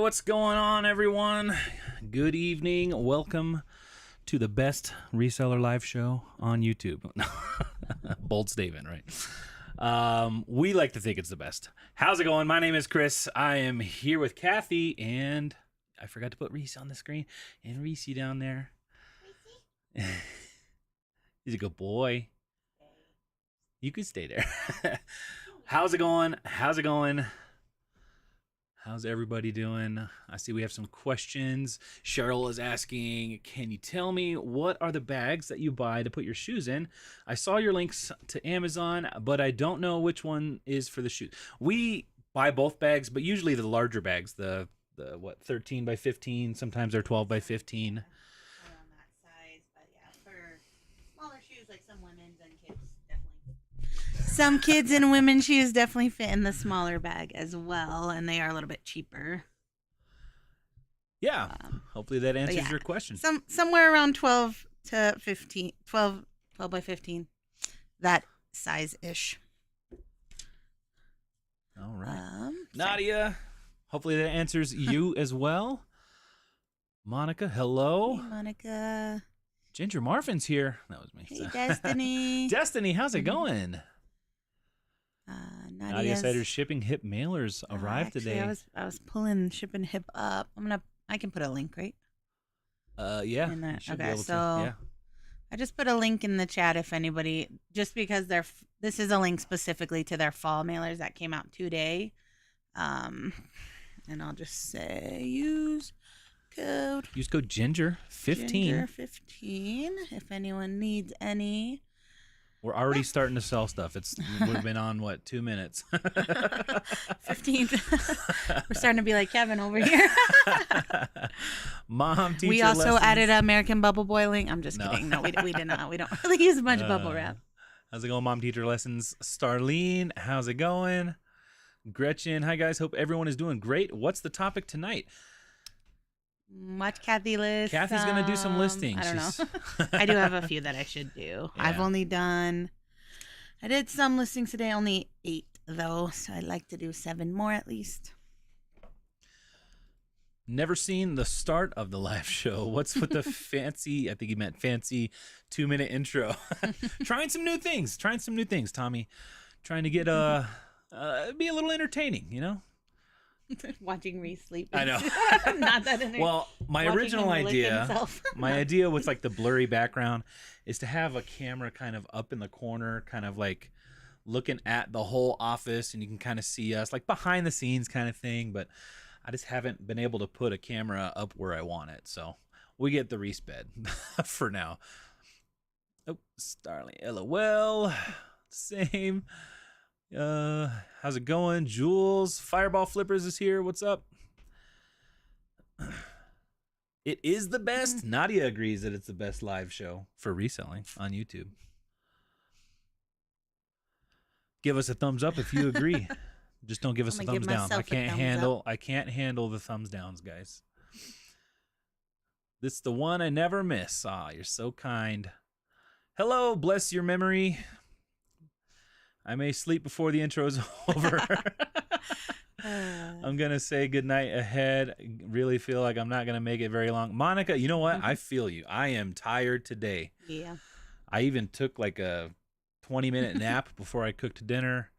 what's going on, everyone? Good evening. Welcome to the best reseller live show on YouTube. Bold statement, right? We like to think it's the best. How's it going? My name is Chris. I am here with Kathy, and I forgot to put Reese on the screen. And Reese down there. Reese? He's a good boy. You can stay there. How's it going? How's it going? How's everybody doing? I see we have some questions. Cheryl is asking, can you tell me what are the bags that you buy to put your shoes in? I saw your links to Amazon, but I don't know which one is for the shoes. We buy both bags, but usually the larger bags, the 13 by 15, sometimes they're 12 by 15. Around that size, but yeah, for smaller shoes like some women's and kids, definitely. Some kids and women's shoes definitely fit in the smaller bag as well, and they are a little bit cheaper. Yeah, hopefully that answers your question. Somewhere around 12 to 15, 12 by 15, that size-ish. All right. Nadia, hopefully that answers you as well. Monica, hello. Hey, Monica. Ginger Marvin's here. That was me. Hey, Destiny. Destiny, how's it going? Nadia said her shipping hip mailers arrived today. I was pulling shipping hip up. I can put a link, right? Yeah. Okay, so I just put a link in the chat if anybody, just because this is a link specifically to their fall mailers that came out today. And I'll just say use code Ginger 15. Ginger 15 if anyone needs any. We're already starting to sell stuff. We've been on, 2 minutes? 15. We're starting to be like Kevin over here. Mom teacher We also lessons. added American bubble boiling. I'm just kidding. No, we did not. We don't really use much bubble wrap. How's it going, Mom teacher lessons? Starlene, how's it going? Gretchen, hi guys. Hope everyone is doing great. What's the topic tonight? Watch Kathy list. Kathy's going to do some listings. I don't know. I do have a few that I should do. Yeah. I did some listings today, only 8 though. So I'd like to do 7 more at least. Never seen the start of the live show. What's with the fancy, I think he meant fancy 2-minute intro. Trying some new things, Tommy. Trying to get, be a little entertaining, you know? Watching Reese sleep. I know. Not that interesting. Well, my original idea, with like the blurry background, is to have a camera kind of up in the corner, kind of like looking at the whole office, and you can kind of see us, like behind the scenes kind of thing. But I just haven't been able to put a camera up where I want it, so we get the Reese bed for now. Oh, Starling, LOL, same. How's it going? Jules, Fireball Flippers is here. What's up? It is the best. Nadia agrees that it's the best live show for reselling on YouTube. Give us a thumbs up if you agree. Just don't give us a thumbs down. I can't handle the thumbs downs, guys. This is the one I never miss. Ah, you're so kind. Hello, bless your memory. I may sleep before the intro's over. I'm going to say goodnight ahead. Really feel like I'm not going to make it very long. Monica, you know what? I feel you. I am tired today. Yeah. I even took like a 20-minute nap before I cooked dinner.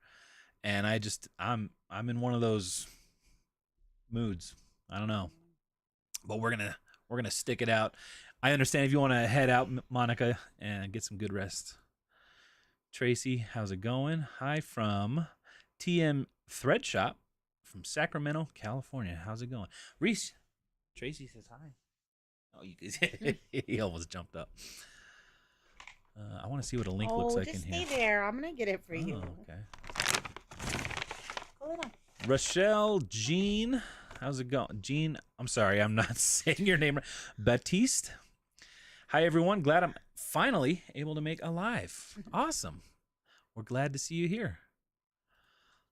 And I'm in one of those moods. I don't know. But we're going to stick it out. I understand if you want to head out, Monica, and get some good rest. Tracy, how's it going? Hi from TM Thread Shop from Sacramento, California. How's it going? Reese, Tracy says hi. Oh, he almost jumped up. I want to see what a link looks like in here. Just stay there. I'm going to get it for you. Okay. Pull it up. Rochelle, Jean, how's it going? Jean, I'm sorry, I'm not saying your name right. Baptiste. Hi, everyone. Glad I'm finally able to make a live. Awesome. We're glad to see you here.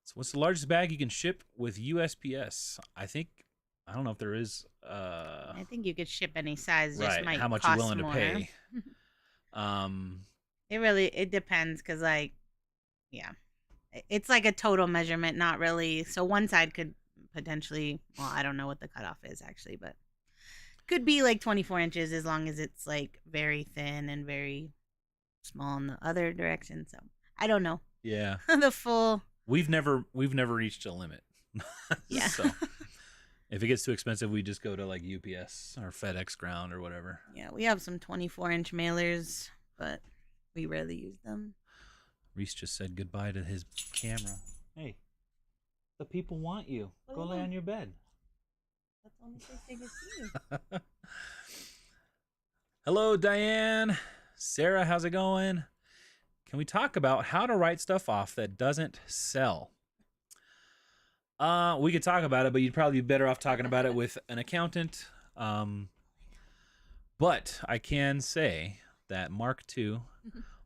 So what's the largest bag you can ship with USPS? I don't know if there is. I think you could ship any size. Right. Just might How much cost you're willing more. to pay. It depends because it's like a total measurement, not really. So one side could potentially, well, I don't know what the cutoff is actually, but could be like 24 inches as long as it's like very thin and very small in the other direction. So I don't know. Yeah. The full. We've never reached a limit. Yeah. So if it gets too expensive, we just go to like UPS or FedEx Ground or whatever. Yeah, we have some 24-inch mailers, but we rarely use them. Reese just said goodbye to his camera. Hey, the people want you. Go lay on your bed. That's the only place they can see you. Hello, Diane. Sarah, how's it going? Can we talk about how to write stuff off that doesn't sell? We could talk about it, but you'd probably be better off talking about it with an accountant. But I can say that Mark II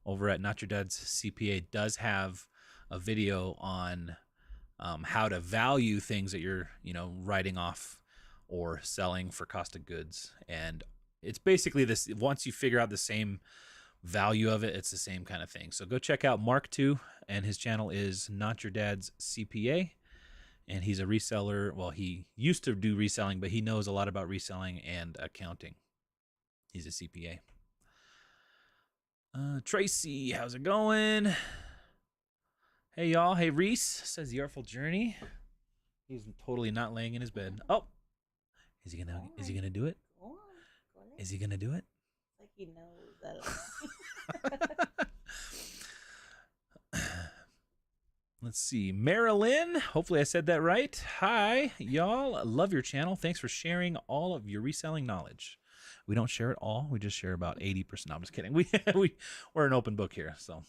over at Not Your Dad's CPA does have a video on how to value things that you're, writing off or selling for cost of goods. And it's basically this, once you figure out the same value of it, it's the same kind of thing. So go check out Mark II, and his channel is Not Your Dad's CPA. And he's a reseller. Well, he used to do reselling, but he knows a lot about reselling and accounting. He's a CPA. Tracy, how's it going? Hey, y'all. Hey, Reese says the Artful Journey. He's totally not laying in his bed. Oh, is he gonna do it? Is he gonna do it? Like he knows that. Let's see. Marilyn, hopefully I said that right. Hi, y'all. Love your channel. Thanks for sharing all of your reselling knowledge. We don't share it all. We just share about 80%. No, I'm just kidding. We're an open book here. So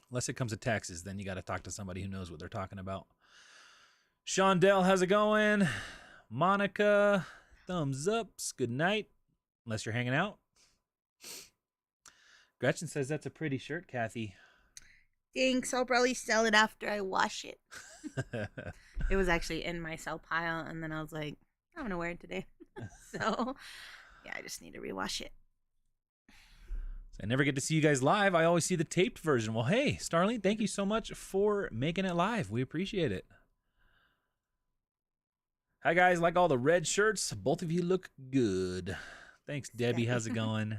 unless it comes to taxes, then you got to talk to somebody who knows what they're talking about. Shondell, how's it going? Monica, thumbs ups. Good night. Unless you're hanging out. Gretchen says that's a pretty shirt, Kathy. Thanks. I'll probably sell it after I wash it. It was actually in my sell pile, and then I was like, I'm going to wear it today. So, yeah, I just need to rewash it. I never get to see you guys live. I always see the taped version. Well, hey, Starling, thank you so much for making it live. We appreciate it. Hi, guys. Like all the red shirts. Both of you look good. Thanks, Debbie. How's it going?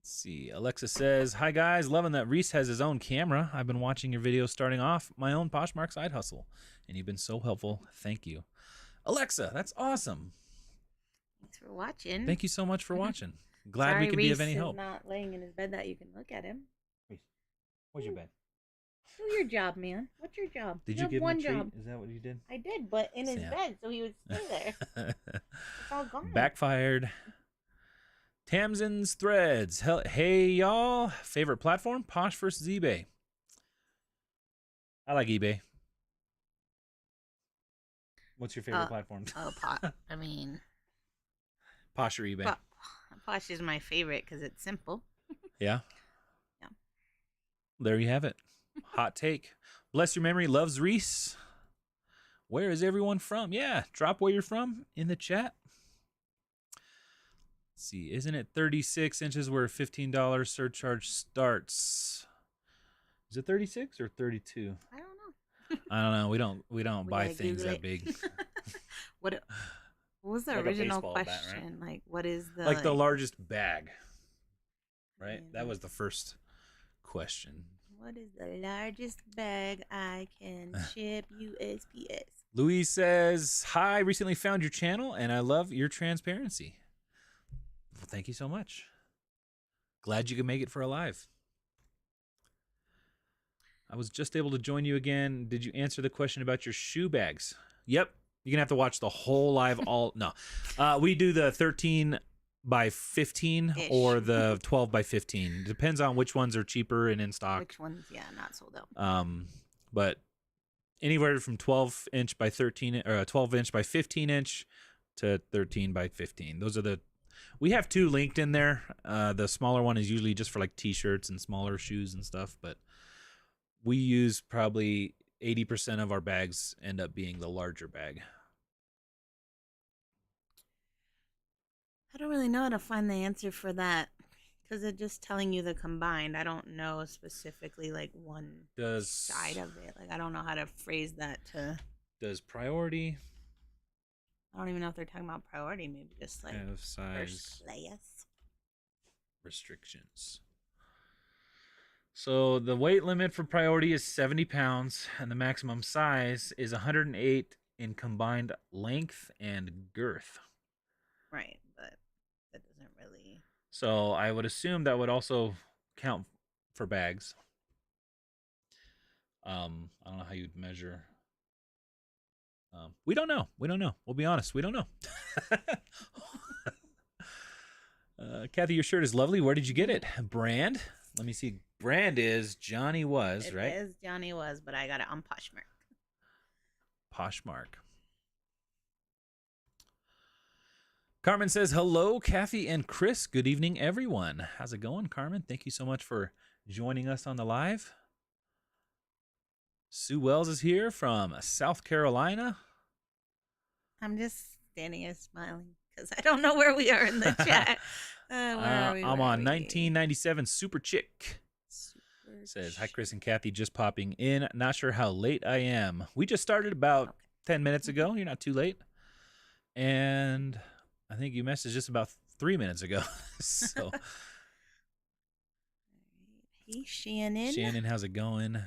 See, Alexa says, hi guys, loving that Reese has his own camera. I've been watching your videos starting off my own Poshmark side hustle, and you've been so helpful. Thank you. Alexa, that's awesome. Thanks for watching. Thank you so much for watching. Glad Sorry, we could Reese be of any is help. Not laying in his bed that you can look at him. Reese, where's your bed? Do your job, man. What's your job? Did you give him one a treat? job. Is that what you did? I did, but in his bed, so he would stay there. It's all gone. Backfired. Tamsin's Threads. Hey, y'all. Favorite platform? Posh versus eBay. I like eBay. What's your favorite platform? I mean, Posh or eBay? Posh is my favorite because it's simple. Yeah? Yeah. There you have it. Hot take. Bless your memory. Loves Reese. Where is everyone from? Yeah, drop where you're from in the chat. Let's see, isn't it 36 inches where a $15 surcharge starts? Is it 36 or 32? I don't know. I don't know. We don't buy things that big. What was the Like original question? Bat, right? Like, what is the like the largest bag? Right? That was the first question. What is the largest bag I can ship USPS? Louise says, hi, recently found your channel and I love your transparency. Well, thank you so much. Glad you could make it for a live. I was just able to join you again. Did you answer the question about your shoe bags? Yep. You're going to have to watch the whole live. We do the 13 by 15 or the 12 by 15. Depends on which ones are cheaper and in stock. Which ones, not sold out. But anywhere from 12 inch by 13 or 12 inch by 15 inch to 13 by 15. Those are we have two linked in there. The smaller one is usually just for like t-shirts and smaller shoes and stuff, but we use probably 80% of our bags end up being the larger bag. I don't really know how to find the answer for that because it's just telling you the combined. I don't know specifically like one side of it. Like I don't know how to phrase that to. Does priority? I don't even know if they're talking about priority. Maybe just like have size first place restrictions. So the weight limit for priority is 70 pounds, and the maximum size is 108 in combined length and girth. Right, but that doesn't really. So I would assume that would also count for bags. I don't know how you'd measure. We don't know. We'll be honest. We don't know. Kathy, your shirt is lovely. Where did you get it? Brand? Let me see. Brand is Johnny Was, right? It is Johnny Was, but I got it on Poshmark. Poshmark. Carmen says, hello, Kathy and Chris. Good evening, everyone. How's it going, Carmen? Thank you so much for joining us on the live. Sue Wells is here from South Carolina. I'm just standing here smiling because I don't know where we are in the chat. Where are we? I'm on 1997 Super Chick. Says, hi, Chris and Kathy, just popping in. Not sure how late I am. We just started about 10 minutes ago. You're not too late. And I think you messaged just about 3 minutes ago. So, hey, Shannon. Shannon, how's it going?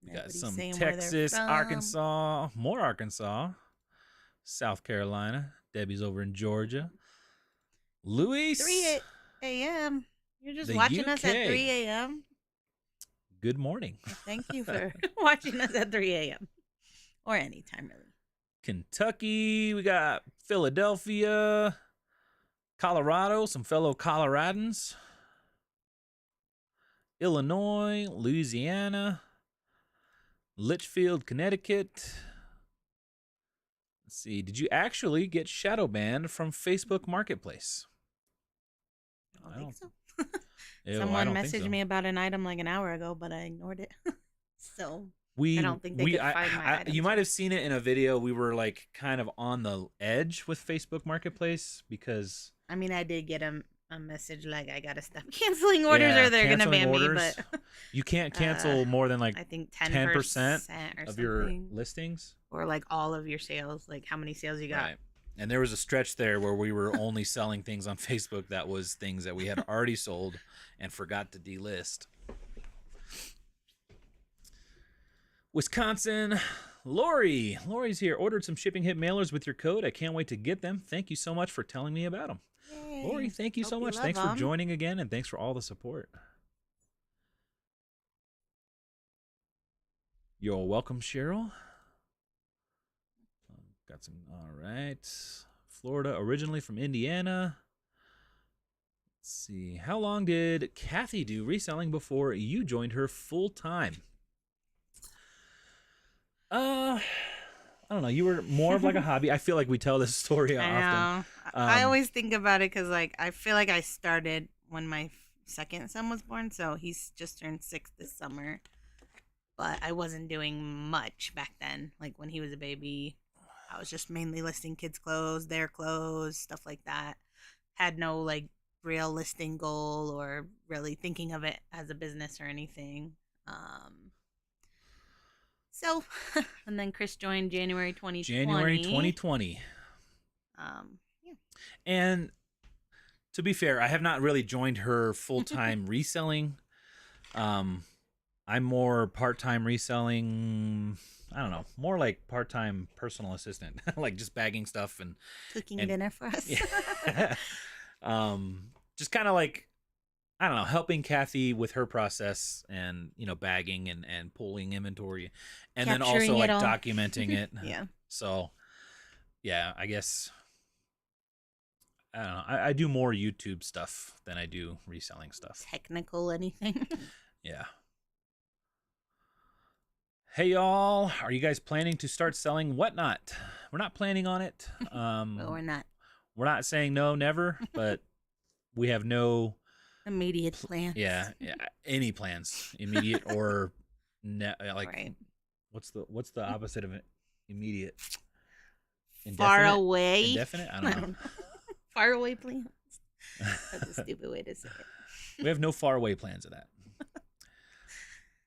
We got some saying Texas, Arkansas, more Arkansas, South Carolina. Debbie's over in Georgia. Luis. 3 a.m. You're just watching us at 3 a.m. Good morning. Thank you for watching us at 3 a.m. or anytime, really. Kentucky. We got Philadelphia, Colorado, some fellow Coloradans. Illinois, Louisiana, Litchfield, Connecticut. Let's see. Did you actually get shadow banned from Facebook Marketplace? I don't think so. Ew, Someone messaged me about an item like an hour ago, but I ignored it. So I don't think they could find my items. You might have seen it in a video. We were like kind of on the edge with Facebook Marketplace because I mean, I did get a message like I gotta stop canceling orders or they're gonna ban me. But you can't cancel more than like I think 10% of your listings or like all of your sales, like how many sales you got. Right. And there was a stretch there where we were only selling things on Facebook that was things that we had already sold and forgot to delist. Wisconsin, Lori's here. Ordered some shipping hit mailers with your code. I can't wait to get them. Thank you so much for telling me about them. Yay. Lori, thank you so much. Thanks for joining again, and thanks for all the support. You're welcome, Cheryl. Got some. All right. Florida, originally from Indiana. Let's see. How long did Kathy do reselling before you joined her full time? I don't know. You were more of like a hobby. I feel like we tell this story often. I know. I always think about it because like I feel like I started when my second son was born, so he's just turned 6 this summer. But I wasn't doing much back then. Like when he was a baby, I was just mainly listing kids' clothes, their clothes, stuff like that. Had no like real listing goal or really thinking of it as a business or anything. So, and then Chris joined January 2020. January 2020. Yeah. And to be fair, I have not really joined her full-time reselling. I'm more part-time reselling. I don't know, more like part-time personal assistant, like just bagging stuff and cooking dinner for us. Yeah. Just kind of like, I don't know, helping Kathy with her process and, you know, bagging and pulling inventory and Capturing then also like all. documenting it. Yeah. So, yeah, I guess, I don't know. I do more YouTube stuff than I do reselling stuff. Technical anything. Yeah. Hey, y'all. Are you guys planning to start selling whatnot? We're not planning on it. No, we're not. We're not saying no, never, but we have no immediate plans. Yeah, any plans, immediate or like right. What's the opposite of it? Immediate. Indefinite? Far away. Indefinite? I don't know. Far away plans. That's a stupid way to say it. We have no faraway plans of that.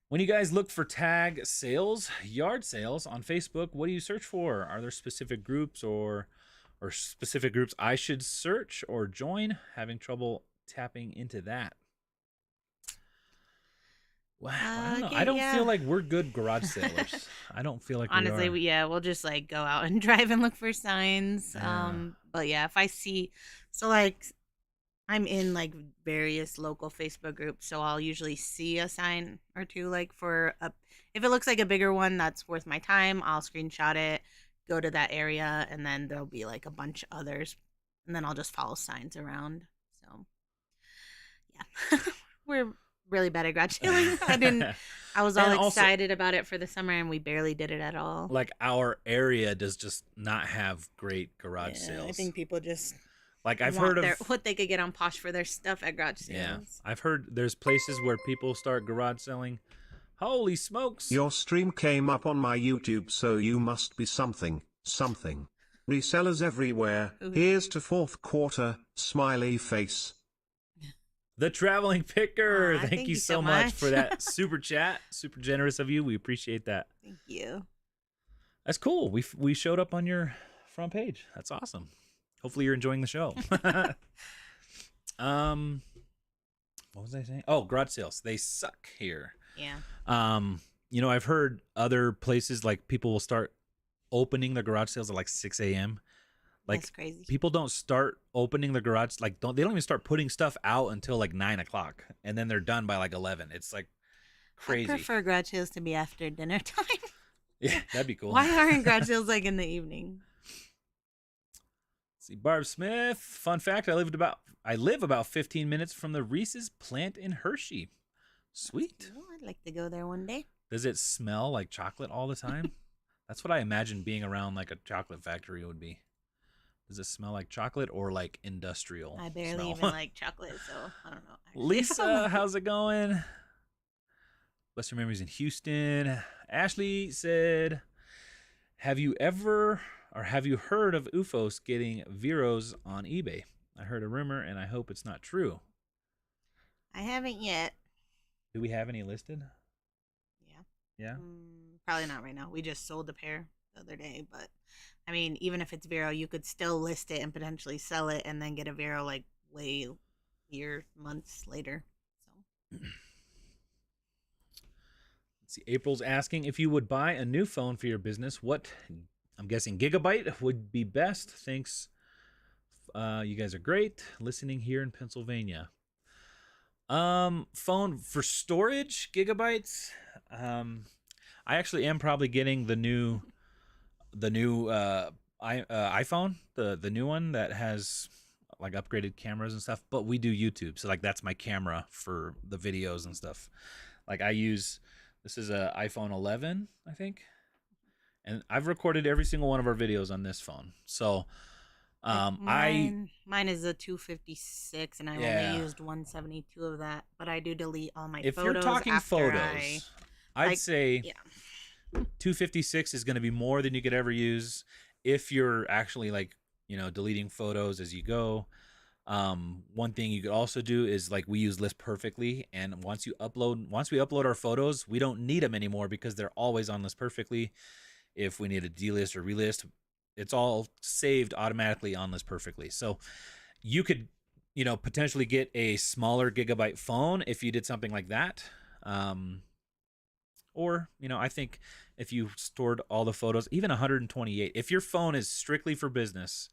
When you guys look for tag sales, yard sales on Facebook, what do you search for? Are there specific groups or specific groups I should search or join? Having trouble tapping into that. Wow, I don't know. Okay, I don't yeah. feel like we're good garage sellers. I don't feel like Honestly, we are. we'll just like go out and drive and look for signs. Yeah. But yeah, if I see, so like I'm in like various local Facebook groups, so I'll usually see a sign or two like for a, if it looks like a bigger one that's worth my time, I'll screenshot it, go to that area, and then there'll be like a bunch of others, and then I'll just follow signs around. So yeah, we're really bad at garage sailing. I was all And also, excited about it for the summer, and we barely did it at all. like our area does just not have great garage Yeah, sales. I think people just like I've want heard of what they could get on Posh for their stuff at garage sales. Yeah, I've heard there's places where people start garage selling. Holy smokes! Your stream came up on my YouTube, so you must be something. Resellers everywhere. Ooh. Here's to fourth quarter. Smiley face. The traveling picker. Aw, thank you so much for that super chat. Super generous of you. We appreciate that. Thank you. That's cool. We showed up on your front page. That's awesome. Hopefully you're enjoying the show. What was I saying? Oh, garage sales. They suck here. Yeah. I've heard other places like people will start opening their garage sales at like 6 a.m. Like That's crazy. people don't start opening the garage they don't even start putting stuff out until like 9 o'clock, and then they're done by like 11. It's like crazy. I prefer garage sales to be after dinner time. Yeah, that'd be cool. Why aren't garage sales like in the evening? Let's see, Barb Smith. Fun fact: I live about 15 minutes from the Reese's plant in Hershey. Sweet. Cool. I'd like to go there one day. Does it smell like chocolate all the time? That's what I imagine being around like a chocolate factory would be. Does it smell like chocolate or like industrial? I barely smell? even like chocolate, so I don't know. Actually. Lisa, how's it going? Bless your memories in Houston. Ashley said, have you heard of UFOs getting Veros on eBay? I heard a rumor and I hope it's not true. I haven't yet. Do we have any listed? Yeah. Yeah? Probably not right now. We just sold a pair the other day, but I mean, even if it's Vero, you could still list it and potentially sell it and then get a Vero like way months later. So let's see. April's asking if you would buy a new phone for your business. What, I'm guessing Gigabyte would be best. Thanks. You guys are great. Listening here in Pennsylvania. Phone for storage, gigabytes. I actually am probably getting the new iPhone, the new one that has like upgraded cameras and stuff. But we do YouTube, so like that's my camera for the videos and stuff. Like this is a iPhone 11, I think, and I've recorded every single one of our videos on this phone. So mine is a 256, and I Yeah. only used 172 of that. But I do delete all my if photos. you're talking after photos, I'd say yeah. 256 is going to be more than you could ever use if you're actually like, deleting photos as you go. One thing you could also do is like we use List Perfectly, and once we upload our photos, we don't need them anymore because they're always on List Perfectly. If we need a delist or relist, it's all saved automatically on List Perfectly. So you could, potentially get a smaller gigabyte phone if you did something like that. Or, I think if you stored all the photos, even 128, if your phone is strictly for business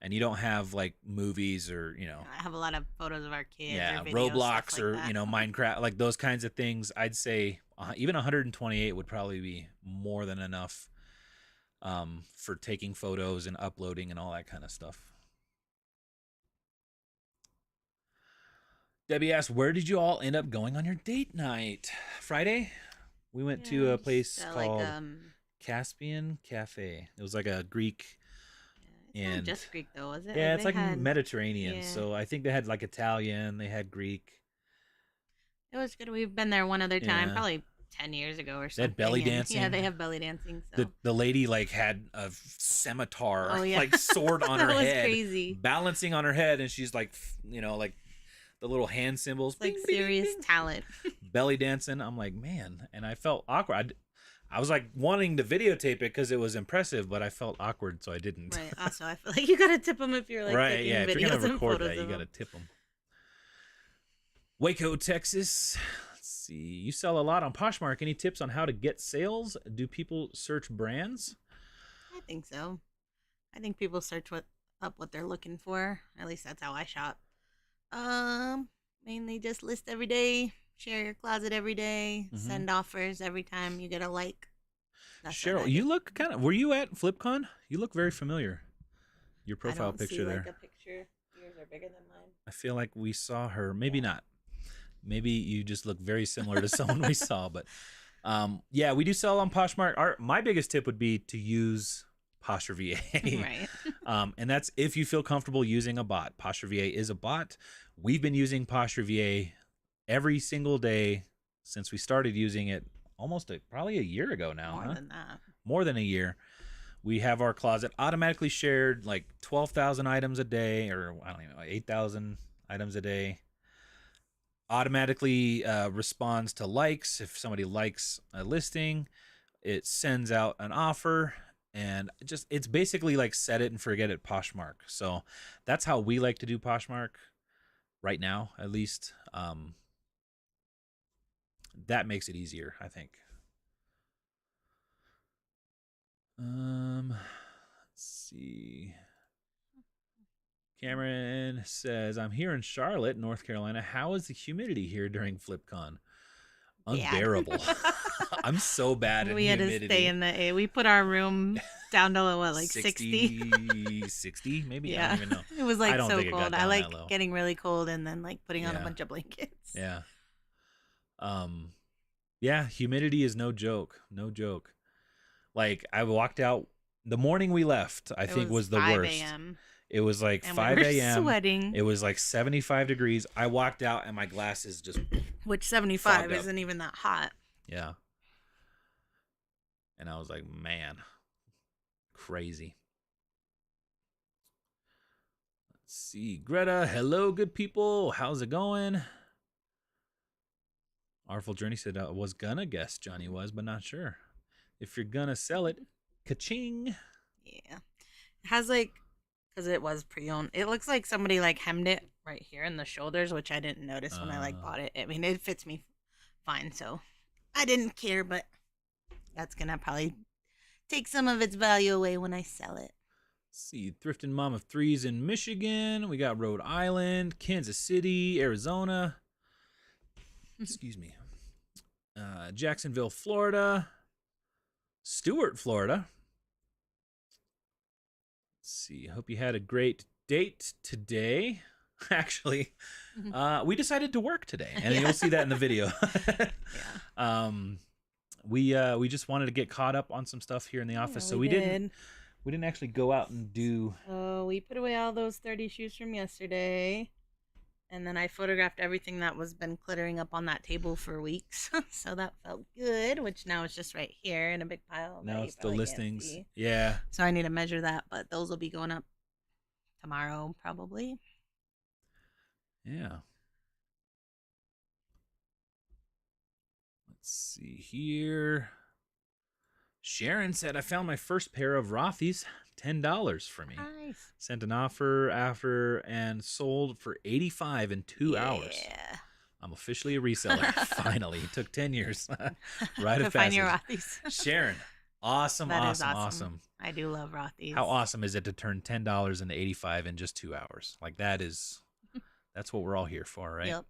and you don't have like movies or, I have a lot of photos of our kids. yeah, or videos, Roblox stuff or, like that. Minecraft, like those kinds of things, I'd say even 128 would probably be more than enough for taking photos and uploading and all that kind of stuff. Debbie asked, where did you all end up going on your date night? Friday? We went to a place called Caspian Cafe. It was like a Greek. It's not just Greek though, was it? Yeah, it's like Mediterranean. Yeah. So I think they had like Italian, they had Greek. It was good. We've been there one other time, Yeah. probably 10 years ago or They something. had belly and- dancing. Yeah, they have belly dancing. So. The lady like had a scimitar, Oh, yeah. like sword on her That was head, crazy. balancing on her head, and she's like, like the little hand symbols, It's like bing, bing, serious bing, talent. belly dancing. I'm like, man, and I felt awkward. I was like wanting to videotape it because it was impressive, but I felt awkward, so I didn't. Right. Also, I feel like you gotta tip them if you're like Right? taking Yeah, if videos you're gonna and record photos that, you of gotta them. tip them. Waco, Texas. Let's see. You sell a lot on Poshmark. Any tips on how to get sales? Do people search brands? I think so. I think people search what they're looking for. At least that's how I shop. Mainly just list every day, share your closet every day, Mhm. send offers every time you get a like. That's what Cheryl, I you do. look kind of. Were you at FlipCon? You look very familiar. Your I profile don't picture see, there. Like a picture. Yours are bigger than mine. I feel like we saw her. Maybe not. Maybe you just look very similar to someone we saw. But yeah, we do sell on Poshmark. My biggest tip would be to use Posture VA. Right. And that's if you feel comfortable using a bot. Posture VA is a bot. We've been using Posture VA every single day since we started using it probably a year ago now. More than that. More than a year. We have our closet automatically shared like 12,000 items a day, or I don't even know, 8,000 items a day. Automatically responds to likes. If somebody likes a listing, it sends out an offer, and it's basically like set it and forget it Poshmark. So that's how we like to do Poshmark right now, at least. That makes it easier, I think. Let's see. Cameron says, I'm here in Charlotte, North Carolina. How is the humidity here during FlipCon? Unbearable. I'm so bad at We had humidity. to stay in the A. We put our room down to what, like 60? 60 maybe? Yeah. I don't even know. It was I like don't so think it got cold. down I that like low. getting really cold and then like putting on a Yeah. bunch of blankets. Yeah. Yeah, humidity is no joke. No joke. Like I walked out the morning we left, I think was the 5 worst. a.m. It was like and 5 we were a.m. sweating. It was like 75 degrees. I walked out and my glasses just, Which 75 fogged up. isn't even that hot. yeah. And I was like, man, crazy. Let's see. Greta, hello, good people. How's it going? Artful Journey said, I was gonna guess Johnny was, but not sure. If you're gonna sell it, ka-ching. Yeah. It has like, because it was pre-owned, it looks like somebody like hemmed it right here in the shoulders, which I didn't notice when I like bought it. I mean, it fits me fine, so I didn't care, but that's gonna probably take some of its value away when I sell it. Let's see, Thrifting Mom of Threes in Michigan. We got Rhode Island, Kansas City, Arizona. Excuse me. Jacksonville, Florida. Stuart, Florida. Let's see. Hope you had a great date today. Actually, we decided to work today, and you'll see that in the video. Yeah. We just wanted to get caught up on some stuff here in the office, Yeah, so we didn't actually go out and do. So we put away all those 30 shoes from yesterday. And then I photographed everything that was been cluttering up on that table for weeks. So that felt good, which now it's just right here in a big pile. that Now you it's the probably can't listings. see. Yeah. So I need to measure that, but those will be going up tomorrow probably. Yeah. Let's see here. Sharon said, I found my first pair of Rothy's, $10 for me. Nice. Sent an offer after and sold for $85 in 2 hours. Yeah. I'm officially a reseller. Finally. It took 10 years. Right To of find your passage. Rothy's. Sharon, awesome, That is awesome. I do love Rothy's. How awesome is it to turn $10 into $85 in just 2 hours? Like that's what we're all here for, right? Yep.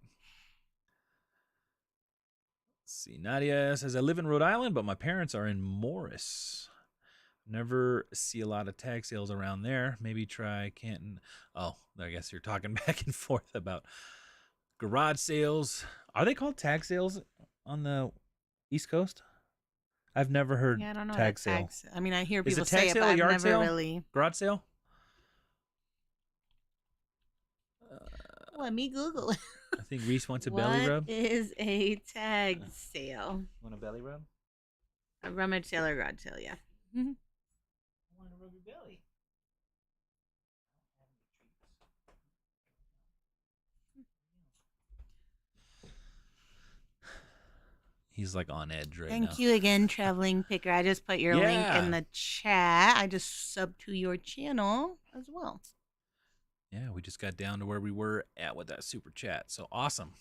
Let's see. Nadia says, I live in Rhode Island, but my parents are in Morris. Never see a lot of tag sales around there. Maybe try Canton. Oh, I guess you're talking back and forth about garage sales. Are they called tag sales on the East Coast? I've never heard Yeah, I don't know tag what sale. tags. I mean, I hear Is people it tag say it, sale but or I've yard never sale? really. Garage sale? Let me Google it. I think Reese wants a belly rub. What is a tag sale? Want a belly rub? A rummage sale or garage sale, yeah. I want to rub your belly. He's like on edge right now. Thank you again, Traveling Picker. I just put your link Yeah. in the chat. I just subbed to your channel as well. Yeah, we just got down to where we were at with that super chat. So awesome.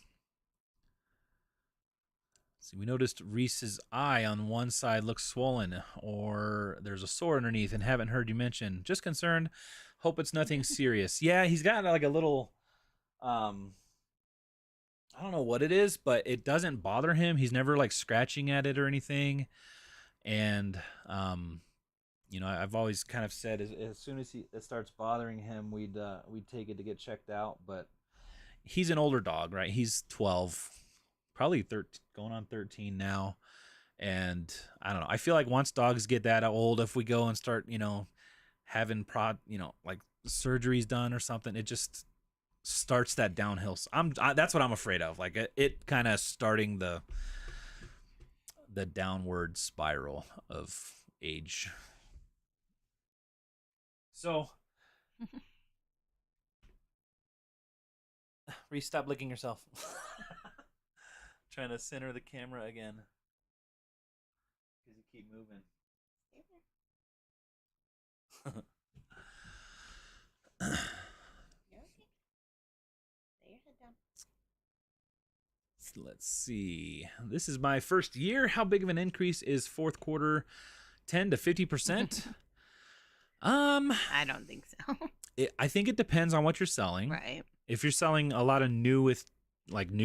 See, we noticed Reese's eye on one side looks swollen, or there's a sore underneath, and haven't heard you mention. Just concerned. Hope it's nothing serious. Yeah, he's got like a little, I don't know what it is, but it doesn't bother him. He's never like scratching at it or anything. And, you know, I've always kind of said as soon as it starts bothering him, we'd take it to get checked out. But he's an older dog, right? He's 12, probably 13, going on 13 now. And I don't know. I feel like once dogs get that old, if we go and start, you know, having like surgeries done or something, it just starts that downhill. That's what I'm afraid of. Like it kind of starting the downward spiral of age. So, Reese, stop licking yourself. Trying to center the camera again. Because you keep moving. Let's see. This is my first year. How big of an increase is fourth quarter? 10 to 50%? I don't think so. I think it depends on what you're selling. Right. If you're selling a lot of new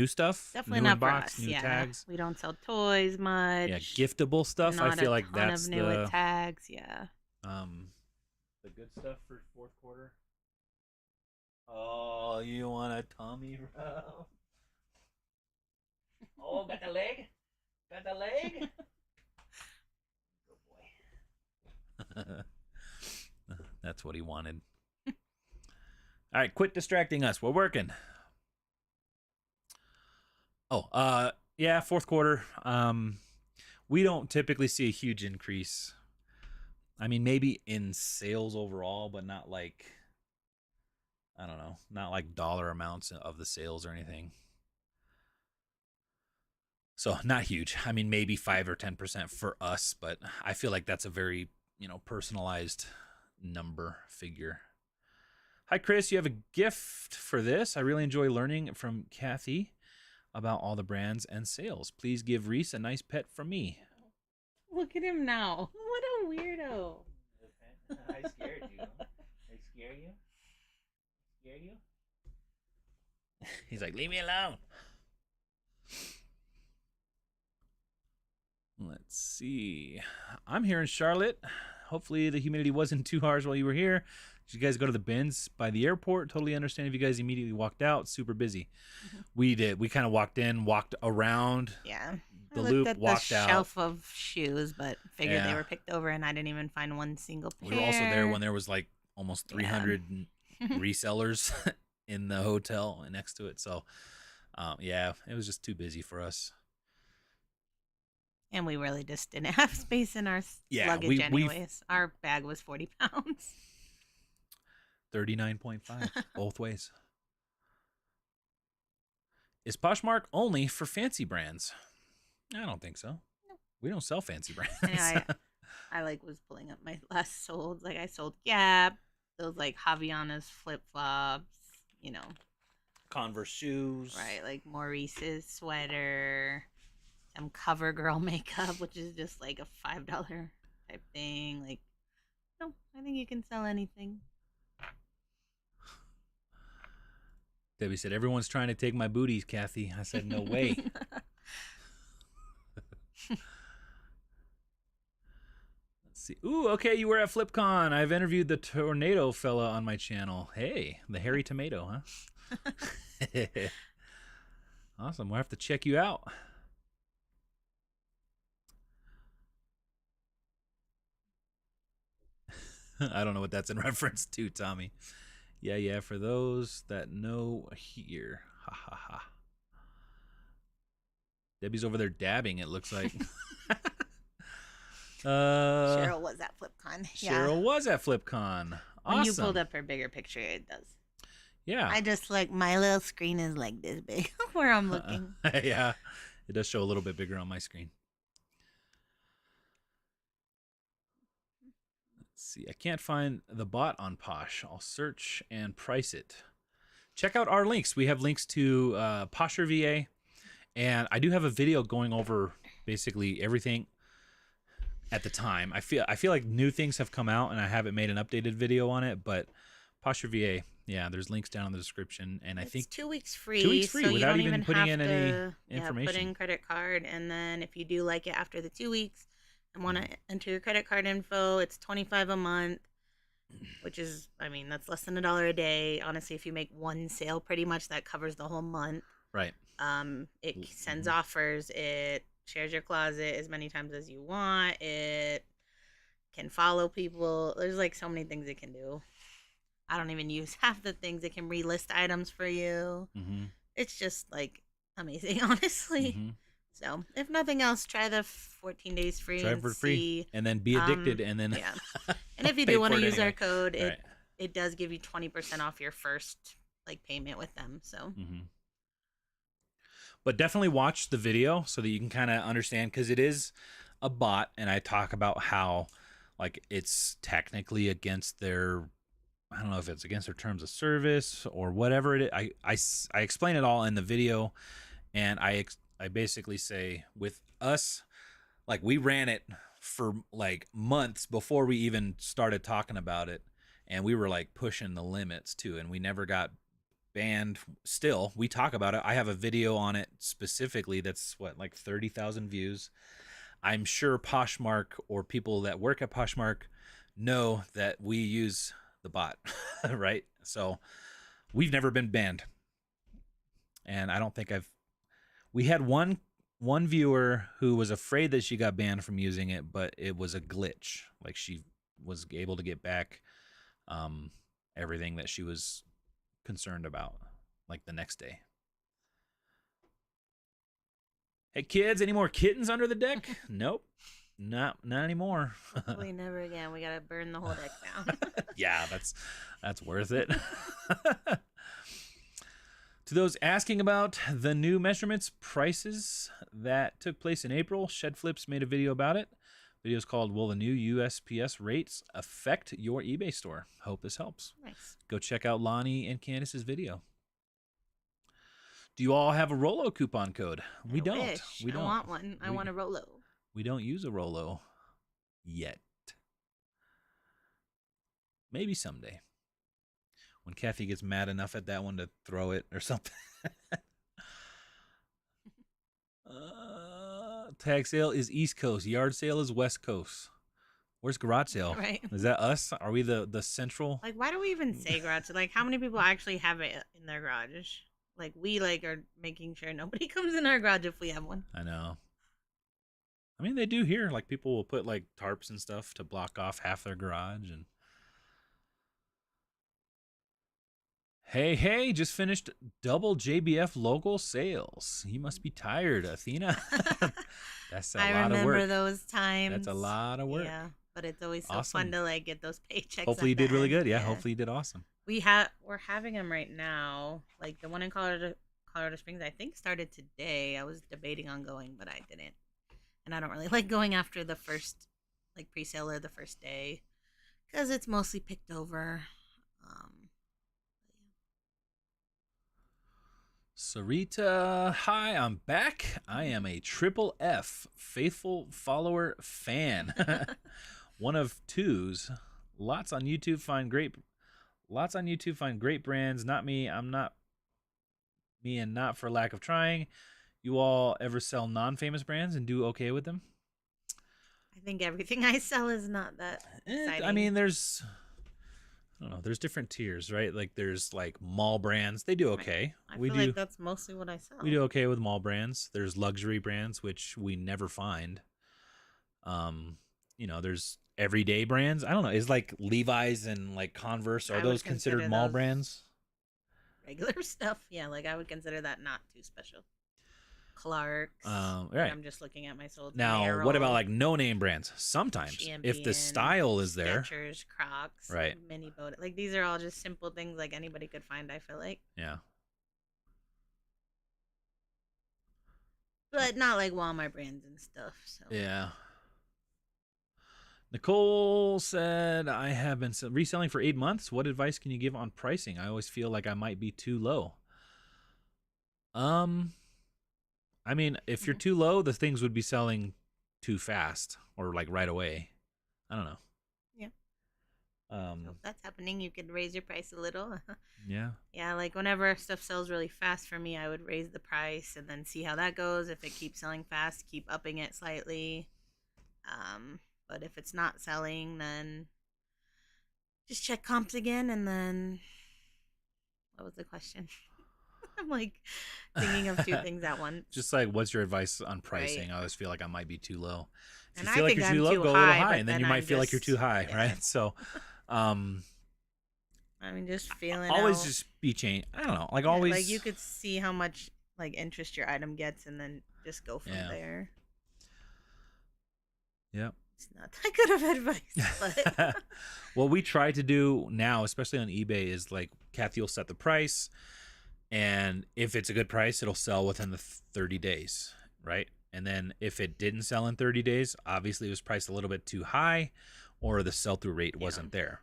stuff, Definitely new not in for box, us. new Yeah. tags. We don't sell toys much. Yeah, giftable stuff. I Not feel a like ton that's of new with tags. Yeah. the good stuff for fourth quarter. Oh, you want a tummy rub? Oh, got the leg? Got the leg? Good boy. That's what he wanted. All right, quit distracting us. We're working. Oh, yeah, fourth quarter. We don't typically see a huge increase. I mean, maybe in sales overall, but not like, I don't know, not like dollar amounts of the sales or anything. So not huge. I mean, maybe 5 or 10% for us, but I feel like that's a very, personalized figure. Hi, Chris. You have a gift for this. I really enjoy learning from Kathy about all the brands and sales. Please give Reese a nice pet from me. Look at him now. What a weirdo. I scared you. I scare you? Scare you? He's like, leave me alone. Let's see. I'm here in Charlotte. Hopefully the humidity wasn't too harsh while you were here. Did you guys go to the bins by the airport? Totally understand if you guys immediately walked out. Super busy. Mm-hmm. We did. We kind of walked in, walked around. Yeah. The I loop, looked at walked the out. shelf of shoes, but figured they were picked over, and I didn't even find one single pair. We were also there when there was like almost 300 resellers in the hotel next to it. So, yeah, it was just too busy for us. And we really just didn't have space in our luggage anyways. Our bag was 40 pounds. 39.5 both ways. Is Poshmark only for fancy brands? I don't think so. No. We don't sell fancy brands. I was pulling up my last solds. Like I sold Gap, those like Javiana's flip flops, Converse shoes. Right, like Maurice's sweater, some CoverGirl makeup, which is just like a $5 type thing. Like, no, I think you can sell anything. Debbie said, everyone's trying to take my booties, Kathy. I said, no way. Let's see. Ooh, okay, you were at FlipCon. I've interviewed the tornado fella on my channel. Hey, the hairy tomato, huh? Awesome. We'll have to check you out. I don't know what that's in reference to, Tommy. Yeah, for those that know here. Ha, ha, ha. Debbie's over there dabbing, it looks like. Cheryl was at FlipCon. Yeah. Cheryl was at FlipCon. Awesome. When you pulled up her bigger picture, it does. Yeah. I just like my little screen is like this big where I'm looking. Yeah. It does show a little bit bigger on my screen. Let's see. I can't find the bot on Posh. I'll search and price it. Check out our links. We have links to Posher VA, and I do have a video going over basically everything at the time. I feel like new things have come out, and I haven't made an updated video on it, but Posher VA, yeah, there's links down in the description, and I think 2 weeks free. 2 weeks free so without you don't even putting have in any to, information. Put in credit card, and then if you do like it after the 2 weeks and want to enter your credit card info, it's $25 a month, which is, I mean, that's less than $1 a day. Honestly, if you make one sale, pretty much that covers the whole month. Right. It sends offers. It shares your closet as many times as you want. It can follow people. There's like so many things it can do. I don't even use half the things. It can relist items for you. It's just like amazing, honestly. So if nothing else, try the 14 days free. Try it for free, and then be addicted, and then yeah. And if you do want to use our code, it does give you 20% off your first like payment with them. So. But definitely watch the video so that you can kind of understand, because it is a bot, and I talk about how like it's technically against their, I don't know if it's against their terms of service or whatever it is. I explain it all in the video, and I basically say with us, like we ran it for like months before we even started talking about it, and we were like pushing the limits too, and we never got banned. Still, we talk about it. I have a video on it specifically that's like 30,000 views. I'm sure Poshmark or people that work at Poshmark know that we use the bot, right? So we've never been banned, and I don't think we had one viewer who was afraid that she got banned from using it, but it was a glitch. Like she was able to get back everything that she was concerned about, like the next day. Hey kids, any more kittens under the deck? Nope, not anymore. Hopefully never again. We gotta burn the whole deck down. Yeah, that's worth it. To those asking about the new measurements prices that took place in April, Shed Flips made a video about it. The video is called "Will the New USPS Rates Affect Your eBay Store?" Hope this helps. Nice. Go check out Lonnie and Candace's video. Do you all have a Rolo coupon code? We don't. Wish. We don't. I want one. I want a Rolo. We don't use a Rolo yet. Maybe someday, when Kathy gets mad enough at that one to throw it or something. Tag sale is East Coast. Yard sale is West Coast. Where's garage sale? Right. Is that us? Are we the central? Like, why do we even say garage? Like, how many people actually have it in their garage? Like, we like are making sure nobody comes in our garage if we have one. I know. I mean, they do here. Like, people will put like tarps and stuff to block off half their garage. And hey, just finished double JBF local sales. You must be tired, Athena. That's a lot of work. I remember those times. That's a lot of work. Yeah, but it's always so Awesome. fun to like get those paychecks. Hopefully you did really good. Yeah, hopefully you did awesome. We're having them right now. Like the one in Colorado Springs, I think started today. I was debating on going, but I didn't. And I don't really like going after the first like pre-sale or the first day because it's mostly picked over. Sarita, hi, I'm back. I am a triple F faithful follower fan. One of twos. Lots on YouTube find great brands. Not me. I'm not me, and not for lack of trying. You all ever sell non-famous brands and do okay with them? I think everything I sell is not that exciting. I mean, there's different tiers, right? Like there's like mall brands. They do okay. I feel like that's mostly what I sell. We do okay with mall brands. There's luxury brands, which we never find. There's everyday brands. I don't know. Is like Levi's and like Converse, are those considered mall brands? Regular stuff. Yeah, like I would consider that not too special. Clark's. Right. I'm just looking at my sold. Now, Merrill, what about like no-name brands? Sometimes, if the Champion, style is there, Skechers, Crocs, right? Mini Boat. Like these are all just simple things like anybody could find. I feel like, Yeah. but not like Walmart brands and stuff. So Yeah. Nicole said, I have been reselling for 8 months. What advice can you give on pricing? I always feel like I might be too low. I mean, if you're too low, the things would be selling too fast or like right away. I don't know. Yeah. So if that's happening, you could raise your price a little. Yeah. Yeah, like whenever stuff sells really fast for me, I would raise the price and then see how that goes. If it keeps selling fast, keep upping it slightly. But if it's not selling, then just check comps again. And then, what was the question? I'm like thinking of two things at once. Just like, what's your advice on pricing? Right. I always feel like I might be too low. If And you I feel like think you're too I'm low, too go a little high, high, but and then then you might I'm feel like you're too just- high, yeah. right? So, I mean, just feeling always out. just be changed. I don't know, like Yeah, always. like you could see how much like interest your item gets, and then just go from there. Yep. It's not that good of advice, but What we try to do now, especially on eBay, is like Kathy will set the price, and if it's a good price, it'll sell within the 30 days, right? And then if it didn't sell in 30 days, obviously it was priced a little bit too high, or the sell-through rate wasn't there.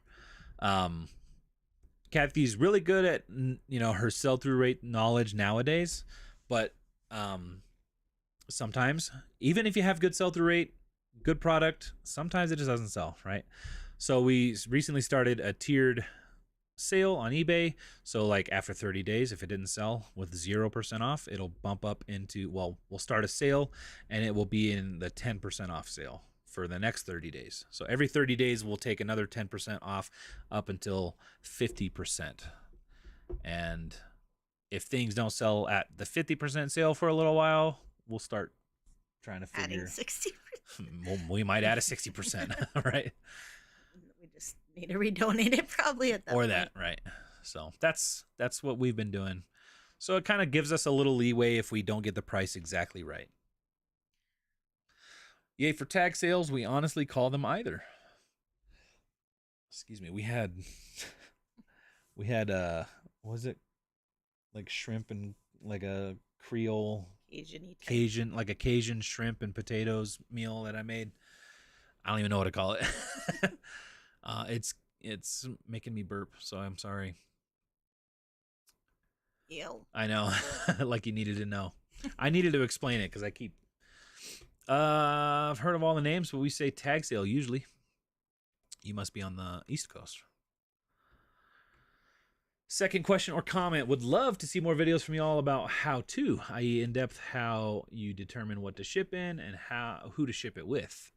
Kathy's really good at her sell-through rate knowledge nowadays, but sometimes even if you have good sell-through rate, good product, sometimes it just doesn't sell, right? So we recently started a tiered sale on eBay. So like after 30 days, if it didn't sell with 0% off, it'll bump up into, well, we'll start a sale and it will be in the 10% off sale for the next 30 days. So every 30 days, we'll take another 10% off up until 50%. And if things don't sell at the 50% sale for a little while, we'll start trying to figure. adding 60%. We might add a 60%, right? We just need to redonate it probably at that Or point. that, right? So that's what we've been doing. So it kind of gives us a little leeway if we don't get the price exactly right. Yay for tag sales. We honestly call them either. Excuse me. We had what was it? Like shrimp and like a Creole Cajun, like a Cajun shrimp and potatoes meal that I made. I don't even know what to call it. It's making me burp, so I'm sorry. Ew. I know, like you needed to know. I needed to explain it because I keep. I've heard of all the names, but we say tag sale usually. You must be on the East Coast. Second question or comment. Would love to see more videos from y'all about how to, i.e. in-depth how you determine what to ship in and who to ship it with.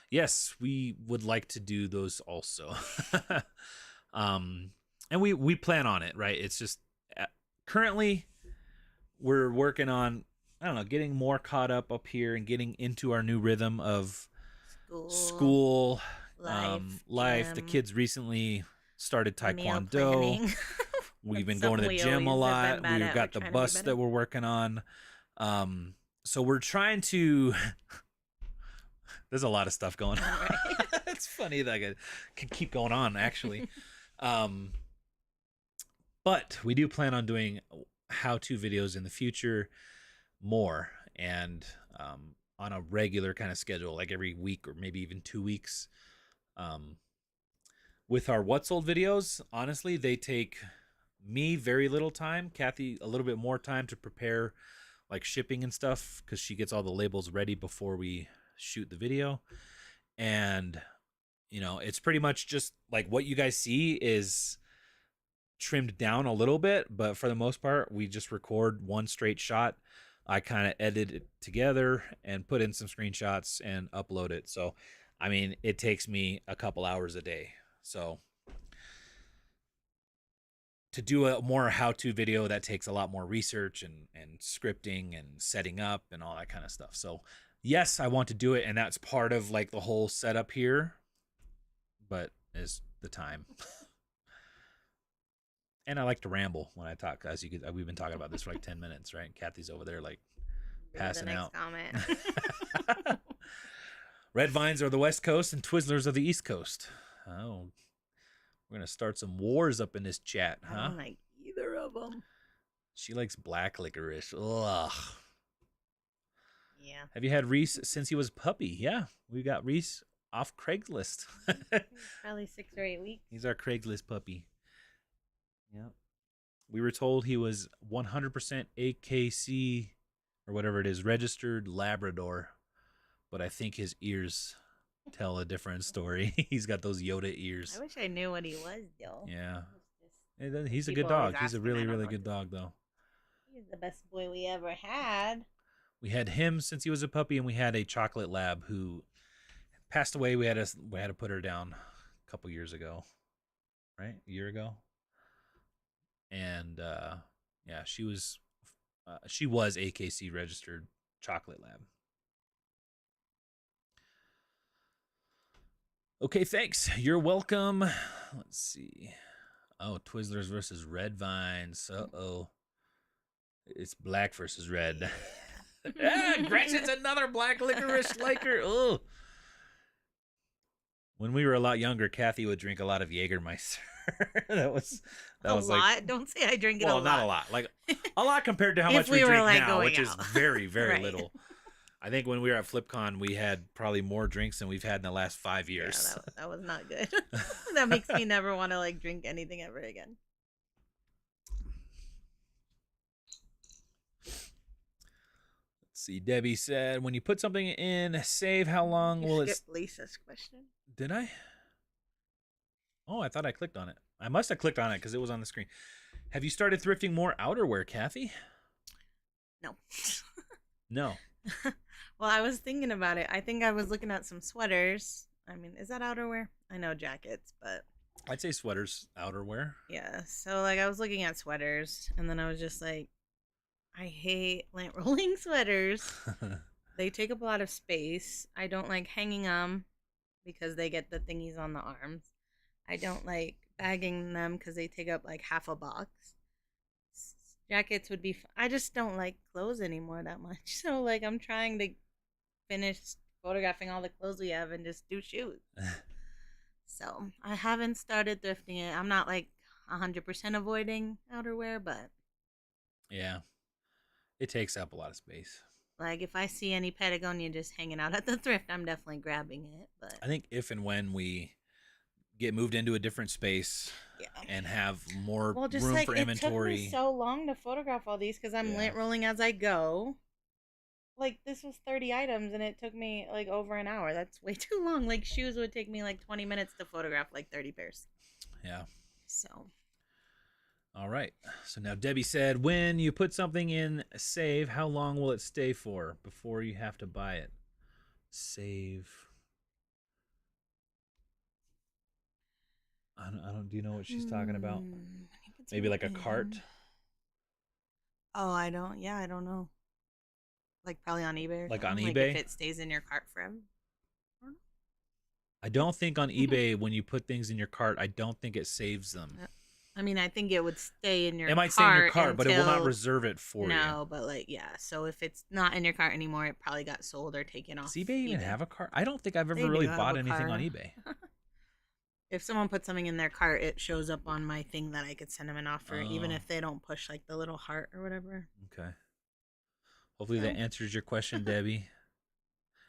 Yes, we would like to do those also. And we plan on it, right? It's just currently we're working on, I don't know, getting more caught up here and getting into our new rhythm of school life. The kids recently started Taekwondo. We've been going to the gym a lot. We've got the bus that we're working on. So we're trying to. There's a lot of stuff going on. Right? It's funny that I can keep going on, actually. But we do plan on doing how-to videos in the future more and on a regular kind of schedule, like every week or maybe even 2 weeks. With our What Sold videos, honestly, they take me very little time, Kathy a little bit more time to prepare like shipping and stuff because she gets all the labels ready before we shoot the video. And it's pretty much just like what you guys see is trimmed down a little bit, but for the most part we just record one straight shot. I kind of edit it together and put in some screenshots and upload it. So I mean, it takes me a couple hours a day. So to do a more how-to video, that takes a lot more research and scripting and setting up and all that kind of stuff. So yes, I want to do it, and that's part of like the whole setup here, but is the time. And I like to ramble when I talk, as we've been talking about this for like 10 minutes, right? Kathy's over there like Passing out. Comment. Red vines are the West Coast and Twizzlers are the East Coast. Oh, we're gonna start some wars up in this chat, huh? I don't like either of them. She likes black licorice. Ugh. Yeah. Have you had Reese since he was a puppy? Yeah, we got Reese off Craigslist. Probably 6 or 8 weeks. He's our Craigslist puppy. Yep. We were told he was 100% AKC or whatever it is, registered Labrador, but I think his ears tell a different story. He's got those Yoda ears. I wish I knew what he was, though. Yeah. He's a good People always dog. He's a ask me, really, I don't really know good what dog, though. He's the best boy we ever had. We had him since he was a puppy, and we had a chocolate lab who passed away. We had to put her down a couple years ago, right? A year ago. And yeah, she was AKC registered chocolate lab. Okay, thanks. You're welcome. Let's see. Oh, Twizzlers versus Red Vines. Uh-oh. It's black versus red. Gretchen's another black licorice liker. Oh. When we were a lot younger, Kathy would drink a lot of Jägermeister. that was a lot. Like, don't say I drink it a lot. Well, not a lot. Like a lot compared to how much we we drink like now, which out. is very, very right. little. I think when we were at FlipCon, we had probably more drinks than we've had in the last 5 years. Yeah, that was not good. That makes me never want to like drink anything ever again. Let's see. Debbie said, when you put something in save, how long will it... Lisa's question. Did I? Oh, I thought I clicked on it. I must have clicked on it because it was on the screen. Have you started thrifting more outerwear, Kathy? No. No. Well, I was thinking about it. I think I was looking at some sweaters. I mean, is that outerwear? I know jackets, but... I'd say sweaters, outerwear. Yeah, so like I was looking at sweaters, and then I was just like, I hate lint rolling sweaters. They take up a lot of space. I don't like hanging them because they get the thingies on the arms. I don't like bagging them because they take up like half a box. Jackets would be I just don't like clothes anymore that much. So like I'm trying to finish photographing all the clothes we have and just do shoes. So I haven't started thrifting it. I'm not like 100% avoiding outerwear, but yeah, it takes up a lot of space. Like if I see any Patagonia just hanging out at the thrift, I'm definitely grabbing it. But I think if and when we get moved into a different space and have more room like, for inventory. It took me so long to photograph all these because I'm lint rolling as I go. Like this was 30 items and it took me like over an hour. That's way too long. Like shoes would take me like 20 minutes to photograph like 30 pairs. Yeah. So. All right. So now Debbie said, when you put something in save, how long will it stay for before you have to buy it? Save. I don't. Do you know what she's talking about? Maybe like a cart. Oh, I don't. Yeah, I don't know. Like probably on eBay. Or like something. on eBay. If it stays in your cart forever. I don't think on eBay when you put things in your cart, I don't think it saves them. I mean, I think it would stay in your. It might stay in your cart, but it will not reserve it for you. No, but like So if it's not in your cart anymore, it probably got sold or taken off. Does eBay even have a cart? I don't think I've ever really bought anything on eBay. If someone puts something in their cart, it shows up on my thing that I could send them an offer, even if they don't push like the little heart or whatever. Okay. Hopefully that answers your question, Debbie.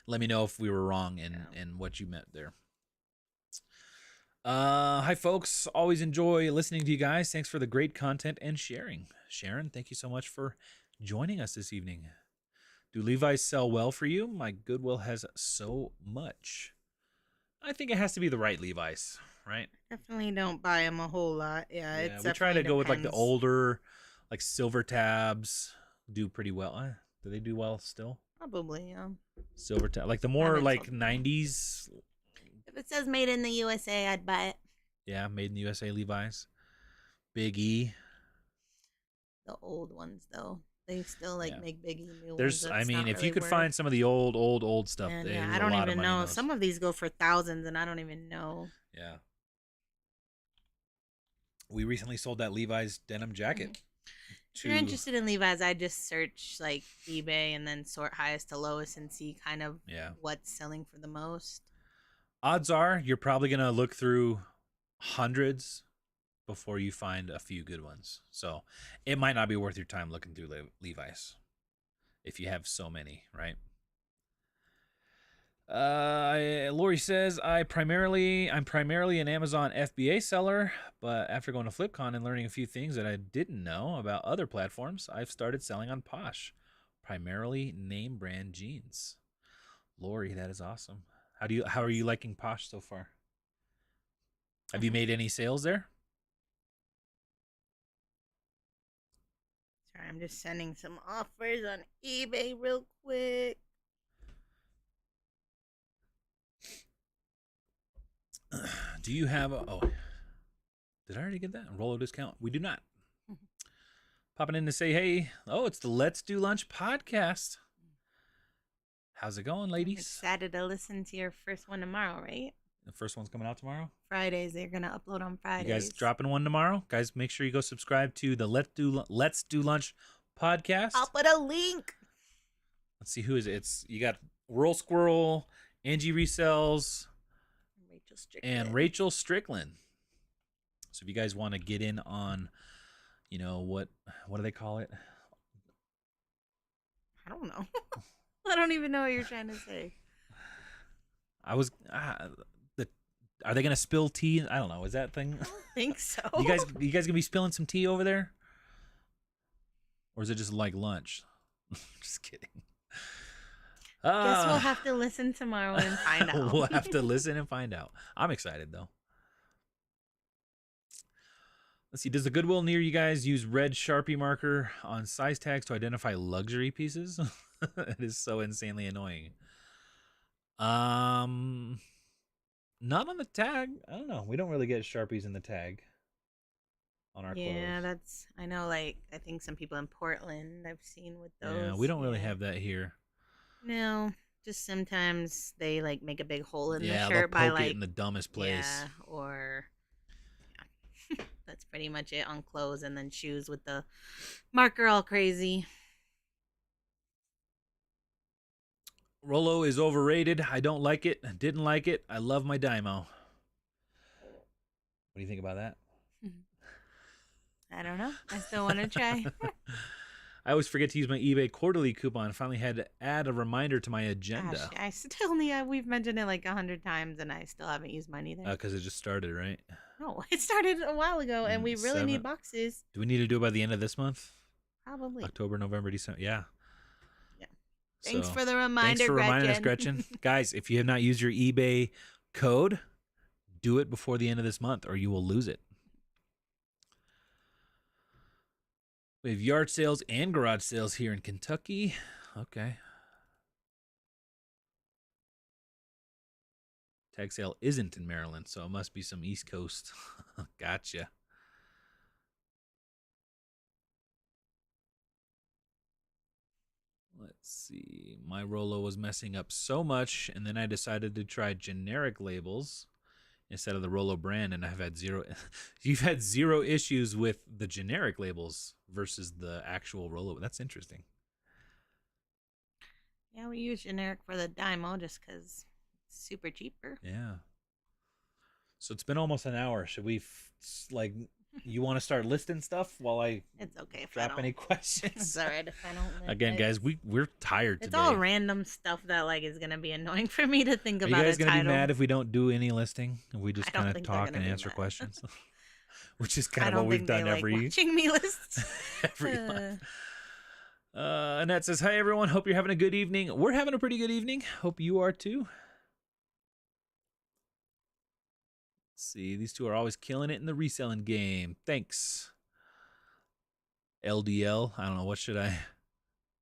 Let me know if we were wrong in what you meant there. Hi, folks. Always enjoy listening to you guys. Thanks for the great content and sharing. Sharon, thank you so much for joining us this evening. Do Levi's sell well for you? My Goodwill has so much. I think it has to be the right Levi's, right? Definitely don't buy them a whole lot. Yeah, we try to go with like the older, like silver tabs. Do pretty well. Do they do well still? Probably, yeah. Silver tab, like the more like 90s. If it says made in the USA, I'd buy it. Yeah, made in the USA Levi's. Big E. The old ones though. They still make Big E new ones. That's I mean, if really you could find some of the old stuff, yeah, I don't even know. Some of these go for thousands, and I don't even know. Yeah. We recently sold that Levi's denim jacket. If you're interested in Levi's, I just search like eBay and then sort highest to lowest and see kind of what's selling for the most. Odds are you're probably going to look through hundreds before you find a few good ones. So it might not be worth your time looking through Levi's if you have so many, right? Lori says, I'm primarily an Amazon FBA seller, but after going to FlipCon and learning a few things that I didn't know about other platforms, I've started selling on Posh, primarily name brand jeans. Lori, that is awesome. How are you liking Posh so far? Have you made any sales there? Sorry, I'm just sending some offers on eBay real quick. Do you have did I already get that? Rollo discount? We do not. Popping in to say, hey, it's the Let's Do Lunch podcast. How's it going, ladies? Excited to listen to your first one tomorrow, right? The first one's coming out tomorrow? Fridays. They're going to upload on Fridays. You guys dropping one tomorrow? Guys, make sure you go subscribe to the Let's Do Lunch podcast. I'll put a link. Let's see, who is it? You got Whirl Squirrel, Angie Resells, and Rachel Strickland. So if you guys want to get in on, what do they call it? I don't know. I don't even know what you're trying to say. Are they gonna spill tea? I don't know. Is that thing? I don't think so. You guys gonna be spilling some tea over there, or is it just like lunch? Just kidding. Guess we'll have to listen tomorrow and find out. We'll have to listen and find out. I'm excited though. Let's see. Does the Goodwill near you guys use red Sharpie marker on size tags to identify luxury pieces? It is so insanely annoying. Not on the tag. I don't know. We don't really get Sharpies in the tag on our clothes. Yeah, I know, like, I think some people in Portland I've seen with those. Yeah, we don't really have that here. No, just sometimes they, like, make a big hole in the shirt they'll by, poke like, it in the dumbest place. Yeah, or that's pretty much it on clothes, and then shoes with the marker all crazy. Rollo is overrated. I don't like it. Didn't like it. I love my Dymo. What do you think about that? I don't know. I still want to try. I always forget to use my eBay quarterly coupon. Finally had to add a reminder to my agenda. Gosh, I still we've mentioned it like 100 times, and I still haven't used mine either. Because it just started, right? No, it started a while ago, and we really need boxes. Do we need to do it by the end of this month? Probably. October, November, December. Yeah. Thanks for the reminder, Thanks for reminding us, Gretchen. Guys, if you have not used your eBay code, do it before the end of this month, or you will lose it. We have yard sales and garage sales here in Kentucky. Okay. Tag sale isn't in Maryland, so it must be some East Coast. Gotcha. Let's see. My Rollo was messing up so much, and then I decided to try generic labels instead of the Rollo brand, and I've had zero. You've had zero issues with the generic labels versus the actual Rollo. That's interesting. Yeah, we use generic for the Dymo just because it's super cheaper. Yeah. So it's been almost an hour. Should we you want to start listing stuff while I it's okay if drop any questions? It's all right if I don't. Again, guys, we're tired today. It's all random stuff that is gonna be annoying for me to think about. Are you guys gonna be mad if we don't do any listing and we just kind of talk and answer mad. questions? Which is kind of what we've done every watching me lists. every month. Annette says, "Hi everyone, hope you're having a good evening. We're having a pretty good evening. Hope you are too." See, these two are always killing it in the reselling game. Thanks. LDL. I don't know. What should I?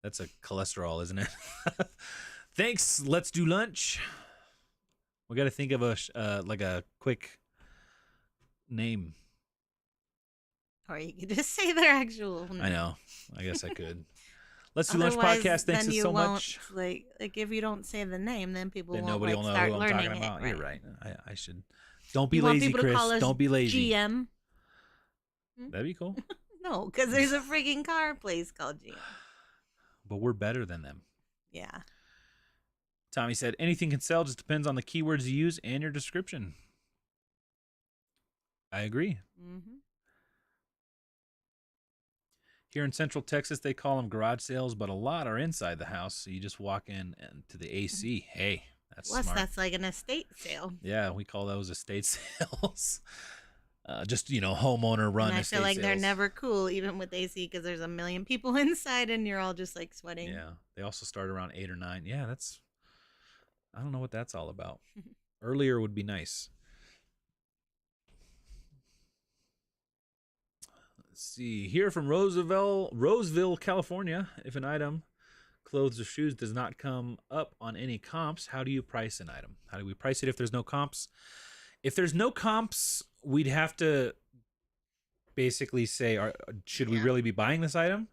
That's a cholesterol, isn't it? Thanks. Let's do lunch. We got to think of a quick name. Or you could just say their actual name. I know. I guess I could. Let's do lunch podcast. Thanks so much. Like if you don't say the name, then people won't nobody will know start who I'm learning talking about. it. You're right. I should. Don't be lazy, Chris. Don't be lazy. GM. That'd be cool. No, because there's a freaking car place called GM. But we're better than them. Yeah. Tommy said, anything can sell, just depends on the keywords you use and your description. I agree. Mm-hmm. Here in Central Texas, they call them garage sales, but a lot are inside the house, so you just walk in to the AC. Hey, that's Plus, smart. that's like an estate sale. Yeah, we call those estate sales. Just, homeowner run And I estate feel like sales. they're never cool, even with AC, because there's a million people inside and you're all just like sweating. Yeah, they also start around 8 or 9. Yeah, I don't know what that's all about. Earlier would be nice. Let's see. Here from Roseville, California. If an item, clothes or shoes, does not come up on any comps, how do you price an item? How do we price it if there's no comps? If there's no comps, we'd have to basically say, should we really be buying this item?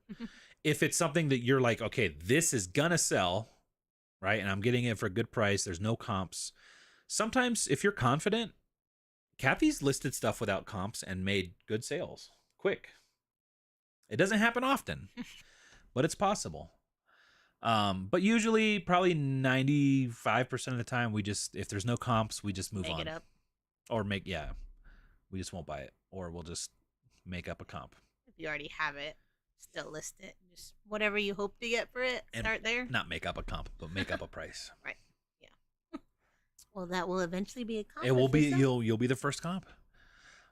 If it's something that you're like, okay, this is gonna sell, right? And I'm getting it for a good price. There's no comps. Sometimes if you're confident, Kathy's listed stuff without comps and made good sales quick. It doesn't happen often, but it's possible. But usually probably 95% of the time, if there's no comps, we just move on. Make it up. Or we just won't buy it, or we'll just make up a comp. If you already have it, still list it. Just whatever you hope to get for it, And start there. Not make up a comp, but make up a price. Right. Yeah. Well, that will eventually be a comp. It will if be we sell. you'll be the first comp.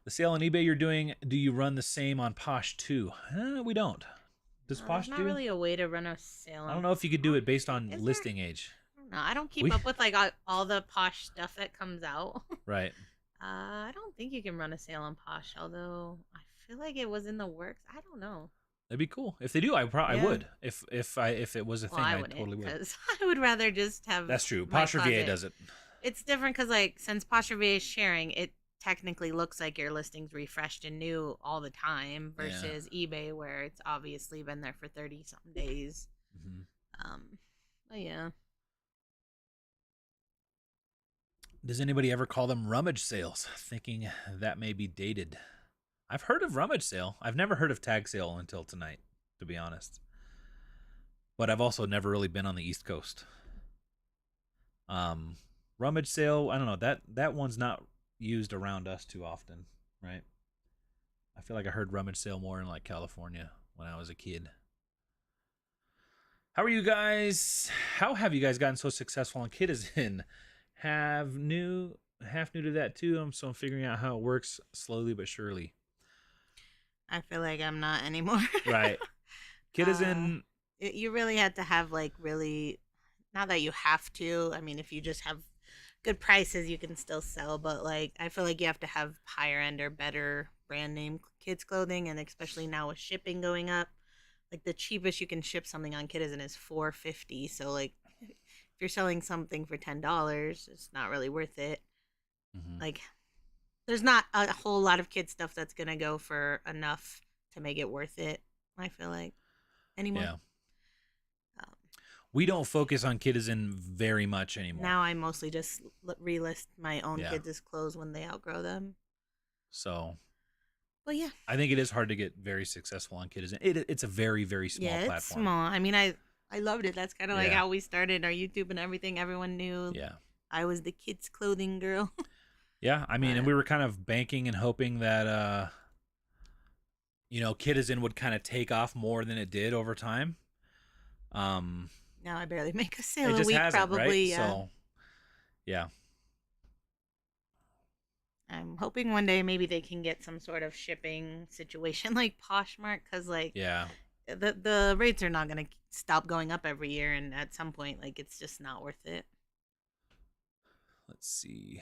The sale on eBay you're doing, do you run the same on Posh too? We don't. Does Posh There's do? not really a way to run a sale. I don't know if you could do it based on Is listing age. No, I don't keep up with like all the Posh stuff that comes out. Right. I don't think you can run a sale on Posh, although I feel like it was in the works. I don't know. That'd be cool. If they do, I Yeah. would. If it was a thing, I wouldn't, totally would. because I would rather just have. That's true. my Posh or VA closet. does it. It's different because like since Posh or VA is sharing, it technically looks like your listing's refreshed and new all the time versus eBay where it's obviously been there for 30 something days. Mm-hmm. But yeah. Does anybody ever call them rummage sales, thinking that may be dated? I've heard of rummage sale. I've never heard of tag sale until tonight, to be honest. But I've also never really been on the East Coast. Rummage sale, I don't know. That one's not used around us too often, right? I feel like I heard rummage sale more in like California when I was a kid. How have you guys gotten so successful on Kidizen? Half new to that too. So I'm figuring out how it works slowly but surely. I feel like I'm not anymore. Right. Kidizen. You really had to have like really, not that you have to. I mean, if you just have good prices, you can still sell. But like, I feel like you have to have higher end or better brand name kids clothing, and especially now with shipping going up, like the cheapest you can ship something on Kidizen is $4.50. So like, if you're selling something for $10, it's not really worth it. Mm-hmm. Like, there's not a whole lot of kid stuff that's gonna go for enough to make it worth it. I feel like anymore. Yeah. We don't focus on Kidizen very much anymore. Now I mostly just relist my own kids' clothes when they outgrow them. So. Well, yeah. I think it is hard to get very successful on Kidizen. It's a very, very small platform. Yeah, it's small. I mean, I loved it. That's kind of like how we started our YouTube and everything. Everyone knew I was the kids' clothing girl. Yeah, I mean, and we were kind of banking and hoping that, Kidizen would kind of take off more than it did over time. Now I barely make a sale it just a week, hasn't, probably. Right? Yeah. So, yeah. I'm hoping one day maybe they can get some sort of shipping situation like Poshmark, because like the rates are not going to stop going up every year, and at some point like it's just not worth it. Let's see.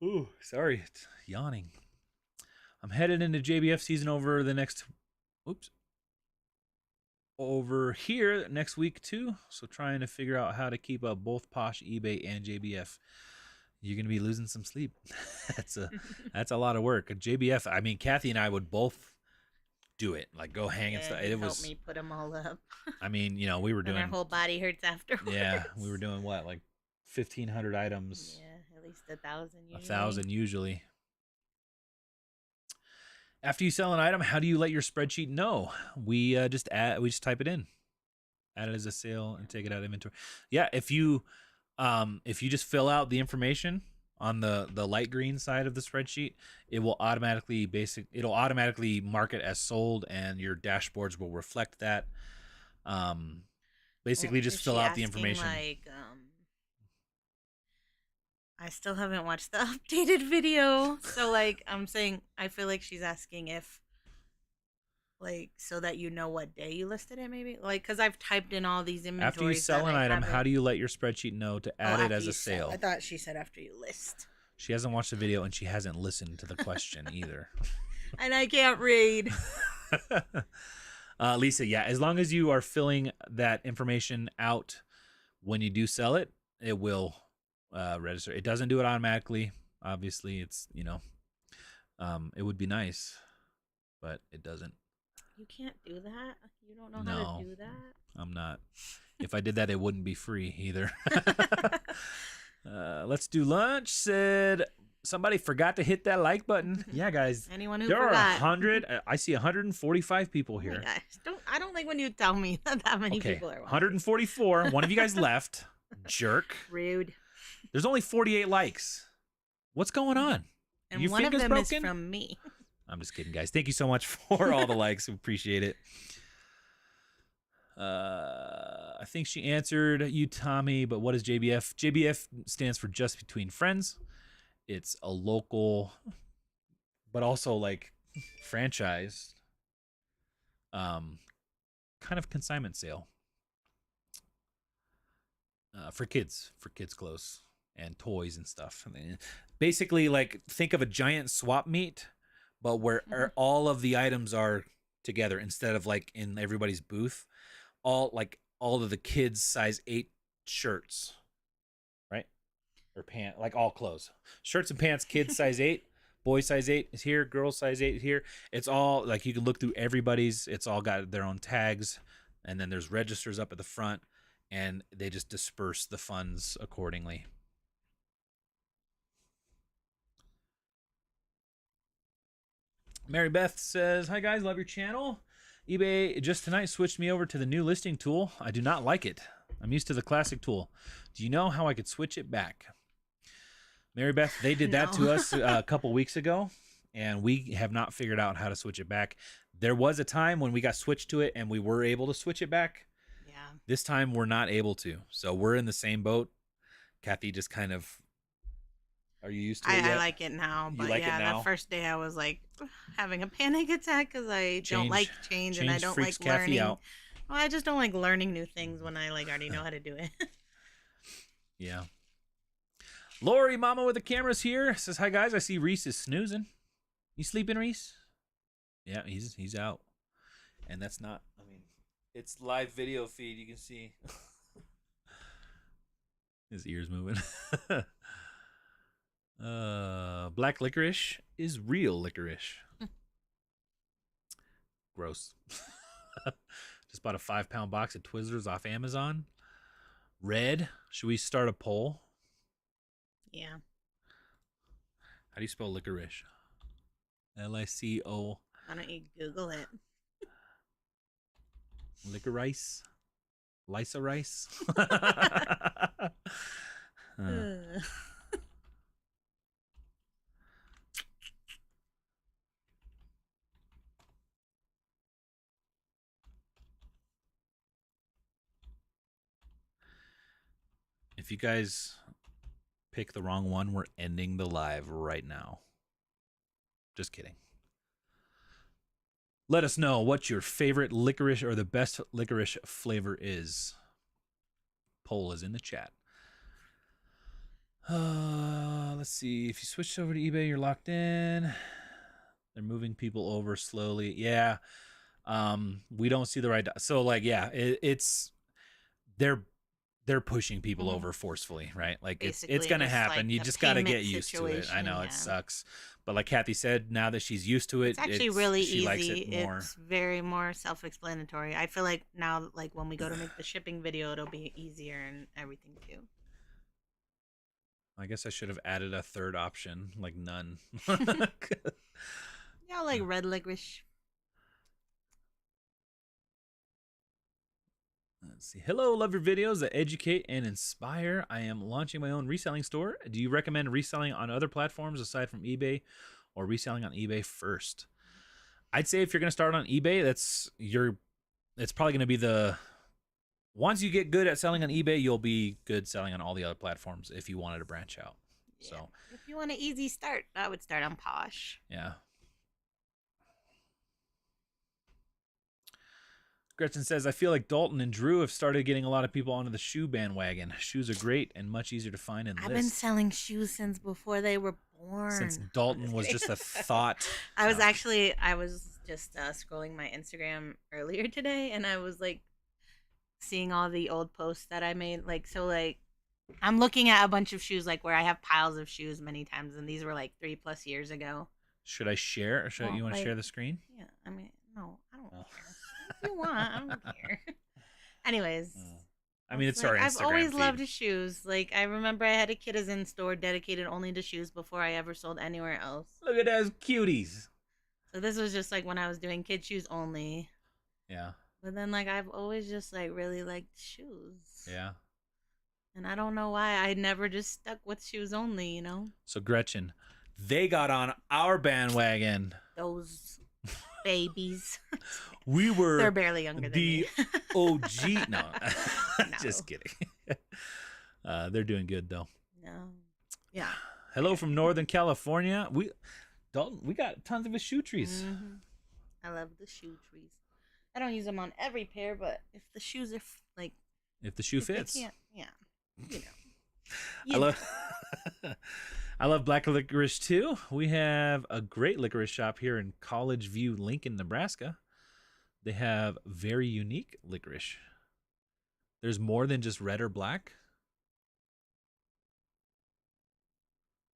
Ooh, sorry, it's yawning. I'm headed into JBF season over here next week too. So trying to figure out how to keep up both Posh, eBay, and JBF. You're gonna be losing some sleep. That's a lot of work. JBF. I mean, Kathy and I would both do it. Like go hang and stuff. It was help me put them all up. I mean, we were doing. And our whole body hurts afterwards. Yeah, we were doing what, like 1,500 items. Yeah, at least 1,000. 1,000 usually. After you sell an item, how do you let your spreadsheet know? We just type it in, add it as a sale, and take it out of inventory. Yeah, if you just fill out the information on the light green side of the spreadsheet, it will automatically mark it as sold, and your dashboards will reflect that. Basically, just fill out the information. Like, I still haven't watched the updated video, so like I'm saying, I feel like she's asking if, like, so that you know what day you listed it, maybe, like, because I've typed in all these inventories. After you sell an item, how do you let your spreadsheet know to add it as a sale? I thought she said after you list. She hasn't watched the video, and she hasn't listened to the question either. And I can't read. Lisa, yeah, as long as you are filling that information out when you do sell it, it will register. It doesn't do it automatically. Obviously, it's, it would be nice, but it doesn't. You can't do that? You don't know how to do that? I'm not. If I did that, it wouldn't be free either. Let's do lunch. Said somebody forgot to hit that like button. Yeah, guys. Anyone who there forgot. Are 100. I see 145 people here. Oh my gosh. I don't like when you tell me that many people are watching. 144. One of you guys left. Jerk. Rude. There's only 48 likes. What's going on? And your one of them broken? is from me. I'm just kidding, guys. Thank you so much for all the likes. We appreciate it. I think she answered you, Tommy, but what is JBF? JBF stands for Just Between Friends. It's a local, but also like franchised, kind of consignment sale for kids clothes and toys and stuff. I mean, basically, like, think of a giant swap meet, but where all of the items are together instead of like in everybody's booth. All of the kids size 8 shirts, right? Or pant, like all clothes, shirts and pants. Kids size 8, boy size 8 is here, girl size 8 is here. It's all like, you can look through everybody's. It's all got their own tags, and then there's registers up at the front, and they just disperse the funds accordingly. Mary Beth says, "Hi guys, love your channel. eBay just tonight switched me over to the new listing tool. I do not like it. I'm used to the classic tool. Do you know how I could switch it back?" Mary Beth, they did that to us a couple weeks ago, and we have not figured out how to switch it back. There was a time when we got switched to it and we were able to switch it back. Yeah. This time we're not able to. So we're in the same boat. Kathy just kind of, are you used to it yet? I like it now, but like yeah, that first day I was like having a panic attack because I don't like change and I don't like learning. Out. Well, I just don't like learning new things when I like already know how to do it. Yeah. Lori, Mama with the cameras here, says, "Hi guys, I see Reese is snoozing. You sleeping, Reese?" Yeah, he's out. And that's not, I mean, it's live video feed, you can see. His ears moving. Black licorice is real licorice. Gross. Just bought a 5-pound box of Twizzlers off Amazon. Red. Should we start a poll? Yeah. How do you spell licorice? Lico. Why don't you Google it? Licorice? Lisa rice? If you guys pick the wrong one, we're ending the live right now. Just kidding. Let us know what your favorite licorice or the best licorice flavor is. Poll is in the chat. Let's see. If you switched over to eBay, you're locked in. They're moving people over slowly. Yeah. We don't see the right. So like, yeah, it's they're pushing people over forcefully, right? Like it's gonna happen. Like, you just gotta get used to it. I know it sucks, but like Kathy said, now that she's used to it, it's actually really she easy. Likes it more. It's very more self-explanatory. I feel like now, like when we go to make the shipping video, it'll be easier and everything too. I guess I should have added a third option, like none. Yeah, like red licorice. Let's see. Hello, love your videos that educate and inspire. I am launching my own reselling store. Do you recommend reselling on other platforms aside from eBay, or reselling on eBay first? I'd say if you're going to start on eBay, it's probably going to be once you get good at selling on eBay, you'll be good selling on all the other platforms if you wanted to branch out. Yeah. So if you want an easy start, I would start on Posh. yeah. Gretchen says, I feel like Dalton and Drew have started getting a lot of people onto the shoe bandwagon. Shoes are great and much easier to find and list. I've been selling shoes since before they were born. Since Dalton was just a thought. I was just scrolling my Instagram earlier today, and I was like seeing all the old posts that I made. I'm looking at a bunch of shoes, like where I have piles of shoes many times, and these were like 3+ years ago. Should I share, or you want to share the screen? Yeah, I mean, no, I don't care. If you want, I don't care. Anyways. I mean, it's our Instagram I've always feed. loved shoes. Like, I remember I had a Kidizen store dedicated only to shoes before I ever sold anywhere else. Look at those cuties. So this was just like when I was doing kid shoes only. Yeah. But then I've always just really liked shoes. Yeah. And I don't know why I never just stuck with shoes only, So Gretchen, they got on our bandwagon. Those babies. They're barely younger than me. OG. No. Just kidding. They're doing good though. No. Yeah. Hello from Northern California. Dalton, we got tons of his shoe trees. Mm-hmm. I love the shoe trees. I don't use them on every pair, but if the shoes are if the shoe fits. I love I love black licorice too. We have a great licorice shop here in College View, Lincoln, Nebraska. They have very unique licorice. There's more than just red or black.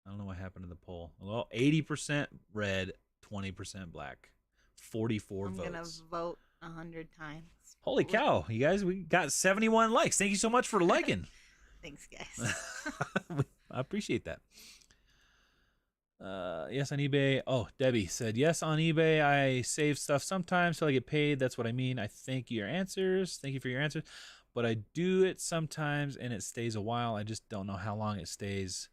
I don't know what happened to the poll. Well, 80% red, 20% black. 44 votes. I'm going to vote 100 times. Holy cow, you guys, we got 71 likes. Thank you so much for liking. Thanks, guys. I appreciate that. Yes, on eBay. Oh, Debbie said, yes, on eBay. I save stuff sometimes till I get paid. That's what I mean. I thank you for your answers. But I do it sometimes and it stays a while. I just don't know how long it stays.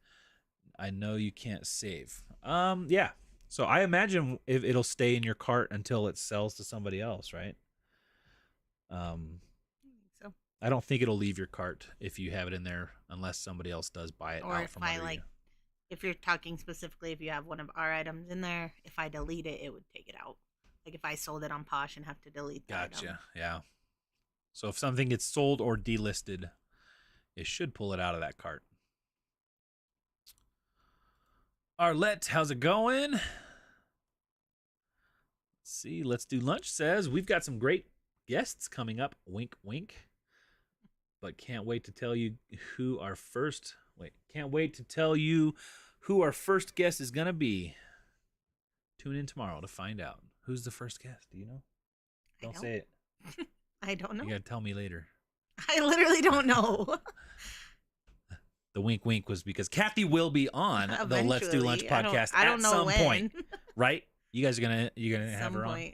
I know you can't save. Yeah. So I imagine if it'll stay in your cart until it sells to somebody else, right? So I don't think it'll leave your cart if you have it in there unless somebody else does buy it out from under you. If you're talking specifically, if you have one of our items in there, if I delete it, it would take it out. Like if I sold it on Posh and have to delete that. Gotcha. Yeah. So if something gets sold or delisted, it should pull it out of that cart. Arlette, how's it going? Let's see. Let's Do Lunch says, we've got some great guests coming up. Wink, wink. But can't wait to tell you who our first... can't wait to tell you who our first guest is going to be. Tune in tomorrow to find out. Who's the first guest? Do you know? Don't say it. I don't know. You got to tell me later. I literally don't know. The wink wink was because Kathy will be on the Let's Do Lunch podcast I don't know at some when. point. Right? You guys are gonna have her on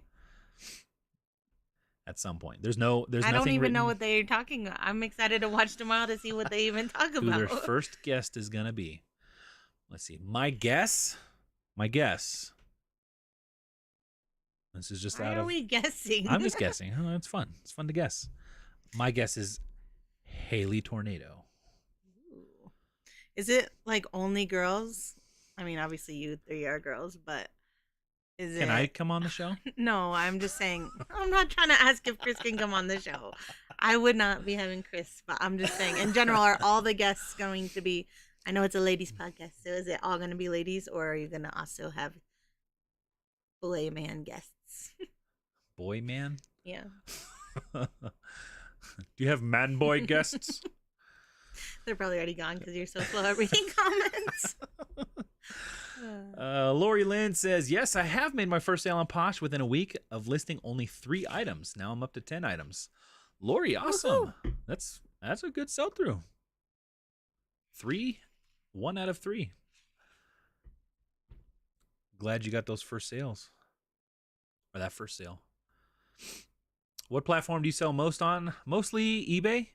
at some point. There's nothing I don't even written know what they're talking about. I'm excited to watch tomorrow to see what they even talk who about. their first guest is gonna be. Let's see. My guess. This is just Why are we guessing? I'm just guessing. Oh, it's fun. It's fun to guess. My guess is Haley Tornado. Ooh. Is it only girls? I mean, obviously you three are girls, but Can I come on the show? No, I'm just saying. I'm not trying to ask if Chris can come on the show. I would not be having Chris, but I'm just saying. In general, are all the guests going to be? I know it's a ladies podcast, so is it all going to be ladies, or are you going to also have boy man guests? Boy man? Yeah. Do you have man boy guests? They're probably already gone because you're so slow at reading comments. Lori Lynn says, yes, I have made my first sale on Posh within a week of listing only 3 items. Now I'm up to 10 items. Lori, awesome. Woo-hoo. That's a good sell through. 1 out of 3. Glad you got those first sales. or that first sale. What platform do you sell most on? Mostly eBay.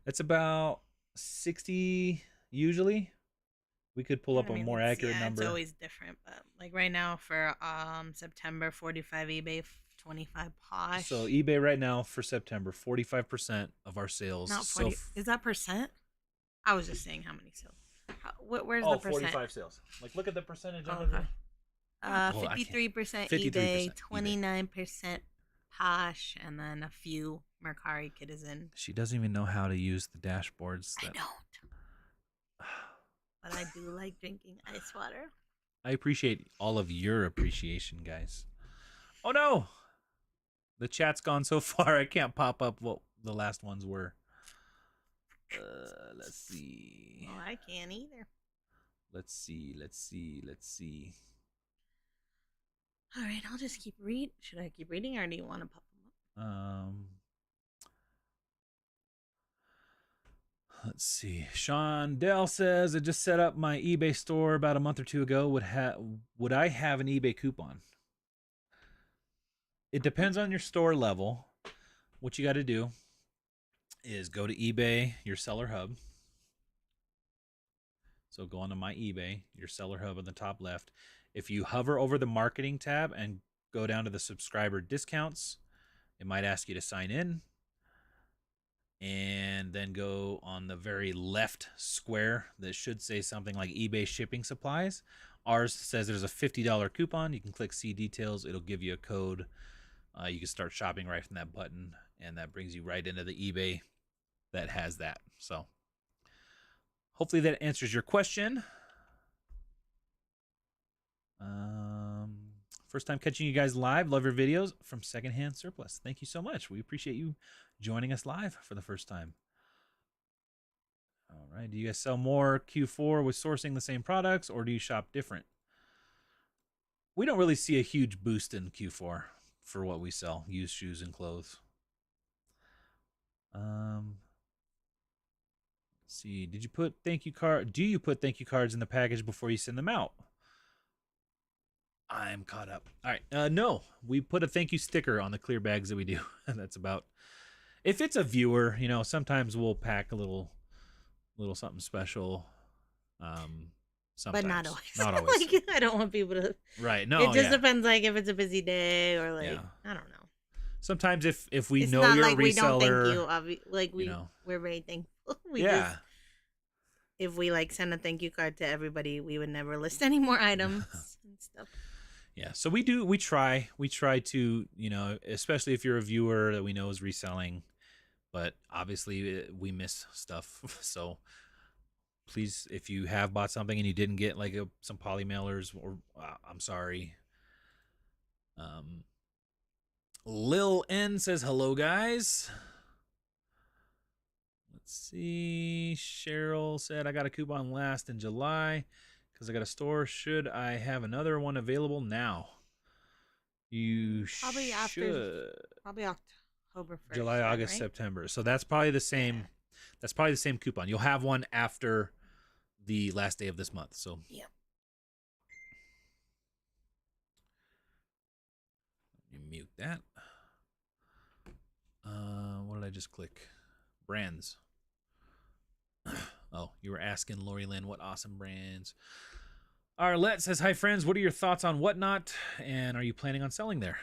That's about 60 usually. We could pull up a more accurate number. It's always different, but like right now for September, 45 eBay, 25 Posh. So eBay right now for September, 45% of our sales. Not 40. Is that percent? I was just saying how many sales. Where's the percent? 45 sales. Like, look at the percentage Oh, under okay. there. 53% 53% eBay, 29% Posh, and then a few Mercari, Kidizen. She doesn't even know how to use the dashboards. I don't. But I do like drinking ice water. I appreciate all of your appreciation, guys. Oh, no. The chat's gone so far, I can't pop up what the last ones were. Let's see. Oh, I can't either. Let's see. All right, I'll just keep reading. Should I keep reading, or do you want to pop them up? Let's see. Sean Dell says, I just set up my eBay store about a month or two ago. Would I have an eBay coupon? It depends on your store level. What you got to do is go to eBay, your seller hub. So go onto my eBay, your seller hub on the top left. If you hover over the marketing tab and go down to the subscriber discounts, it might ask you to sign in. And then go on the very left square that should say something like eBay shipping supplies. Ours says there's a $50 coupon. You can click see details. It'll give you a code. You can start shopping right from that button, and that brings you right into the eBay that has that. So hopefully that answers your question. First time catching you guys live. Love your videos from Secondhand Surplus. Thank you so much. We appreciate you joining us live for the first time. All right. Do you guys sell more Q4 with sourcing the same products, or do you shop different? We don't really see a huge boost in Q4 for what we sell, used shoes and clothes. Let's see. Do you put thank you cards in the package before you send them out? I'm caught up. All right. No, we put a thank you sticker on the clear bags that we do. That's about. If it's a viewer, sometimes we'll pack a little something special. Sometimes, but not always. Not always. Like, I don't want people to. Right. No. It just depends. Like if it's a busy day or like I don't know. Sometimes if we it's know not you're like a reseller, we don't thank you. Like we're very thankful. If we like send a thank you card to everybody, we would never list any more items and stuff. Yeah, so we try to, especially if you're a viewer that we know is reselling, but obviously we miss stuff. So please, if you have bought something and you didn't get like some poly mailers, or I'm sorry. Lil N says hello, guys. Let's see. Cheryl said I got a coupon last in July. Because I got a store. Should I have another one available now? You probably should. Probably October 1st. July, August, right? September. So that's probably the same. Yeah. That's probably the same coupon. You'll have one after the last day of this month. So yeah. Let me mute that. What did I just click? Brands. Oh, you were asking Lori Lynn what awesome brands. Arlette says, hi friends, what are your thoughts on Whatnot, and are you planning on selling there?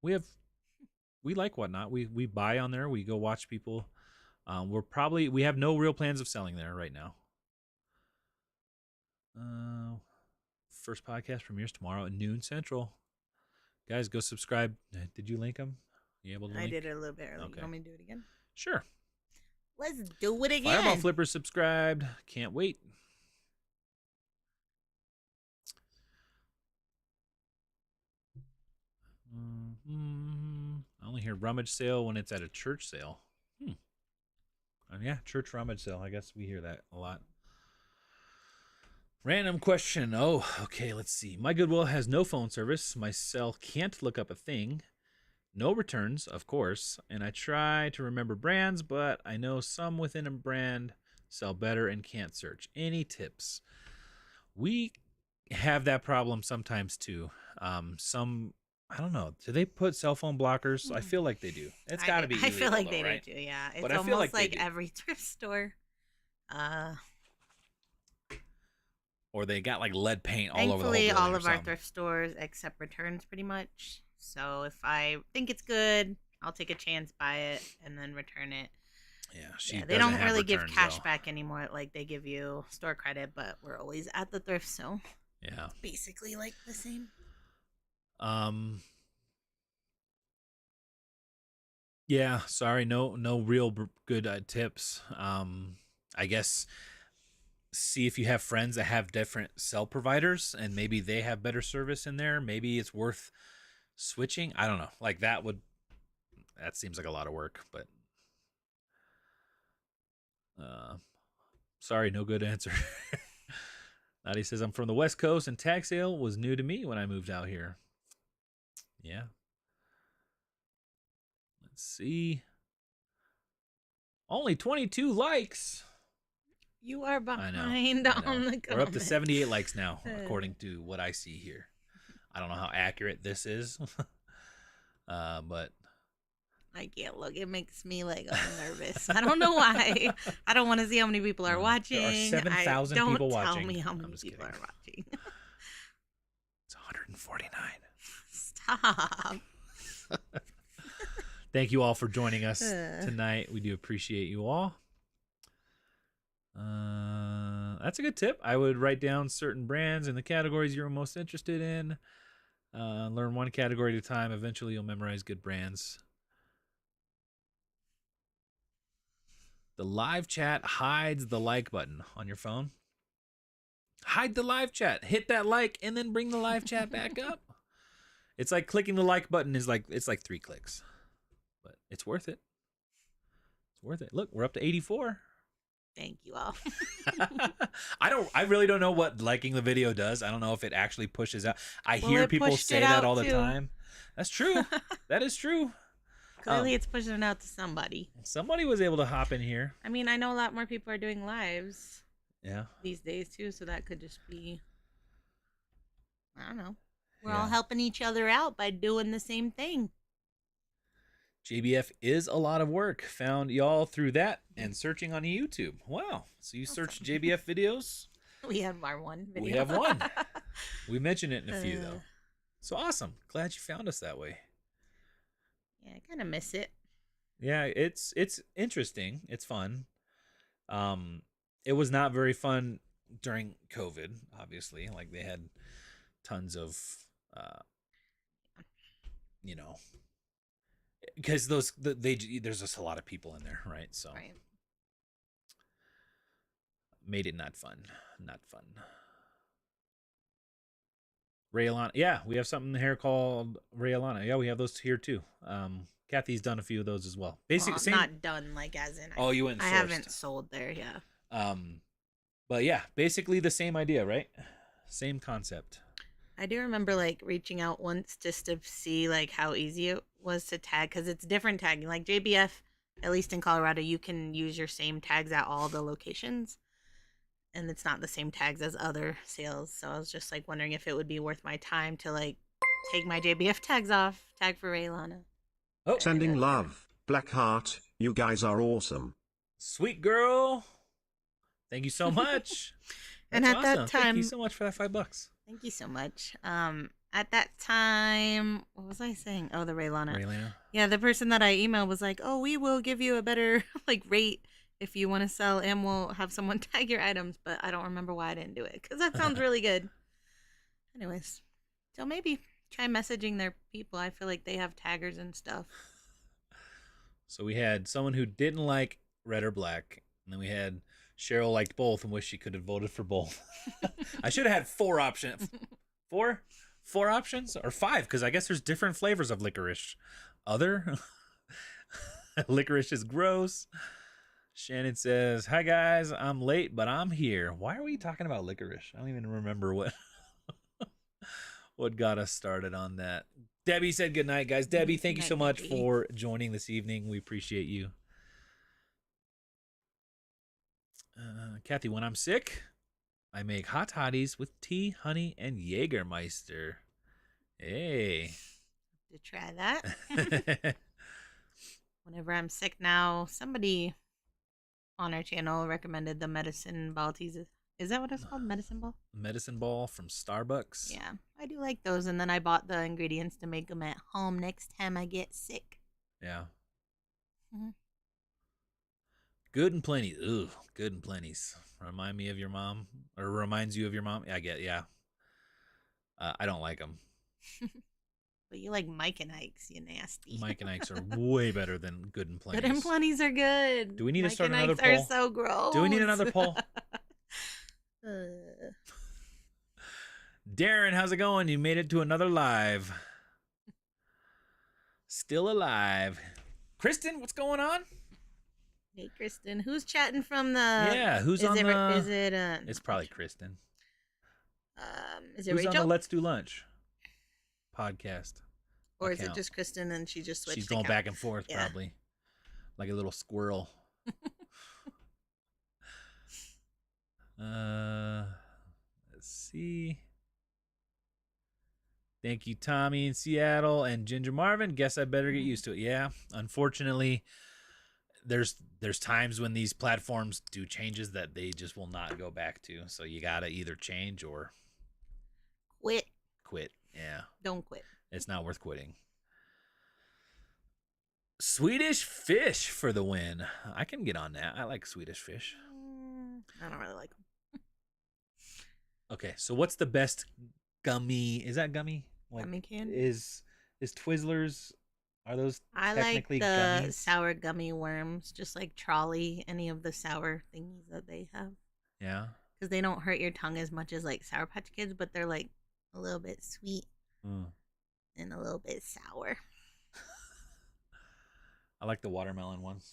We like Whatnot. We buy on there. We go watch people. We have no real plans of selling there right now. First podcast premieres tomorrow at noon Central. Guys, go subscribe. Did you link them? You able to link? I did it a little bit early. Okay. You want me to do it again? Sure. Let's do it again. Fireball Flipper subscribed. Can't wait. I only hear rummage sale when it's at a church sale. Yeah, church rummage sale. I guess we hear that a lot. Random question. Oh, okay, let's see. My Goodwill has no phone service. My cell can't look up a thing. No returns, of course. And I try to remember brands, but I know some within a brand sell better and can't search. Any tips? We have that problem sometimes too. Some I don't know. Do they put cell phone blockers? I feel like they do. It's got to be I feel illegal, like though, they right? do too. Yeah, it's But I almost feel like they like do. every thrift store. Or they got like lead paint all over the whole Thankfully, building all or of our something. thrift stores accept returns pretty much. So if I think it's good, I'll take a chance, buy it, and then return it. Yeah, They don't really give returns, cash though. back anymore. Like they give you store credit, but we're always at the thrift, so Yeah. it's basically like the same. Yeah, sorry, no real good tips. I guess see if you have friends that have different cell providers and maybe they have better service in there. Maybe it's worth switching. I don't know. Like that seems like a lot of work, but sorry, no good answer. Nadia says, I'm from the West Coast and tag sale was new to me when I moved out here. Yeah. Let's see. Only 22 likes. You are I know. behind on the comments. We're up to 78 likes now, according to what I see here. I don't know how accurate this is, but I can't look. It makes me like nervous. I don't know why. I don't want to see how many people are watching. There are 7,000 people watching. Don't tell me how many just people kidding. are watching. It's 149. Stop. Thank you all for joining us tonight. We do appreciate you all. That's a good tip. I would write down certain brands and the categories you're most interested in. Learn one category at a time. Eventually, you'll memorize good brands. The live chat hides the like button on your phone. Hide the live chat. Hit that like and then bring the live chat back up. It's like clicking the like button is like 3 clicks. But it's worth it. It's worth it. Look, we're up to 84. Thank you all. I really don't know what liking the video does. I don't know if it actually pushes out. I hear it people pushed say it that out all the too. time. That's true. That is true. Clearly, it's pushing it out to somebody. Somebody was able to hop in here. I mean, I know a lot more people are doing lives. Yeah. These days too, so that could just be. I don't know. We're all helping each other out by doing the same thing. JBF is a lot of work. Found y'all through that and searching on YouTube. Wow. So you search JBF videos? We have our one video. We have one. We mentioned it in a few, though. So awesome. Glad you found us that way. Yeah, I kind of miss it. Yeah, it's interesting. It's fun. It was not very fun during COVID, obviously. Like they had tons of, because there's just a lot of people in there, right? So made it not fun. Ray Alana. Yeah, we have something here called Ray Alana. Yeah, we have those here too. Kathy's done a few of those as well. Basically, not done like as in. You went. I haven't sold there. Yeah. But yeah, basically the same idea, right? Same concept. I do remember like reaching out once just to see like how easy it was to tag because it's different tagging. Like JBF, at least in Colorado, you can use your same tags at all the locations. And it's not the same tags as other sales. So I was just like wondering if it would be worth my time to like take my JBF tags off, tag for Raylana. Oh, sending love, Blackheart. You guys are awesome. Sweet girl. Thank you so much. And at that time, thank you so much for that $5. Thank you so much. At that time, what was I saying? Oh, the Raylana. Yeah, the person that I emailed was like, "Oh, we will give you a better like rate if you want to sell, and we'll have someone tag your items." But I don't remember why I didn't do it because that sounds really good. Anyways, so maybe try messaging their people. I feel like they have taggers and stuff. So we had someone who didn't like red or black, and then we had Cheryl liked both and wished she could have voted for both. I should have had 4 options. 4 options or 5 because I guess there's different flavors of licorice. Other licorice is gross. Shannon says, "Hi guys, I'm late, but I'm here." Why are we talking about licorice? I don't even remember what got us started on that. Debbie said good night, guys. Debbie, thank you so much for joining this evening. We appreciate you. Kathy, when I'm sick, I make hot toddies with tea, honey, and Jägermeister. Hey, to try that. Whenever I'm sick now, somebody on our channel recommended the medicine ball teas. Is that what it's called? Medicine ball? Medicine ball from Starbucks. Yeah, I do like those. And then I bought the ingredients to make them at home next time I get sick. Yeah. Mm-hmm. Good and plenty. Ugh, good and plenty's. Remind me of your mom, or reminds you of your mom. I get, yeah. I don't like them. But you like Mike and Ike's, you nasty. Mike and Ike's are way better than good and plenty's. Good and plenty's are good. Do we need to Mike start and another Ike's poll? are so gross. Do we need another poll? Darren, how's it going? You made it to another live. Still alive. Kristen, what's going on? Hey, Kristen. Who's chatting from the... Yeah, who's on the... Is it... It's probably Kristen. Is it who's Rachel? on the Let's Do Lunch podcast? Or is account? it just Kristen and she just switched She's going account? back and forth, probably. Like a little squirrel. Let's see. Thank you, Tommy in Seattle and Ginger Marvin. Guess I better get used to it. Yeah, unfortunately, there's times when these platforms do changes that they just will not go back to. So you gotta either change or Quit. Yeah, Don't quit. it's not worth quitting. Swedish fish for the win. I can get on that. I like Swedish fish. I don't really like them. Okay, so what's the best gummy? Is that gummy? Like, Gummy candy? Is Twizzlers? Are those I like technically the gummies? sour gummy worms, just like Trolley, any of the sour thingies that they have. Yeah. Because they don't hurt your tongue as much as like Sour Patch Kids, but they're like a little bit sweet and a little bit sour. I like the watermelon ones.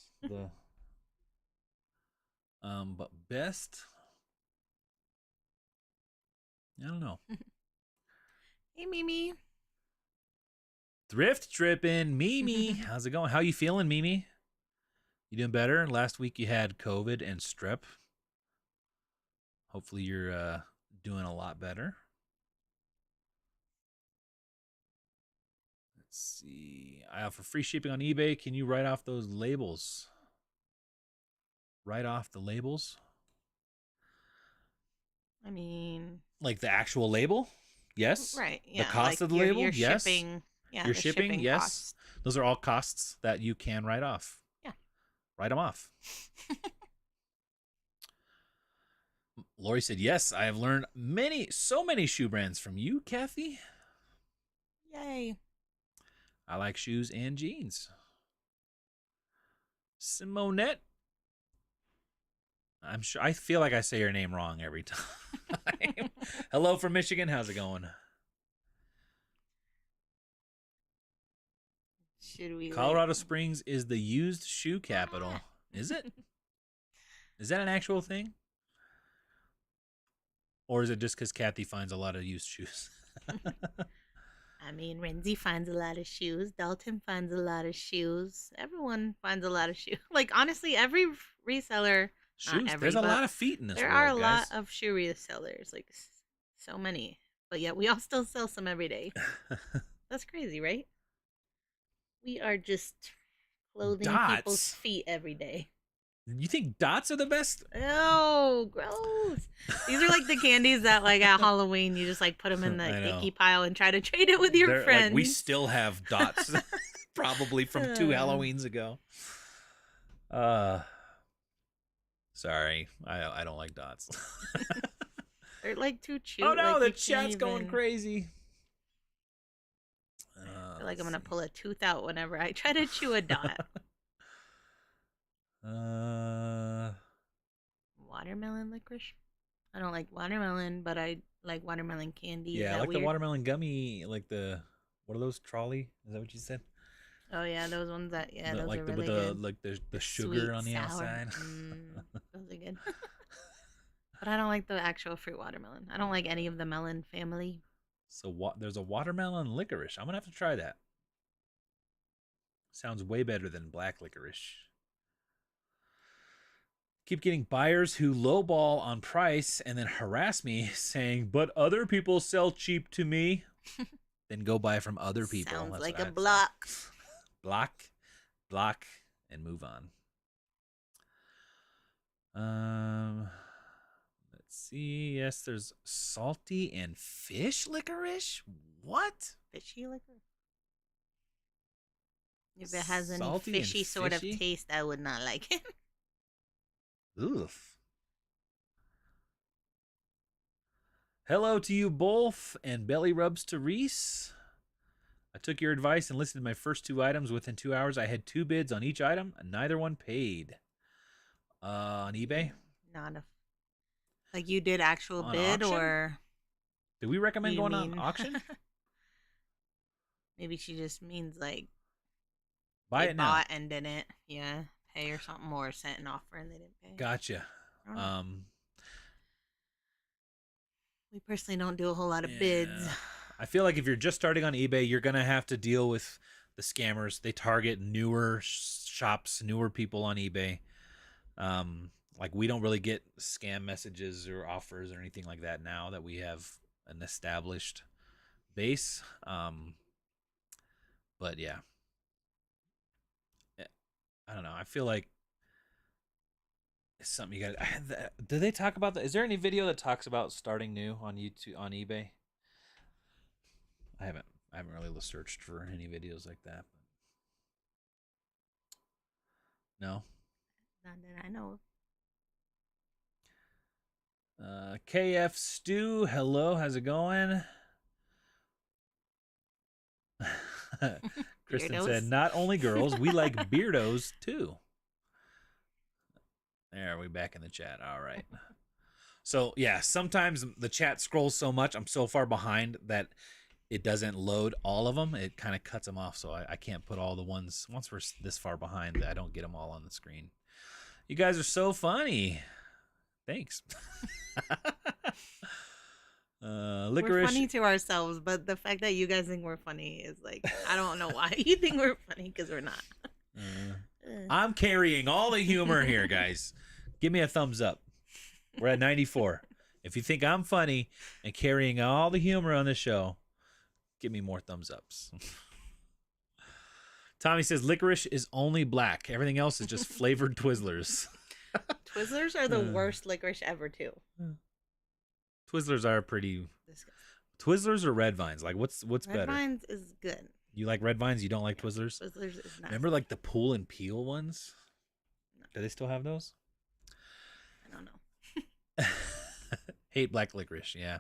But best, I don't know. Hey, Mimi. Thrift tripping, Mimi. How's it going? How you feeling, Mimi? You doing better? Last week you had COVID and strep. Hopefully you're doing a lot better. Let's see. I offer free shipping on eBay. Can you write off those labels? Write off the labels? I mean, Like the actual label? Yes. right. Yeah. The cost like of the your- label? your Yes. Shipping, yeah. Your the shipping? Yes. costs. Those are all costs that you can write off. Yeah. Write them off. Lori said, yes, I have learned so many shoe brands from you, Kathy. Yay. I like shoes and jeans. Simonette. I'm sure I feel like I say your name wrong every time. Hello from Michigan. How's it going? Should we Colorado Springs is the used shoe capital. Is it? Is that an actual thing? Or is it just because Kathy finds a lot of used shoes? I mean, Renzi finds a lot of shoes. Dalton finds a lot of shoes. Everyone finds a lot of shoes. Like, honestly, every reseller... Shoes. Every, There's a lot of feet in this there world, are a guys. lot of shoe resellers, like so many. But yet we all still sell some every day. That's crazy, right? We are just clothing people's feet every day. You think dots are the best? Oh, gross. These are like the candies that like at Halloween you just like put them in the icky pile and try to trade it with your friends. Like, we still have dots probably from 2 Halloweens ago. Sorry, I don't like dots. They're like too chewy. Oh no, like, the chat's going crazy. I feel like I'm gonna pull a tooth out whenever I try to chew a dot. Watermelon licorice. I don't like watermelon, but I like watermelon candy. Yeah, I like weird? the watermelon gummy. Like what are those? Trolley? Is that what you said? Oh yeah, those ones that those like are the, really with good. like the sugar Sweet, on the sour. outside. Those are good. But I don't like the actual fruit watermelon. I don't like any of the melon family. So there's a watermelon licorice. I'm gonna have to try that. Sounds way better than black licorice. Keep getting buyers who lowball on price and then harass me saying, but other people sell cheap to me. then go buy from other people. Sounds That's like what a I'd block. say. Block, and move on. Let's see. Yes, there's salty and fish licorice. What? Fishy liquor. If it has any Salty and fishy sort of fishy? taste, I would not like it. Oof. Hello to you both, and belly rubs to Reese. I took your advice and listed my first 2 items. Within 2 hours, I had 2 bids on each item, and neither one paid. On eBay? Not a. Like you did actual On bid, auction? or Do we recommend you going on mean- auction? maybe she just means like Buy they it now. bought and didn't, pay or something, or sent an offer and they didn't pay. Gotcha. I don't know. We personally don't do a whole lot of bids. Yeah. I feel like if you're just starting on eBay, you're going to have to deal with the scammers. They target newer shops, newer people on eBay. Like we don't really get scam messages or offers or anything like that now that we have an established base. But yeah. I don't know. I feel like it's something you got. Do they talk about that? Is there any video that talks about starting new on YouTube, on eBay? I haven't really searched for any videos like that. No. Not that I know of. KF Stew, hello, how's it going? Kristen Beardos. said, not only girls, we like beardos too. There, we back in the chat. All right. So, yeah, sometimes the chat scrolls so much, I'm so far behind that it doesn't load all of them. It kind of cuts them off, so I can't put all the ones. Once we're this far behind, I don't get them all on the screen. You guys are so funny. Thanks. Licorice. We're funny to ourselves, but the fact that you guys think we're funny is like, I don't know why you think we're funny, because we're not. I'm carrying all the humor here, guys. Give me a thumbs up. We're at 94. If you think I'm funny and carrying all the humor on the show, give me more thumbs ups. Tommy says licorice is only black. Everything else is just flavored Twizzlers. Twizzlers are the worst licorice ever, too. Twizzlers are pretty. Disgusting. Twizzlers or Red Vines? Like what's Red better? Vines is good. You like Red Vines? You don't like Twizzlers? Twizzlers is not. Remember like the Pool and Peel ones? Do they still have those? I don't know. Hate black licorice, yeah.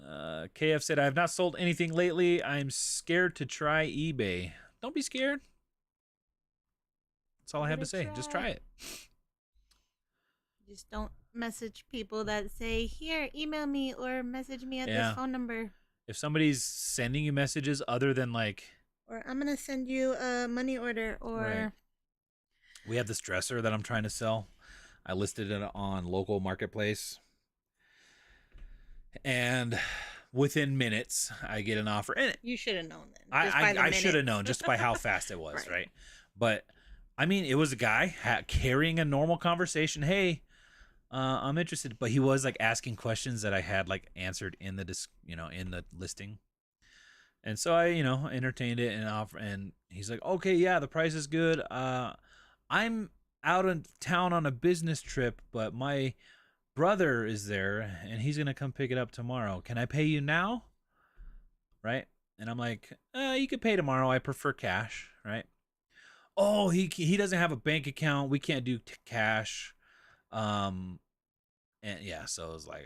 KF said, I have not sold anything lately. I'm scared to try eBay. Don't be scared. That's all I have to say. Just try it. Just don't message people that say, here, email me or message me at Yeah. this phone number. If somebody's sending you messages other than like, Or I'm going to send you a money order, or Right. We have this dresser that I'm trying to sell. I listed it on local marketplace. And within minutes, I get an offer. And you should have known then. just by the I should have minutes. known just by how fast it was, Right. right? But I mean, it was a guy carrying a normal conversation. Hey, I'm interested, but he was like asking questions that I had like answered in the in the listing. And so I, entertained it and offer, and he's like, okay, yeah, the price is good. I'm out of town on a business trip, but my brother is there and he's going to come pick it up tomorrow. Can I pay you now? Right. And I'm like, you could pay tomorrow. I prefer cash. Right. Oh, he doesn't have a bank account. We can't do cash. And yeah, so it was like,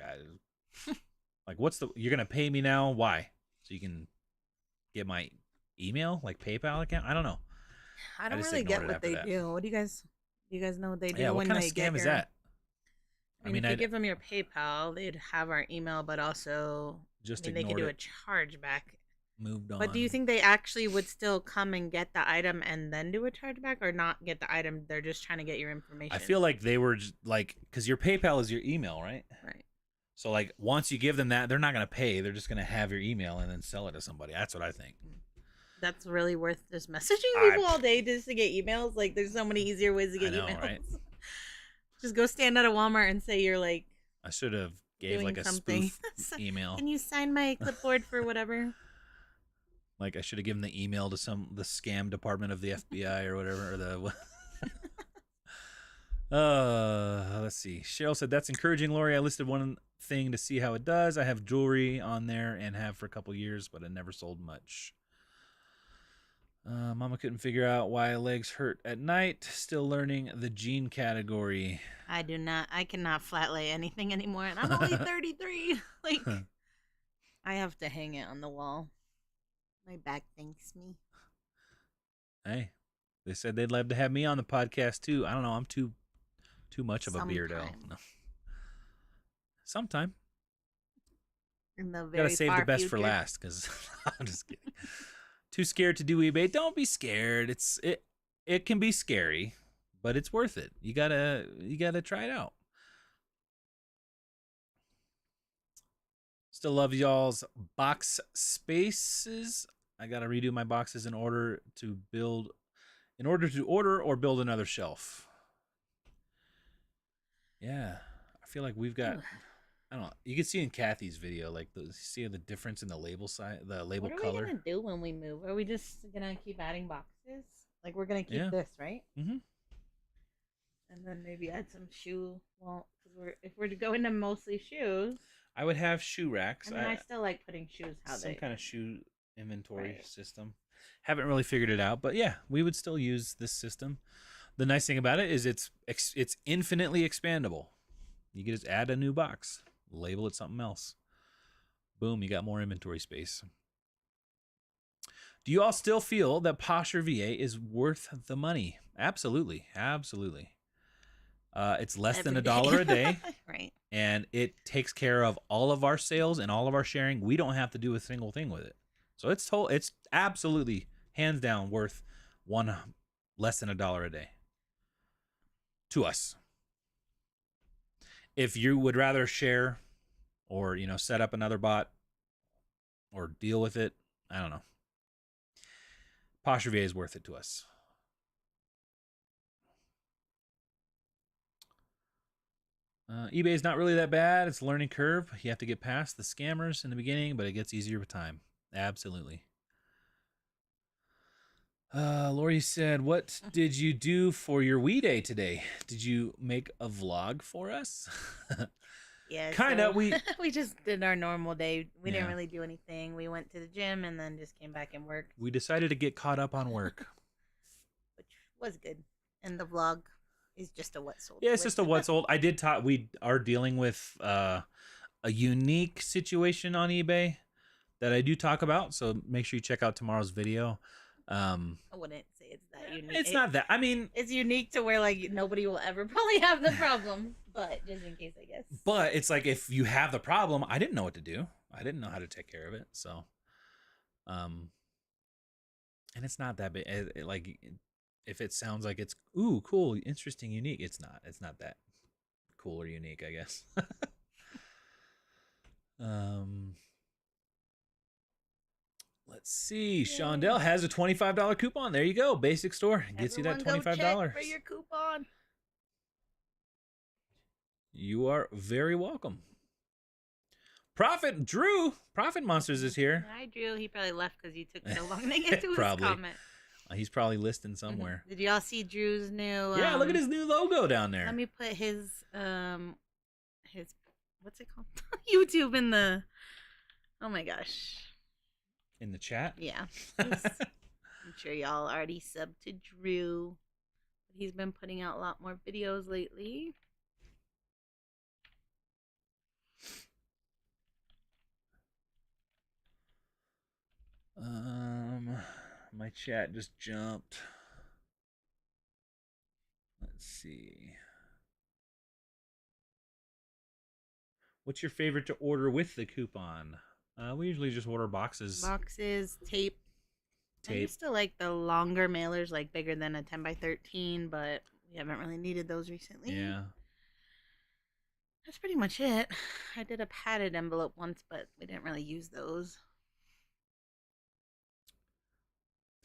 like, you're going to pay me now? Why? So you can get my email, like PayPal account? I don't know. I don't just really get ignored it what after they that. do. What do you guys know what they do Yeah, what when kind of they get scam is your, that? I mean, if you give them your PayPal, they'd have our email, but also Just they could ignored do it. a chargeback. Moved on. But do you think they actually would still come and get the item and then do a chargeback, or not get the item? They're just trying to get your information. I feel like they were just like, because your PayPal is your email, right? Right. So like once you give them that, they're not going to pay. They're just going to have your email and then sell it to somebody. That's what I think. That's really worth just messaging people all day just to get emails. Like, there's so many easier ways to get I know, emails. right? Just go stand at a Walmart and say you're like I should have gave doing like a something. spoof email. Can you sign my clipboard for whatever? Like I should have given the email to the scam department of the FBI or whatever. Or the let's see. Cheryl said that's encouraging, Lori. I listed one thing to see how it does. I have jewelry on there and have for a couple years, but I never sold much. Mama couldn't figure out why legs hurt at night. Still learning the jean category. I cannot flat lay anything anymore, and I'm only 33. Like, I have to hang it on the wall. My back thanks me. Hey, they said they'd love to have me on the podcast too. I don't know. I'm too much of a beardo. No. Sometime. In the very Gotta save the best for future. last, because I'm just kidding. Too scared to do eBay. Don't be scared. It can be scary, but it's worth it. You gotta try it out. Still love y'all's box spaces. I gotta redo my boxes in order to order or build another shelf. Yeah, I feel like we've got. I don't know. You can see in Kathy's video, like see the difference in the label size, the label color. What are we gonna do when we move? Are we just gonna keep adding boxes? Like we're gonna keep this, right? Mm-hmm. And then maybe add some shoe. Well, because if we're going to mostly shoes, I would have shoe racks. I mean, I still like putting shoes some kind of shoe inventory system. Haven't really figured it out, but yeah, we would still use this system. The nice thing about it is it's infinitely expandable. You can just add a new box, label it something else. Boom, you got more inventory space. Do you all still feel that Posher VA is worth the money? Absolutely. Absolutely. It's less than $1 a day. Right. And it takes care of all of our sales and all of our sharing. We don't have to do a single thing with it. So it's absolutely hands down worth less than $1 a day to us. If you would rather share or, set up another bot or deal with it, I don't know. Posher VA is worth it to us. eBay is not really that bad. It's a learning curve. You have to get past the scammers in the beginning, but it gets easier with time. Absolutely. Lori said, what did you do for your Wii Day today? Did you make a vlog for us? Yeah. Kind of. We just did our normal day. We didn't really do anything. We went to the gym and then just came back and worked. We decided to get caught up on work. Which was good. And the vlog is just a what sold. Yeah, it's just a what sold. I did talk. We are dealing with a unique situation on eBay that I do talk about. So make sure you check out tomorrow's video. I wouldn't say it's that unique. It's not that. I mean, it's unique to where like nobody will ever probably have the problem, but just in case, I guess. But it's like if you have the problem, I didn't know what to do. I didn't know how to take care of it. So, and it's not that big. Like, if it sounds like it's cool, interesting, unique, it's not. It's not that cool or unique, I guess. Let's see. Shondell has a $25 coupon. There you go. Basic store gets Everyone you that $25. Go check for your coupon. You are very welcome. Profit Monsters is here. Hi, Drew. He probably left because you took so long to get to his comment. He's probably listing somewhere. Did y'all see Drew's new? Yeah, look at his new logo down there. Let me put his what's it called? YouTube in the. Oh my gosh. In the chat? Yeah. I'm sure y'all already subbed to Drew. He's been putting out a lot more videos lately. My chat just jumped. Let's see. What's your favorite to order with the coupon? We usually just order boxes. Boxes, tape. I used to like the longer mailers, like bigger than a 10x13, but we haven't really needed those recently. Yeah. That's pretty much it. I did a padded envelope once, but we didn't really use those.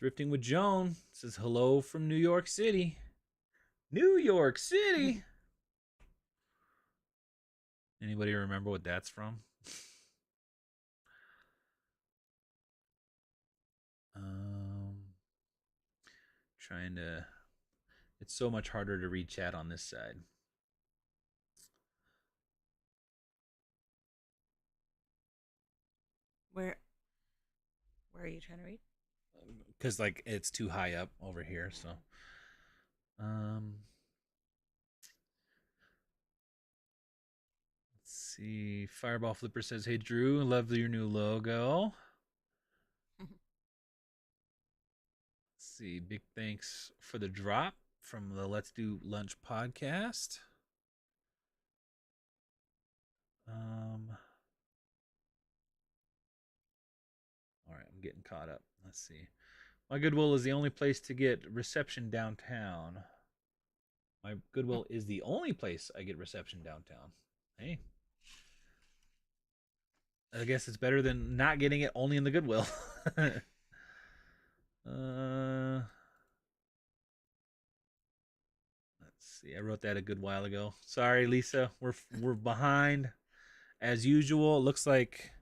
Thrifting with Joan says hello from New York City. New York City. Anybody remember what that's from? Trying to. It's so much harder to read chat on this side. Where are you trying to read? Because like it's too high up over here. So, let's see. Fireball Flipper says, "Hey Drew, love your new logo." Let's see. Big thanks for the drop from the Let's Do Lunch podcast. All right, I'm getting caught up. Let's see. My Goodwill is the only place to get reception downtown. My Goodwill is the only place I get reception downtown. Hey. I guess it's better than not getting it only in the Goodwill. Let's see. I wrote that a good while ago. Sorry, Lisa. We're behind as usual. It looks like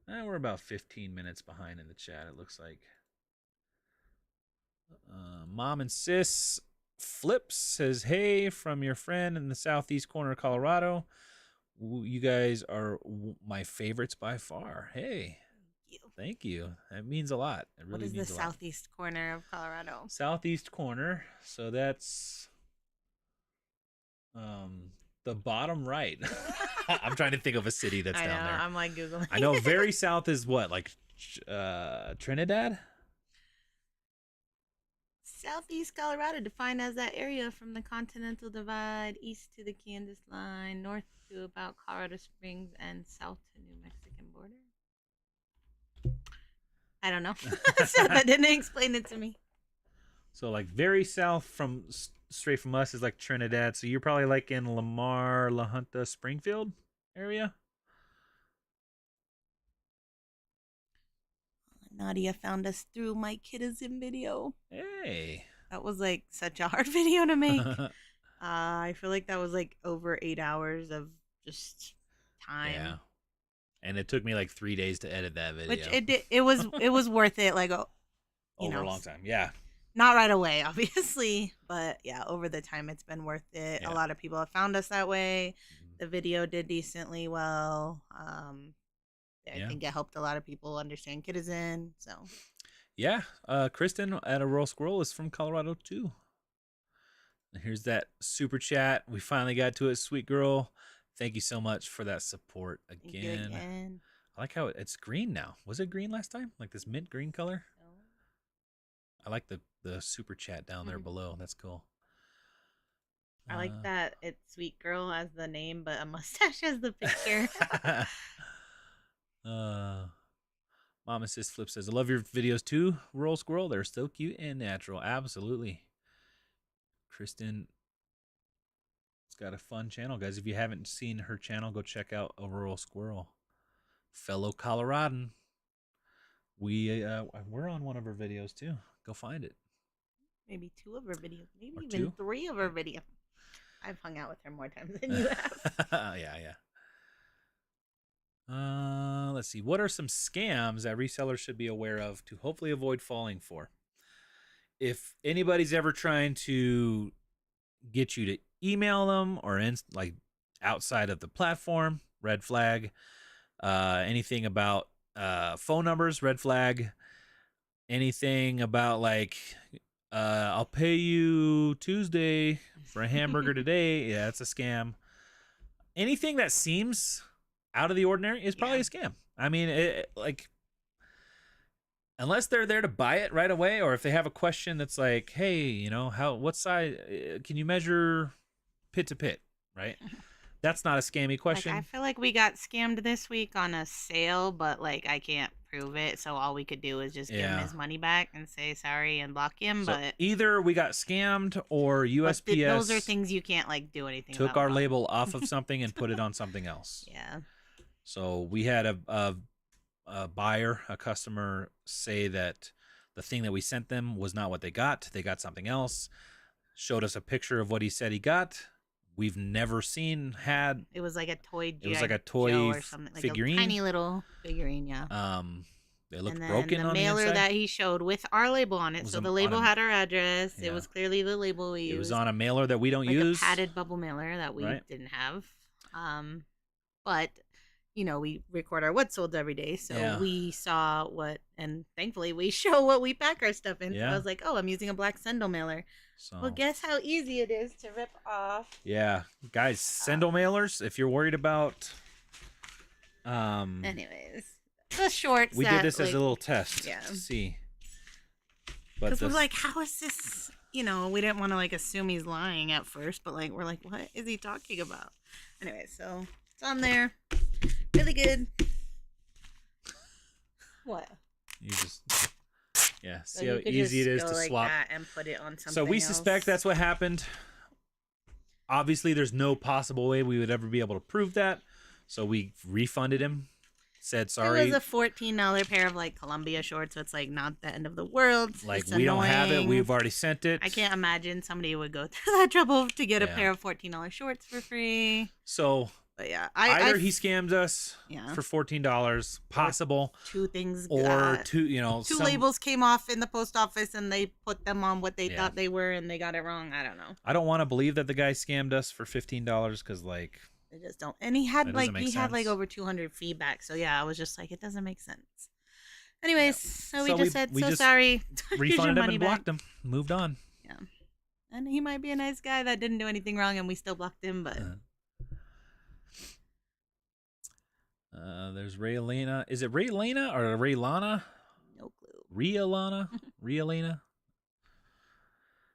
we're about 15 minutes behind in the chat. It looks like. Mom and Sis Flips says, "Hey, from your friend in the southeast corner of Colorado. You guys are my favorites by far." Hey, thank you. That means a lot. It really what is means the a lot. southeast corner of Colorado? Southeast corner. So that's the bottom right. I'm trying to think of a city that's down there. I'm like Googling. I know very south is what, like Trinidad? Southeast Colorado, defined as that area from the Continental Divide east to the Kansas line, north to about Colorado Springs, and south to New Mexican border. I don't know. So that didn't explain it to me. So like very south from straight from us is like Trinidad. So you're probably like in Lamar, La Junta, Springfield area. Nadia found us through my Kidizen video. Hey. That was like such a hard video to make. I feel like that was like over 8 hours of just time. Yeah. And it took me like 3 days to edit that video. Which it was worth it. Like over a long time. Yeah. Not right away, obviously, but yeah, over the time it's been worth it. Yeah. A lot of people have found us that way. The video did decently well. I think it helped a lot of people understand Kidizen. So yeah, Kristen at a Royal Squirrel is from Colorado too. And here's that super chat. We finally got to it, sweet girl. Thank you so much for that support again. Thank you again. I like how it's green now. Was it green last time? Like this mint green color? No. I like the super chat down there below. That's cool. I like that it's Sweet Girl as the name, but a mustache as the picture. Mama Sis Flip says, "I love your videos too, Royal Squirrel. They're so cute and natural." Absolutely. Kristen has got a fun channel, guys. If you haven't seen her channel, go check out a Royal Squirrel. Fellow Coloradan. We're on one of her videos too. Go find it. Maybe 2 of her videos. Maybe Or even 2? 3 of her videos. I've hung out with her more times than you have. Yeah. Let's see. What are some scams that resellers should be aware of to hopefully avoid falling for? If anybody's ever trying to get you to email them or like outside of the platform, red flag. Anything about phone numbers, red flag. Anything about like I'll pay you Tuesday for a hamburger today. Yeah, it's a scam. Anything that seems out of the ordinary is probably a scam. I mean, unless they're there to buy it right away, or if they have a question that's like, hey, what size can you measure pit to pit, right? That's not a scammy question. Like, I feel like we got scammed this week on a sale, but like I can't prove it, so all we could do is just give him his money back and say sorry and block him. So but either we got scammed or USPS. Those are things you can't like do anything. Took about our label off of something and put it on something else. Yeah. So we had a buyer, a customer, say that the thing that we sent them was not what they got. They got something else. Showed us a picture of what he said he got. We've never seen It was like a toy. It was like a toy or something, like figurine, a tiny little figurine. Yeah. They look And then broken the on the mailer inside. that he showed with our label on it. Was So on the label a- had our address. Yeah. It was clearly the label we used. It was on a mailer that we don't like use. a padded bubble mailer that we Right. didn't have. But you know, we record our what sold every day, so Yeah. we saw what, and thankfully we show what we pack our stuff in. So Yeah. I was like, oh, I'm using a black sendle mailer. So Well, guess how easy it is to rip off. yeah, guys, sendle mailers. If you're worried about, Anyways, the shorts. we did this as like, a little test yeah. to see. But Because we're like, how is this? You know, we didn't want to like assume he's lying at first, but like we're like, what is he talking about? Anyway, so it's on there, really good. What? you just yeah, So see you how could easy it just is go to like swap. that and put it on something. So we else. suspect that's what happened. Obviously, there's no possible way we would ever be able to prove that. So we refunded him. Said sorry. It was a $14 pair of like Columbia shorts, so it's like not the end of the world. Like It's we don't have it. annoying. We've already sent it. I can't imagine somebody would go through that trouble to get a Yeah. pair of $14 shorts for free. So But yeah, either he scammed us Yeah. for $14, possible, two things, or two two labels came off in the post office and they put them on what they Yeah. thought they were and they got it wrong. I don't know. I don't want to believe that the guy scammed us for $15 because like They just don't. And he had That like doesn't make had like sense. over 200 feedback. So yeah, I was just like, it doesn't make sense. Anyways, so we So just said we so just sorry. Here's your refunded him money and back. blocked him. Moved on. Yeah, and he might be a nice guy that didn't do anything wrong, and we still blocked him. But There's Raylana. Is it Raylana or Raylana? no clue. Rialana? Rialana?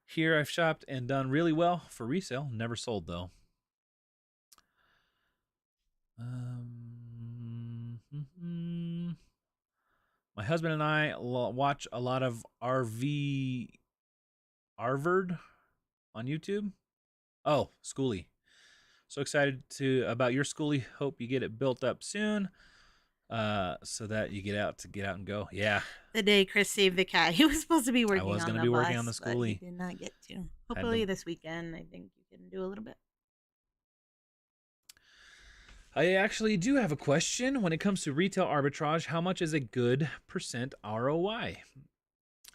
Here I've shopped and done really well for resale. Never sold though. My husband and I watch a lot of Arverd on YouTube. Oh, Schoolie. So excited about your Schoolie. Hope you get it built up soon. So that you get out and go. Yeah. The day Chris saved the cat, he was supposed to be working. was on gonna the be working bus, on the but he schoolie. did not get to. Hopefully this weekend, I think you can do a little bit. I actually do have a question. When it comes to retail arbitrage, how much is a good percent ROI?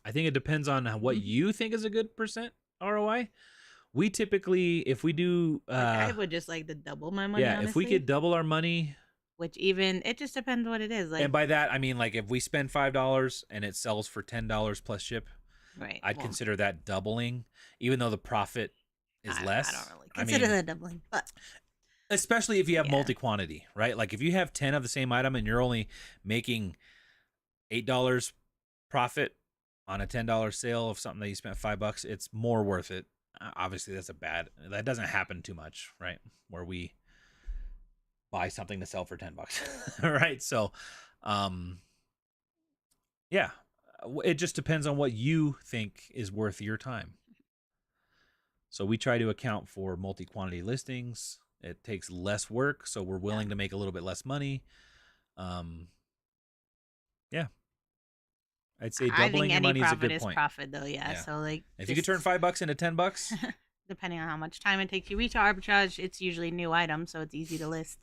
I think it depends on what you think is a good percent ROI. We typically, if we do, I would just like to double my money. yeah, if we honestly. could double our money, Which even it just depends what it is. Like and by that I mean like if we spend $5 and it sells for $10 plus ship, right, I'd well, consider that doubling, even though the profit is less. I don't really consider that doubling, but Especially if you have Yeah. multi-quantity, right? Like if you have 10 of the same item and you're only making $8 profit on a $10 sale of something that you spent $5, it's more worth it. Obviously, that doesn't happen too much, right? Where we buy something to sell for $10, right? So, yeah, it just depends on what you think is worth your time. So we try to account for multi-quantity listings. It takes less work, so we're willing to make a little bit less money. Yeah, I'd say I doubling think your any money is a profit good is point. profit, though. Yeah. Yeah. So like, If you could turn $5 into $10, depending on how much time it takes you retail arbitrage, it's usually new items, so it's easy to list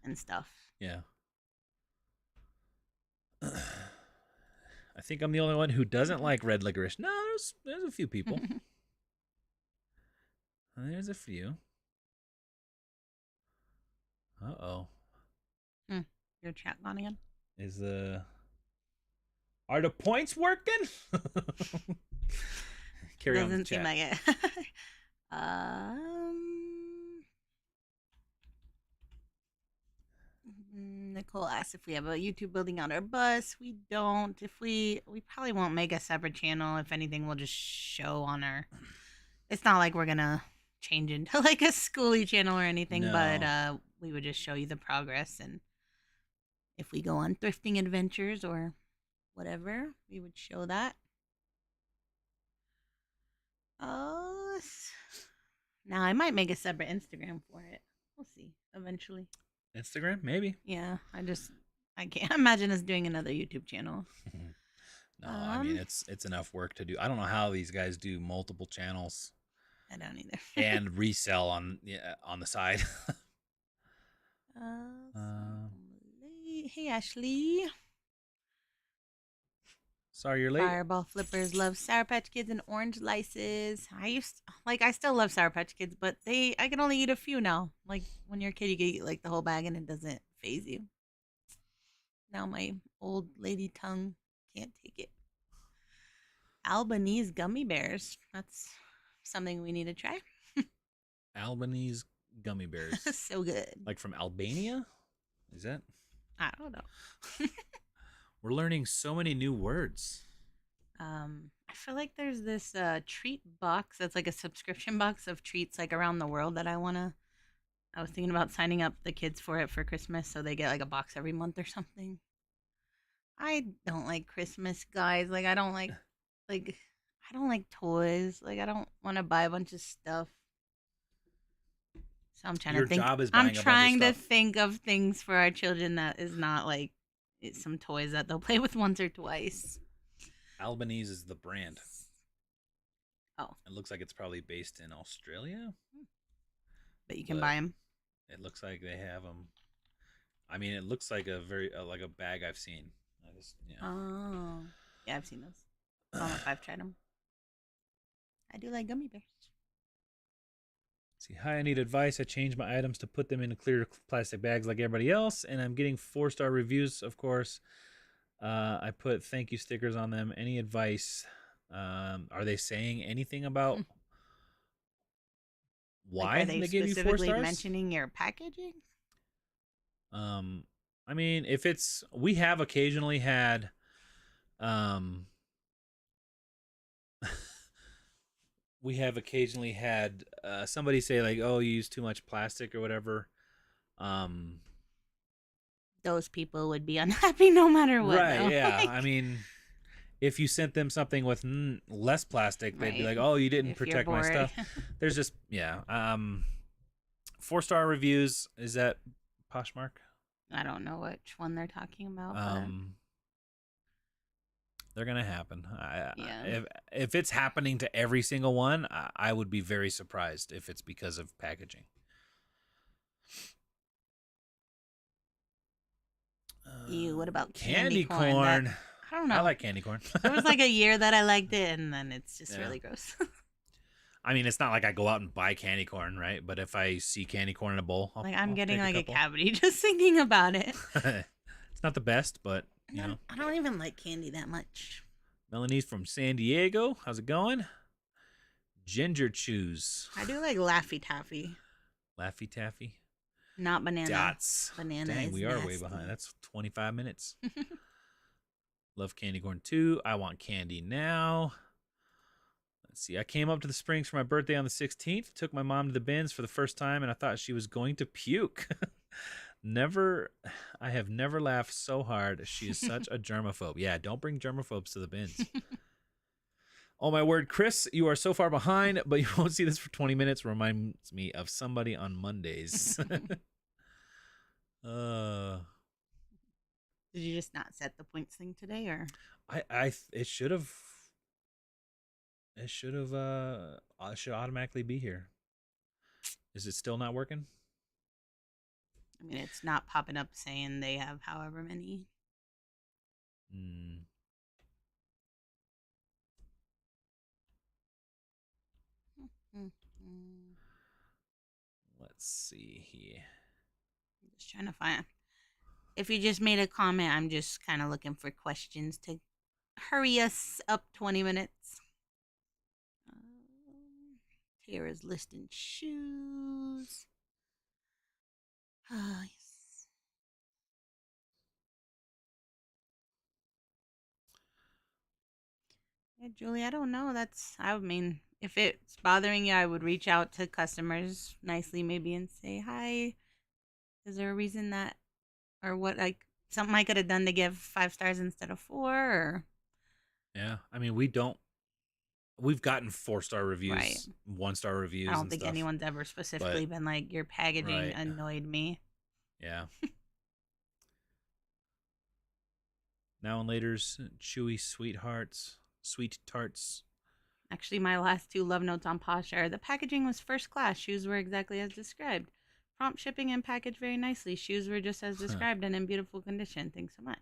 and stuff. yeah. I think I'm the only one who doesn't like red licorice. No, there's a few people. There's a few. Uh-oh. Your chat gone again? Are the points working? Carry on the Doesn't seem chat. like it. Nicole asked if we have a YouTube building on our bus. We don't. If we probably won't make a separate channel. If anything, we'll just show on our. It's not like we're gonna change into like a schooly channel or anything, but we would just show you the progress, and if we go on thrifting adventures or whatever, we would show that. Now I might make a separate Instagram for it. We'll see eventually. Instagram, maybe. Yeah, I can't imagine us doing another YouTube channel. No, I mean it's enough work to do. I don't know how these guys do multiple channels I don't either. and resell on the side. Hey Ashley. Sorry you're late. Fireball flippers love Sour Patch Kids and orange lices. I still love Sour Patch Kids, but I can only eat a few now. Like when you're a kid, you can eat like the whole bag and it doesn't phase you. Now my old lady tongue can't take it. Albanese gummy bears. That's something we need to try. Albanese gummy bears. So good. Like from Albania? Is that? I don't know. We're learning so many new words. I feel like there's this treat box that's like a subscription box of treats like around the world that I was thinking about signing up the kids for it for Christmas so they get like a box every month or something. I don't like Christmas, guys. Like I don't like toys. Like I don't want to buy a bunch of stuff. So I'm trying Your to think. job is buying I'm a bunch of trying to stuff. think of things for our children that is not like some toys that they'll play with once or twice. Albanese is the brand. Oh. It looks like it's probably based in Australia. But you can buy them. It looks like they have them. I mean, it looks like a very like a bag I've seen. Oh, yeah, I've seen those. I don't know if I've tried them. I do like gummy bears. See, hi, I need advice. I changed my items to put them in clear plastic bags like everybody else, and I'm getting 4-star reviews, of course. I put thank you stickers on them. Any advice? Are they saying anything about why like, are they give you 4 specifically stars? mentioning your packaging? I mean, if it's, we have occasionally had, somebody say like, oh, you use too much plastic or whatever. Those people would be unhappy no matter what. Right, though. yeah. Like, I mean, if you sent them something with less plastic, they'd be like, oh, you didn't if you're protect my bored. stuff. There's just, yeah. 4-star reviews. Is that Poshmark? I don't know which one they're talking about. They're gonna happen. Yeah. If it's happening to every single one, I would be very surprised if it's because of packaging. Ew, what about candy corn? corn? I don't know. I like candy corn. There was like a year that I liked it, and then it's just Yeah. really gross. I mean, it's not like I go out and buy candy corn, right? But if I see candy corn in a bowl, I'm I'll getting take like a couple. cavity just thinking about it. It's not the best, but you know. I don't even like candy that much. Melanie's from San Diego. How's it going? Ginger chews. I do like Laffy Taffy, Laffy Taffy. not banana. Dots. Banana Dang, is we are way nasty. behind. That's 25 minutes. Love candy corn too. I want candy now. Let's see. I came up to the Springs for my birthday on the 16th. Took my mom to the bins for the first time, and I thought she was going to puke. I have never laughed so hard. She is such a germaphobe. Yeah, don't bring germaphobes to the bins. Oh my word, Chris, you are so far behind, but you won't see this for 20 minutes. Reminds me of somebody on Mondays. Did you just not set the points thing today, or? It should have. It should automatically be here. Is it still not working? I mean, it's not popping up saying they have however many. Let's see here. I'm just trying to find. If you just made a comment, I'm just kind of looking for questions to hurry us up 20 minutes. Tara's listing shoes. Oh, yes. Yeah, Julie, I don't know. I mean, if it's bothering you, I would reach out to customers nicely maybe and say, hi, is there a reason that, or what, like, something I could have done to give 5 stars instead of 4, or? Yeah, I mean, we've gotten 4-star reviews, Right. 1-star reviews. I don't and think stuff. anyone's ever specifically been like, your packaging Right. annoyed me. Yeah. Now and later's chewy sweet tarts. Actually, my last 2 love notes on Posh are: the packaging was first class. Shoes were exactly as described. Prompt shipping and packaged very nicely. Shoes were just as described and in beautiful condition. Thanks so much.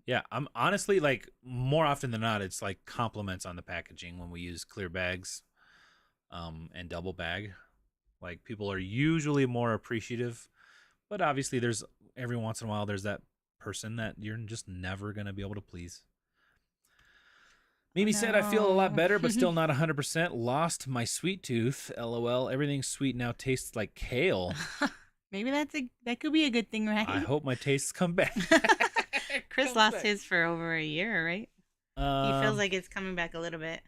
Yeah, I'm honestly like more often than not, it's like compliments on the packaging when we use clear bags, and double bag. Like people are usually more appreciative, but obviously there's every once in a while there's that person that you're just never gonna be able to please. Mimi said, I feel a lot better, but still not 100%. Lost my sweet tooth. LOL. Everything sweet now tastes like kale. Maybe that could be a good thing, right? I hope my tastes come back. Chris lost his for over a year, right? He feels like it's coming back a little bit.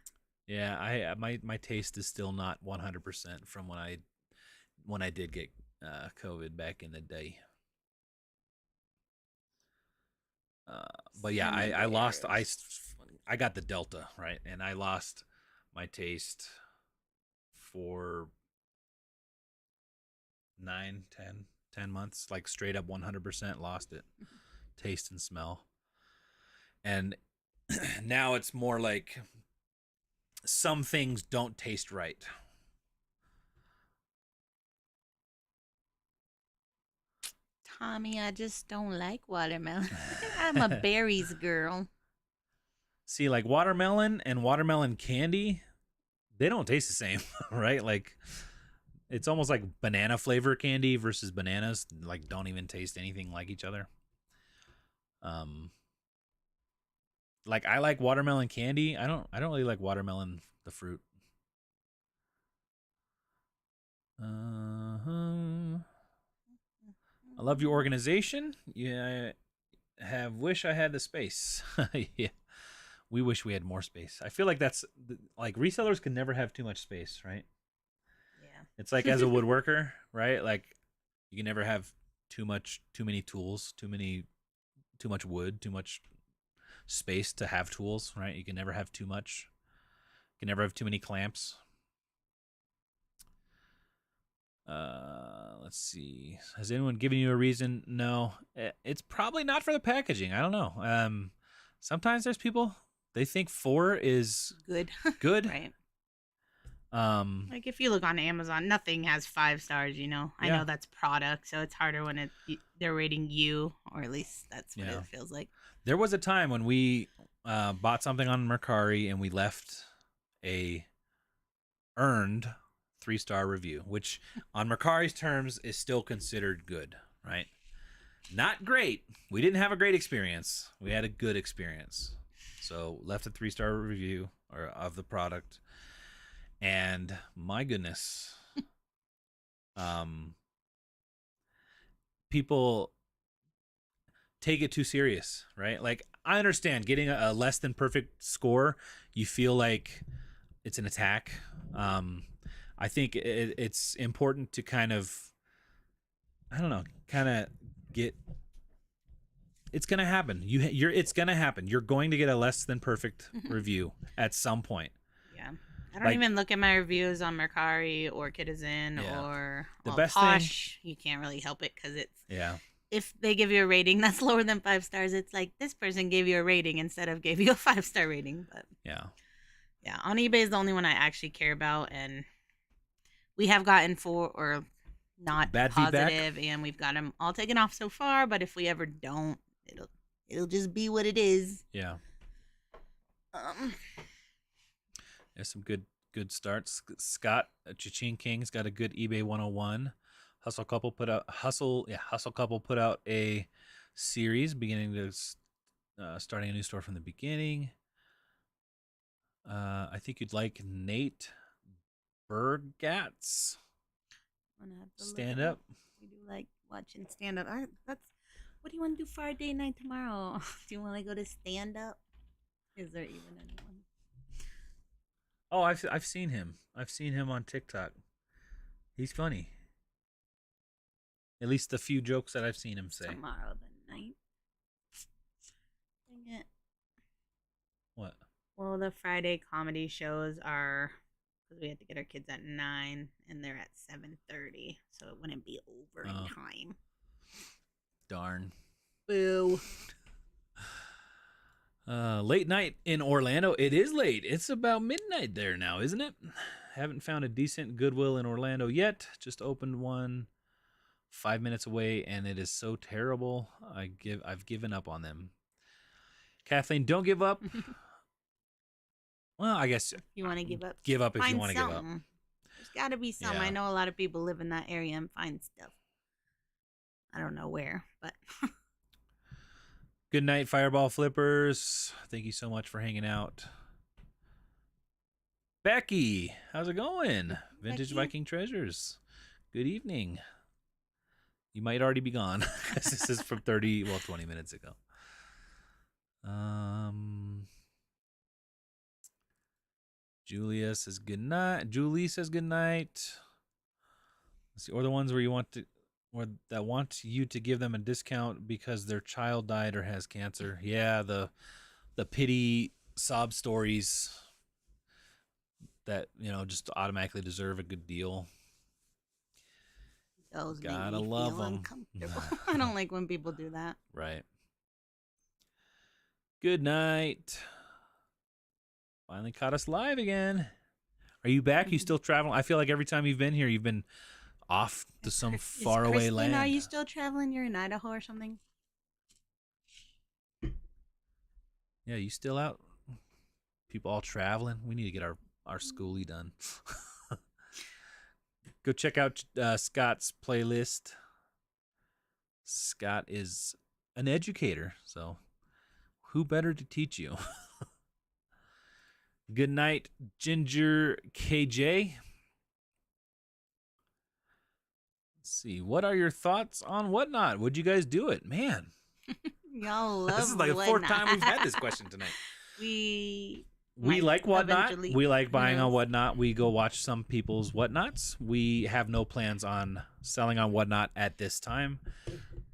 Yeah, my taste is still not 100% from when I did get COVID back in the day. But yeah, I got the Delta, right? And I lost my taste for 10 months, like straight up 100% lost it. Taste and smell. And now it's more like some things don't taste right. Tommy, I just don't like watermelon. I'm a berries girl. See, like watermelon and watermelon candy, they don't taste the same, right? Like it's almost like banana flavor candy versus bananas, like don't even taste anything like each other. Like I like watermelon candy. I don't really like watermelon the fruit. I love your organization. Yeah, wish I had the space. Yeah. We wish we had more space. I feel like that's like resellers can never have too much space, right? Yeah. It's like as a woodworker, right? Like you can never have too many tools, too much wood, too much space to have tools, right? You can never have too much. You can never have too many clamps. Let's see. Has anyone given you a reason? No. It's probably not for the packaging. I don't know. Sometimes there's people, they think 4 is good. Right. Like if you look on Amazon, nothing has 5 stars, you know. I know that's product, so it's harder when they're rating you, or at least that's what it feels like. There was a time when we bought something on Mercari and we left a earned 3-star review, which on Mercari's terms is still considered good, right? Not great. We didn't have a great experience. We had a good experience. So left a 3-star review of the product. And my goodness, people take it too serious, right? Like I understand getting a less than perfect score. You feel like it's an attack. I think it's important to kind of get. It's gonna happen. It's gonna happen. You're going to get a less than perfect review at some point. Yeah, I don't even look at my reviews on Mercari or Kidizen or Posh. You can't really help it because it's if they give you a rating that's lower than 5 stars, it's like this person gave you a rating instead of gave you a 5-star rating. But yeah, on eBay is the only one I actually care about, and we have gotten 4 or not bad positive, feedback, and we've got them all taken off so far. But if we ever don't, it'll just be what it is. Yeah. There's some good starts. Scott Cha-Ching King's got a good eBay 101. Hustle Couple put out a series beginning to starting a new store from the beginning. I think you'd like Nate Bergatz. Stand up. We do like watching stand up. What do you want to do Friday night tomorrow? Do you want to go to stand up? Is there even anyone? Oh, I've seen him. I've seen him on TikTok. He's funny. At least the few jokes that I've seen him say. Tomorrow the night. Dang it. What? Well, the Friday comedy shows are because we had to get our kids at 9 and they're at 7:30, so it wouldn't be over in time. Darn. Boo. Late night in Orlando. It is late. It's about midnight there now, isn't it? Haven't found a decent Goodwill in Orlando yet. Just opened one 5 minutes away, and it is so terrible. I've given up on them. Kathleen, don't give up. Well, I guess You want to give up? give up if you Find want to give up. something. There's got to be some. Yeah. I know a lot of people live in that area and find stuff. I don't know where, but Good night, Fireball Flippers. Thank you so much for hanging out. Becky, how's it going? Vintage Becky? Viking Treasures. Good evening. You might already be gone. This is from 20 minutes ago. Julia says good night. Julie says good night. Let's see, or the ones where you want to, or that want you to give them a discount because their child died or has cancer. Yeah, the pity sob stories that, you know, just automatically deserve a good deal. those Gotta make me love feel 'em. uncomfortable. I don't like when people do that. Right. Good night. Finally caught us live again. Are you back? You still traveling? I feel like every time you've been here, you've been off to some faraway land. Are you still traveling? You're in Idaho or something? Yeah, you still out? People all traveling. We need to get our schoolie done. Go check out Scott's playlist. Scott is an educator, so who better to teach you? Good night, Ginger KJ. Let's see. What are your thoughts on Whatnot? Would you guys do it? Man, Y'all love this is like the fourth time we've had this question tonight. We like Whatnot. eventually. We like buying Who on knows? Whatnot. We go watch some people's Whatnots. We have no plans on selling on Whatnot at this time.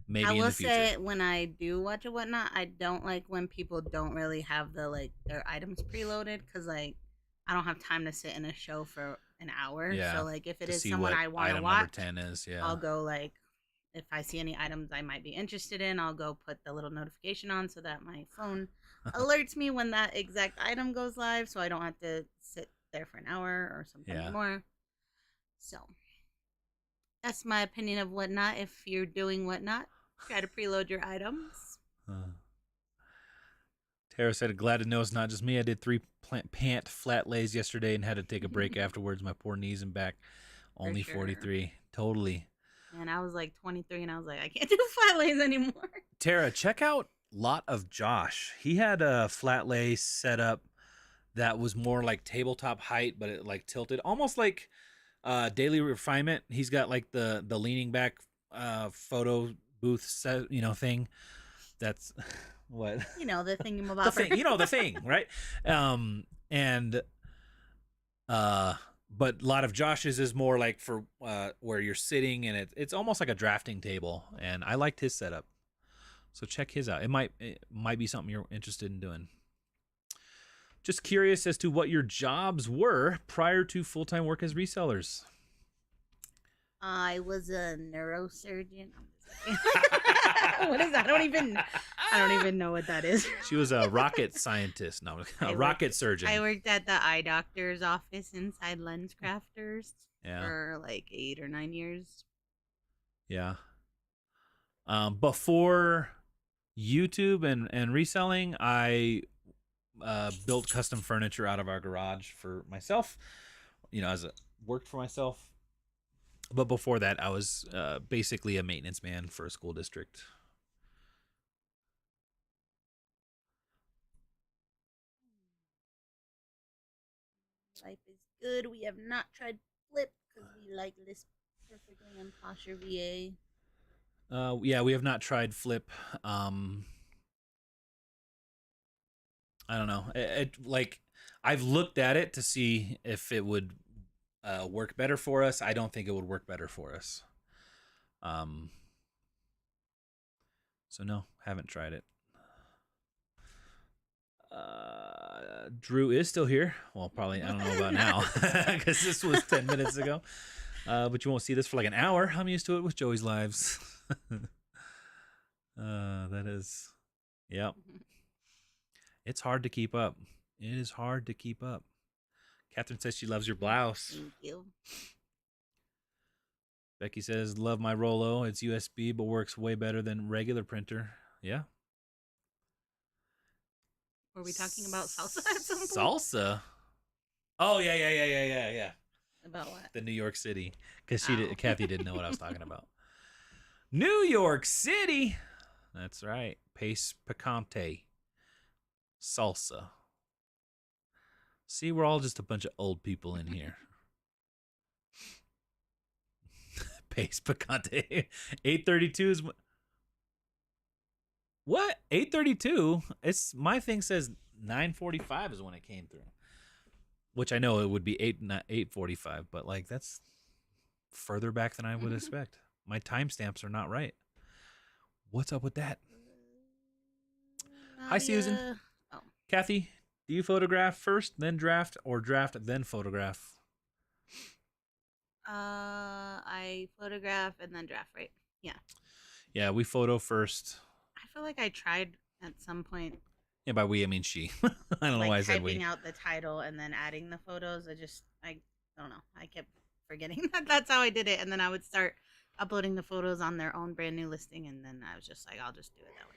Maybe I in will the future. say when I do watch a Whatnot, I don't like when people don't really have their items preloaded because I don't have time to sit in a show for an hour. Yeah, So if it to is see someone what I want to item number watch, 10 is. Yeah. I'll go if I see any items I might be interested in, I'll go put the little notification on so that my phone alerts me when that exact item goes live, so I don't have to sit there for an hour or something more. So that's my opinion of Whatnot. If you're doing Whatnot, try to preload your items. Tara said, glad to know it's not just me. I did 3 pant flat lays yesterday and had to take a break afterwards. My poor knees and back. Only sure. 43. Totally. And I was like 23 and I was like, I can't do flat lays anymore. Tara, check out Lot of Josh. He had a flat lay set up that was more like tabletop height, but it like tilted. Almost like Daily Refinement. He's got like the leaning back photo booth set, thing. That's what You know, the thing the thing, the thing, right? But a lot of Josh's is more like for where you're sitting, and it's almost like a drafting table. And I liked his setup, so check his out. It might be something you're interested in doing. Just curious as to what your jobs were prior to full-time work as resellers. I was a neurosurgeon. What is that? I don't even know what that is. She was a rocket scientist. No, a rocket surgeon. I worked at the eye doctor's office inside Lens Crafters for like 8 or 9 years. Yeah. Before YouTube and reselling, I built custom furniture out of our garage for myself. Worked for myself. But before that, I was basically a maintenance man for a school district. Life is good. We have not tried Flip because we like this perfectly on Posher VA. Yeah, we have not tried Flip. I don't know. I've looked at it to see if it would work better for us. I don't think it would work better for us. So no, haven't tried it. Drew is still here. Well, probably, I don't know about now because this was 10 minutes ago. But you won't see this for like an hour. I'm used to it with Joey's lives. That is, yep. It's hard to keep up. It is hard to keep up. Catherine says she loves your blouse. Thank you. Becky says, love my Rollo. It's USB, but works way better than regular printer. Yeah. Were we talking about salsa at some point? Salsa? Oh, yeah. About what? The New York City. Because Oh. Kathy didn't know what I was talking about. New York City. That's right. Pace picante. Salsa. See, we're all just a bunch of old people in here. Pace picante. 8:32 is what? 8:32? It's my thing says 9:45 is when it came through. Which I know it would be 8:45, but like that's further back than I would expect. My timestamps are not right. What's up with that? Hi, Susan. Oh. Kathy, do you photograph first, then draft, or draft, then photograph? I photograph and then draft, right? Yeah. Yeah, we photo first. I feel like I tried at some point. Yeah, by we, I mean she. I don't know why I said we. Typing out the title and then adding the photos. I don't know. I kept forgetting that that's how I did it. And then I would start uploading the photos on their own brand new listing. And then I was just like, I'll just do it that way.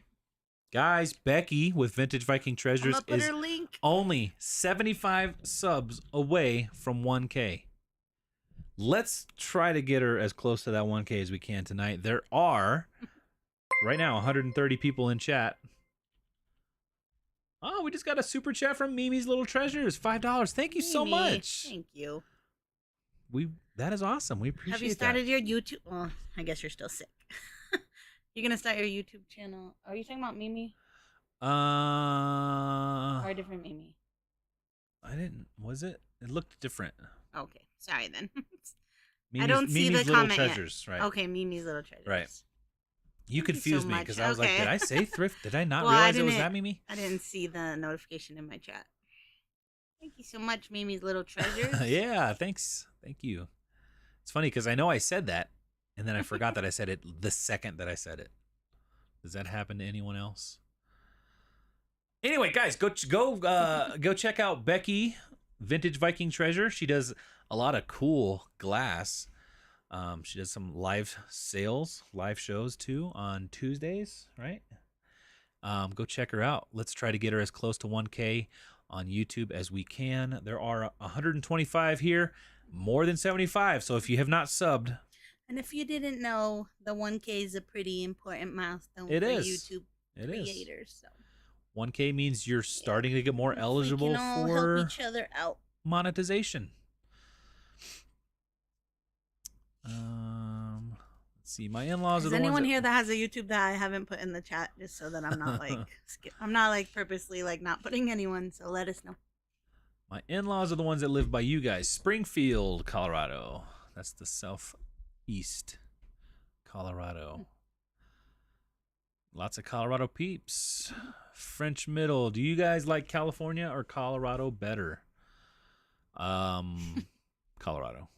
Guys, Becky with Vintage Viking Treasures put is her link. only 75 subs away from 1K. Let's try to get her as close to that 1K as we can tonight. There are, right now, 130 people in chat. Oh, we just got a super chat from Mimi's Little Treasures. $5. Thank you so Mimi, much. Thank you. That is awesome. We appreciate that. Have you started your YouTube? Well, I guess you're still sick. You're going to start your YouTube channel. Are you talking about Mimi? Or a different Mimi? I didn't. Was it? It looked different. Okay. Sorry then. Mimi's, I don't see Mimi's the Little comment Treasures, yet. right? Okay, Mimi's Little Treasures. Right. You Thank you confused so me much. because I was like, Okay. did I say thrift? Did I not Well, I realize it was didn't- that Mimi? I didn't see the notification in my chat. Thank you so much, Mimi's Little Treasures. Yeah, thanks. Thank you. It's funny because I know I said that, and then I forgot that I said it the second that I said it. Does that happen to anyone else? Anyway, guys, go check out Becky, Vintage Viking Treasure. She does a lot of cool glass. She does some live sales, live shows too on Tuesdays, right? Go check her out. Let's try to get her as close to 1K on YouTube as we can. There are 125 here, more than 75. So if you have not subbed, And if you didn't know, the 1K is a pretty important milestone It for is. YouTube it is. creators. So 1K means you're starting to get more if we eligible can all for help each other out. monetization. Let's see. My in-laws are Is the anyone ones that, here that has a YouTube that I haven't put in the chat, just so that I'm not like I'm not like purposely like not putting anyone? So let us know. my in-laws are the ones that live by you guys. Springfield, Colorado. That's the southeast Colorado. Lots of Colorado peeps. French Middle. Do you guys like California or Colorado better? Colorado.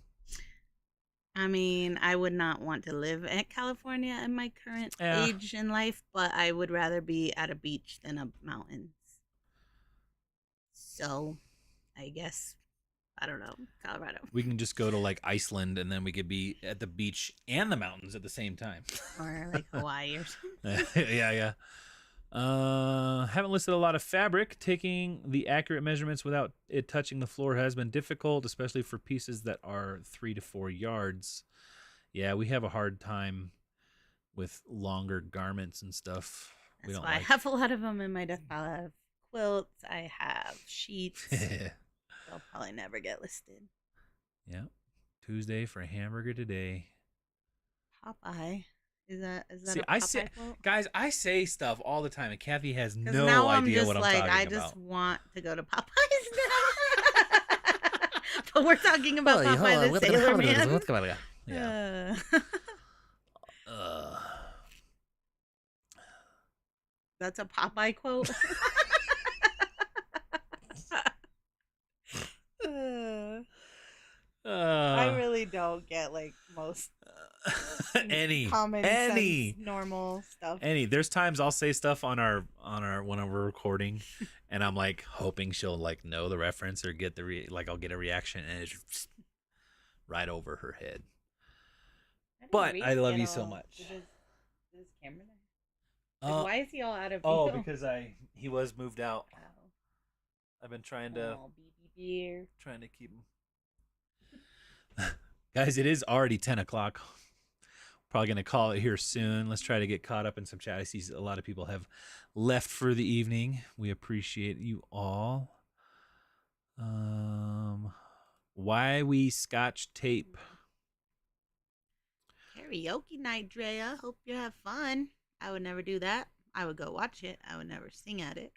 I mean, I would not want to live in California in my current Yeah. age in life, but I would rather be at a beach than a mountains. So, I guess, I don't know, Colorado. We can just go to like Iceland and then we could be at the beach and the mountains at the same time. Or like Hawaii or something. Yeah. Haven't listed a lot of fabric. Taking the accurate measurements without it touching the floor has been difficult, especially for pieces that are 3 to 4 yards. Yeah, we have a hard time with longer garments and stuff. We That's don't why I like. have a lot of them in my death pile. I have quilts, I have sheets. They'll probably never get listed. Yeah. Tuesday for hamburger today. Popeye. Is that See, a Popeye I say, quote? guys, I say stuff all the time, and Kathy has 'Cause no now I'm idea just what I'm like, talking I about. just want to go to Popeyes now. But we're talking about Popeye the Sailor Man. Yeah. That's a Popeye quote. I really don't get like most any common sense, normal stuff. There's times I'll say stuff on our when we're recording, and I'm like hoping she'll like know the reference or get the I'll get a reaction, and it's just right over her head. But I love you so much. Is camera there? Why is he all out of view? Oh, because he was moved out. Oh. I've been trying to beer. keep them. Guys, it is already 10 o'clock. Probably going to call it here soon. Let's try to get caught up in some chat. I see a lot of people have left for the evening. We appreciate you all. Why we scotch tape? Karaoke night, Drea. Hope you have fun. I would never do that. I would go watch it. I would never sing at it.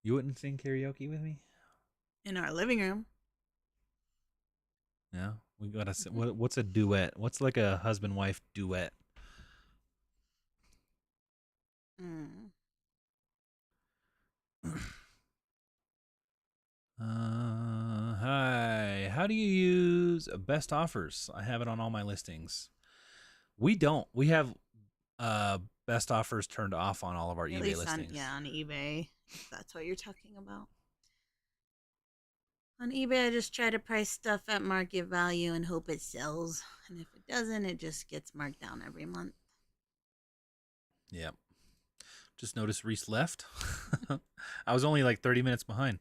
You wouldn't sing karaoke with me? In our living room. No, we gotta. What's a duet? What's like a husband-wife duet? Hi. How do you use best offers? I have it on all my listings. We don't. We have best offers turned off on all of our eBay listings. On eBay. If that's what you're talking about. On eBay, I just try to price stuff at market value and hope it sells. And if it doesn't, it just gets marked down every month. Yep. Just noticed Reese left. I was only like 30 minutes behind.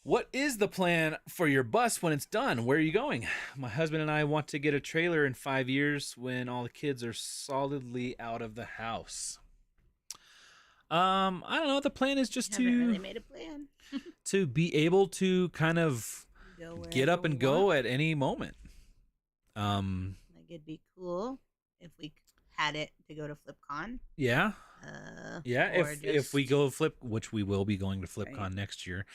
What is the plan for your bus when it's done? Where are you going? My husband and I want to get a trailer in 5 years when all the kids are solidly out of the house. I don't know. The plan is just Haven't really made a plan. to be able to kind of get up and go at any moment. Like it'd be cool if we had it to go to FlipCon. Yeah. Yeah. If we go Flip, which we will be going to FlipCon next year,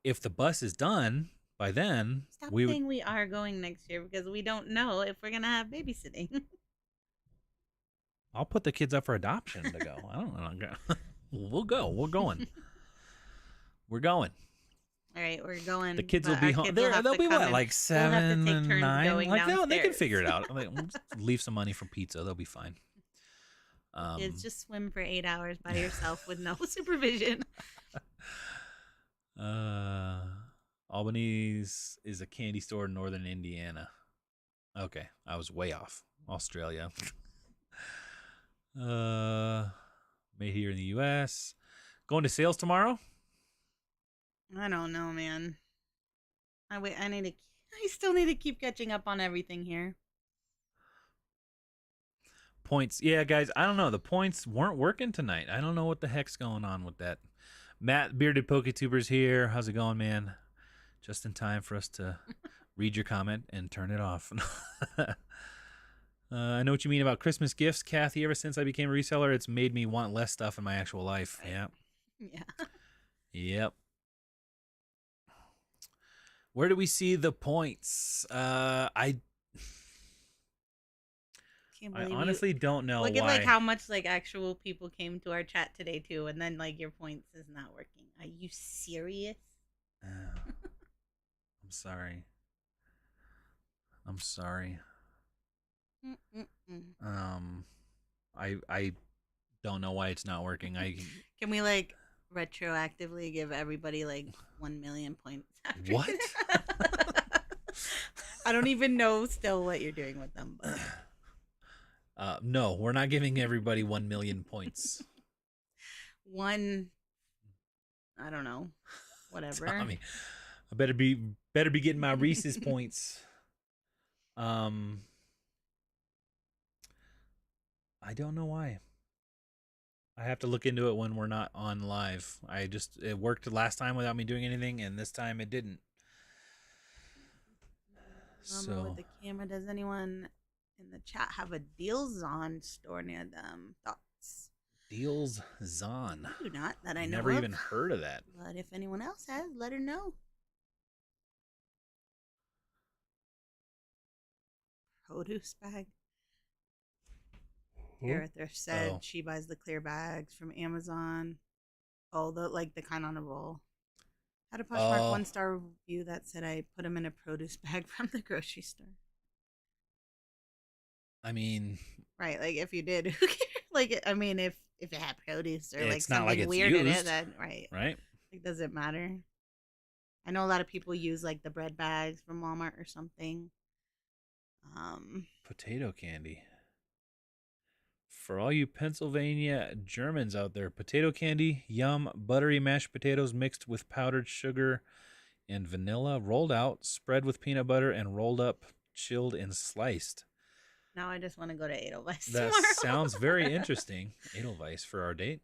if the bus is done by then, Stop saying we are going next year because we don't know if we're gonna have babysitting. I'll put the kids up for adoption to go. I don't know. We'll go. We're going. We're going. All right, we're going. The kids will be home. They'll be what, like 7 and 9? Like they can figure it out. Like, we'll just leave some money for pizza. They'll be fine. Kids just swim for 8 hours by yourself with no supervision. Albany's is a candy store in northern Indiana. Okay, I was way off. Australia. Made here in the U.S. Going to sales tomorrow? I don't know, man. I still need to keep catching up on everything here. Points. Yeah, guys, I don't know. The points weren't working tonight. I don't know what the heck's going on with that. Matt, Bearded PokeTuber's here. How's it going, man? Just in time for us to read your comment and turn it off. I know what you mean about Christmas gifts, Kathy. Ever since I became a reseller, it's made me want less stuff in my actual life. Yeah. Yeah. Yep. Where do we see the points? I honestly don't know. Look at like how much like actual people came to our chat today too, and then like your points is not working. Are you serious? I'm sorry. I don't know why it's not working. Can we like retroactively give everybody like 1 million points after what? I don't even know still what you're doing with them, but no, we're not giving everybody 1 million points. I don't know, whatever. Tommy, I better be getting my Reese's points. I don't know why. I have to look into it when we're not on live. It worked last time without me doing anything, and this time it didn't. So with the camera, does anyone in the chat have a Deals On store near them? Thoughts? Deals Zon. I do not, that I know Never of. even heard of that. But if anyone else has, let her know. Produce bag. Gareth said she buys the clear bags from Amazon. Oh, the kind on a roll. Had a Poshmark 1-star review that said I put them in a produce bag from the grocery store. I mean, right? Like if you did, who cares? Like I mean, if it had produce or like something like weird used, in it, then right? Like, does it matter? I know a lot of people use like the bread bags from Walmart or something. Potato candy. For all you Pennsylvania Germans out there, potato candy, yum, buttery mashed potatoes mixed with powdered sugar and vanilla, rolled out, spread with peanut butter, and rolled up, chilled, and sliced. Now I just want to go to Edelweiss That tomorrow. sounds very interesting. Edelweiss for our date.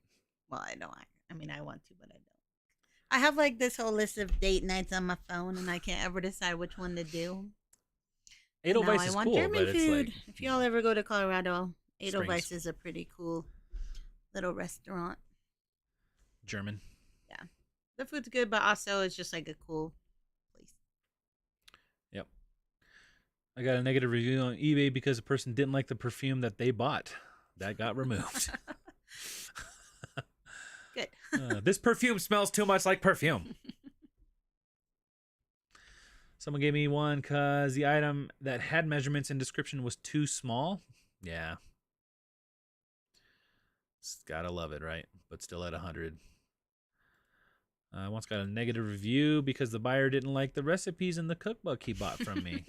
Well, I don't. I mean, I want to, but I don't. I have like this whole list of date nights on my phone, and I can't ever decide which one to do. Edelweiss I is want cool, German but food. it's like If y'all ever go to Colorado, Springs. Edelweiss is a pretty cool little restaurant. German. Yeah, the food's good, but also it's just like a cool place. Yep. I got a negative review on eBay because a person didn't like the perfume that they bought. That got removed. Good. This perfume smells too much like perfume. Someone gave me one because the item that had measurements and description was too small. Yeah. Gotta love it, right? But still at 100. Once got a negative review because the buyer didn't like the recipes in the cookbook he bought from me.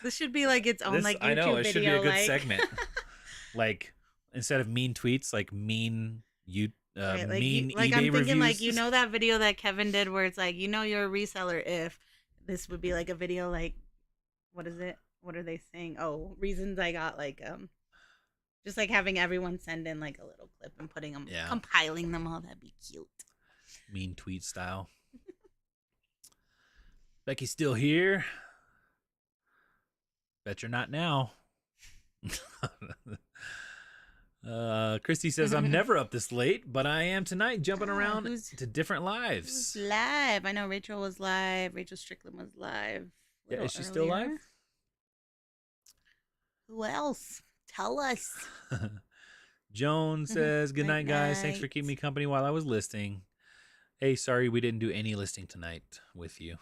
This should be like its own YouTube I know, it video, should be a good like... segment. Like, instead of mean tweets, like mean right, like mean you, like eBay I'm thinking reviews. like, you know, that video that Kevin did where it's like, you know, you're a reseller if this would be like a video like, what is it? What are they saying? Oh, reasons I got like just like having everyone send in like a little clip and putting them, compiling them all. That'd be cute. Mean tweet style. Becky's still here. Bet you're not now. Christy says, I'm never up this late, but I am tonight, jumping around to different lives. Who's live? I know Rachel was live. Rachel Strickland was live. Yeah, is she still live? Who else? Tell us. Joan says, good night, guys. Thanks for keeping me company while I was listing. Hey, sorry we didn't do any listing tonight with you.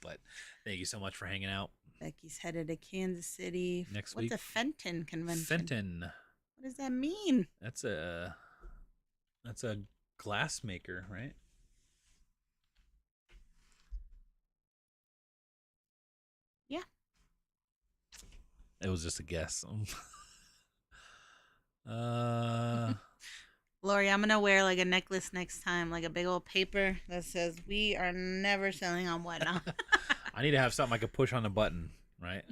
But thank you so much for hanging out. Becky's headed to Kansas City. Next week. What's a Fenton convention? Fenton. What does that mean? That's a glass maker, right? Yeah. It was just a guess. Lori, I'm gonna wear like a necklace next time, like a big old paper that says "We are never selling on Whatnot." I need to have something I could push on the button, right?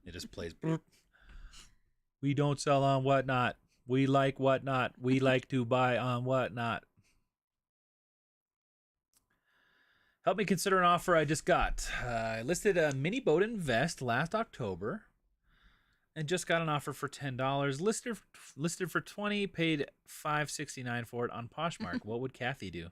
It just plays. Boop. We don't sell on Whatnot. We like Whatnot. We like to buy on Whatnot. Help me consider an offer I just got. I listed a mini boat and vest last October and just got an offer for $10. Listed for $20, paid $5.69 for it on Poshmark. What would Kathy do?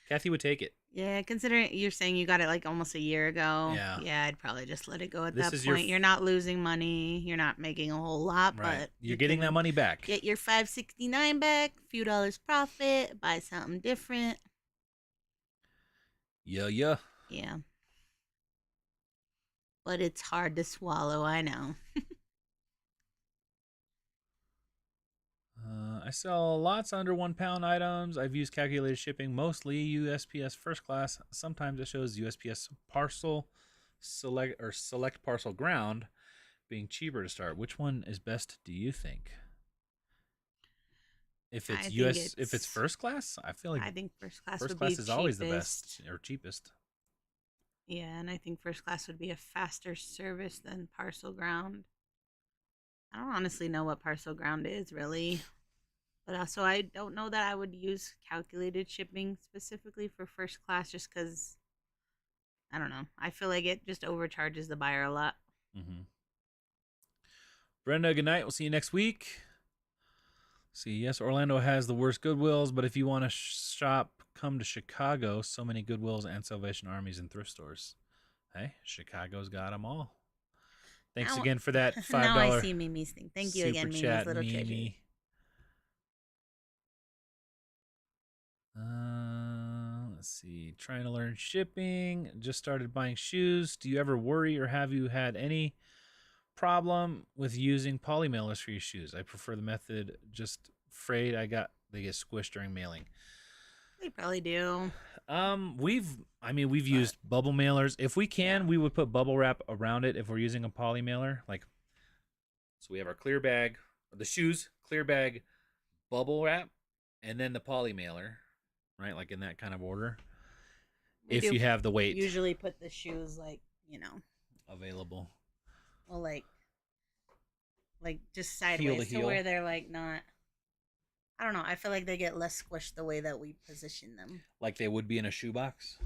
Kathy would take it. Yeah, considering you're saying you got it like almost a year ago. Yeah, I'd probably just let it go at that point. You're not losing money. You're not making a whole lot, right. But you're getting that money back. Get your $5.69 back, a few dollars profit, buy something different. Yeah. But it's hard to swallow, I know. I sell lots under 1 pound items. I've used calculated shipping, mostly USPS first class. Sometimes it shows USPS parcel select parcel ground being cheaper to start. Which one is best, do you think? If it's if it's first class, I feel like I think first class is always the best or cheapest. Yeah, and I think first class would be a faster service than parcel ground. I don't honestly know what parcel ground is really. But also, I don't know that I would use calculated shipping specifically for first class just because, I don't know. I feel like it just overcharges the buyer a lot. Mm-hmm. Brenda, good night. We'll see you next week. See, yes, Orlando has the worst Goodwills, but if you want to shop, come to Chicago. So many Goodwills and Salvation Armies and thrift stores. Hey, Chicago's got them all. Thanks again for that $5. Now I see Mimi's thing. Thank you again, Mimi's chat, little Mimi. treasure. Let's see. Trying to learn shipping. Just started buying shoes. Do you ever worry or have you had any problem with using poly mailers for your shoes? I prefer the method. Just afraid they get squished during mailing. They probably do. We've used bubble mailers. If we can, we would put bubble wrap around it if we're using a poly mailer. Like So we have our clear bag, the shoes, clear bag, bubble wrap, and then the poly mailer, right? Like in that kind of order. We If do you have the weight usually put the shoes like, you know, available. well, like just Heel to sideways to heel. where they're like not. I don't know. I feel like they get less squished the way that we position them. Like they would be in a shoebox.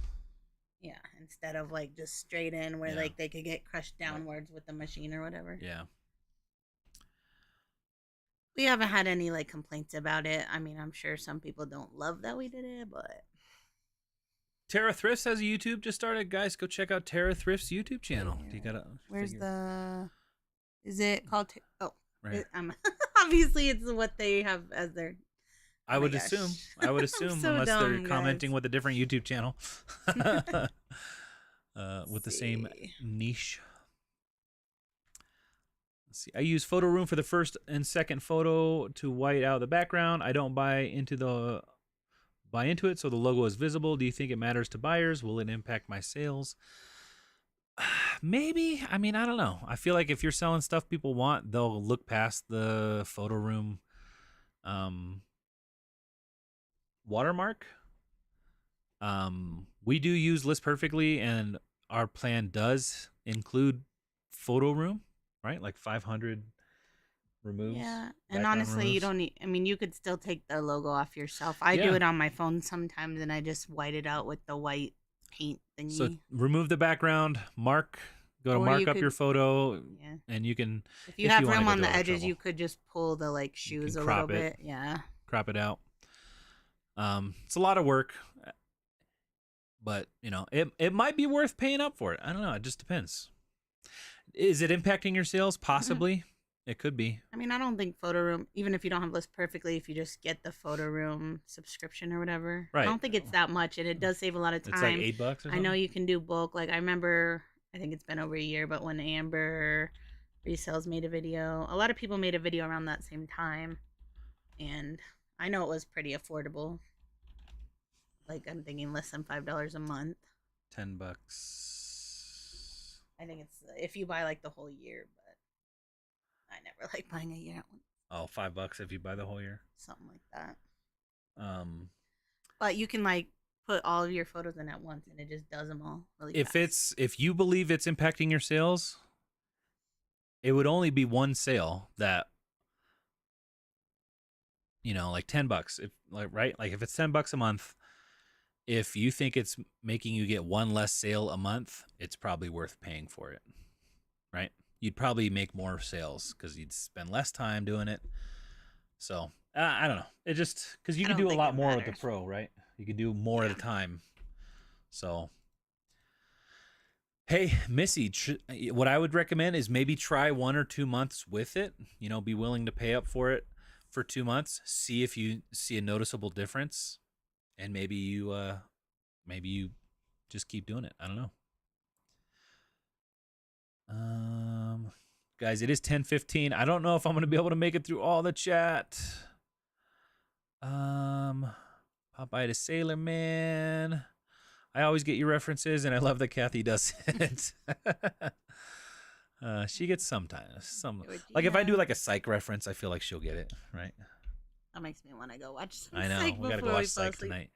Yeah, instead of like just straight in where Yeah. like they could get crushed downwards with the machine or whatever. Yeah. We haven't had any like complaints about it. I mean, I'm sure some people don't love that we did it, but Tara Thrifts has a YouTube just started. Guys, go check out Tara Thrifts YouTube channel. Yeah. You gotta where's figure- the? Is it called? Right. Obviously it's what they have as their. I Oh my would gosh. assume. I would assume so unless they're dumb, commenting guys. with a different YouTube channel. With the same see. niche. Let's see. I use photo room for the first and second photo to white out the background. I don't buy into it so the logo is visible. Do you think it matters to buyers? Will it impact my sales? Maybe. I mean, I don't know. I feel like if you're selling stuff people want, they'll look past the photo room watermark. We do use List Perfectly, and our plan does include photo room, right? Like 500 removes. Yeah, and background honestly, you removes. don't need. I mean, you could still take the logo off yourself. I Yeah. do it on my phone sometimes, and I just white it out with the white paint thingy. So remove the background, go to Or mark you up could- your photo, yeah, and you can if you if have you wanna room go on to the all the edges, trouble. you could just pull the like shoes a crop little it. bit. Yeah, crop it out. It's a lot of work, but you know, it might be worth paying up for it. I don't know. It just depends. Is it impacting your sales? Possibly. It could be. I mean, I don't think photo room. Even if you don't have List Perfectly, if you just get the photo room subscription or whatever, Right. I don't think it's that much, and it does save a lot of time. It's like $8 or something. I know you can do bulk. Like I remember, I think it's been over a year, but when Amber Resells made a video, a lot of people made a video around that same time, and I know it was pretty affordable. Like I'm thinking less than $5 a month. $10. I think it's if you buy like the whole year, but I never like buying a year at once. Oh, $5 if you buy the whole year. Something like that. Um, But you can like put all of your photos in at once, and it just does them all really if fast. if you believe it's impacting your sales, it would only be one sale that, you know, like $10. If like right, like if it's $10 a month, if you think it's making you get one less sale a month, it's probably worth paying for it, right? You'd probably make more sales because you'd spend less time doing it. So I don't know. It just because you I can don't do a think lot it more with the matters. Pro, right? You can do more at a time. So, hey, Missy, what I would recommend is maybe try 1 or 2 months with it. You know, be willing to pay up for it for 2 months. See if you see a noticeable difference, and maybe you just keep doing it. I don't know. Guys, it is 10:15. I don't know if I'm gonna be able to make it through all the chat. Popeye to Sailor Man. I always get your references, and I love that Kathy does it. She gets sometimes. Some like if I do like a psych reference, I feel like she'll get it, right? That makes me want to go watch some I know. Psych We gotta go before we watch fall Psych asleep. tonight.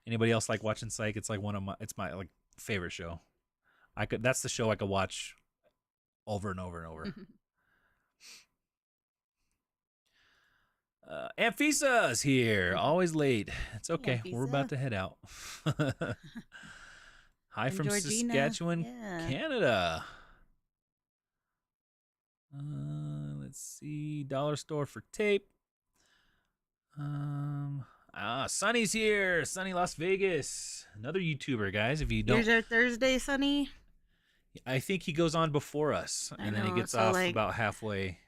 Anybody else like watching Psych? It's like it's my like favorite show. That's the show I could watch over and over and over. Amphisa's here, always late. It's okay. We're Amphisa. about to head out. Hi And from Georgina. Saskatchewan, Yeah. Canada. Let's see. Dollar store for tape. Sonny's here. Sonny Las Vegas. Another YouTuber, guys. If you don't, Here's our Thursday, Sunny. I think he goes on before us, I and then he know, gets so, off like- about halfway.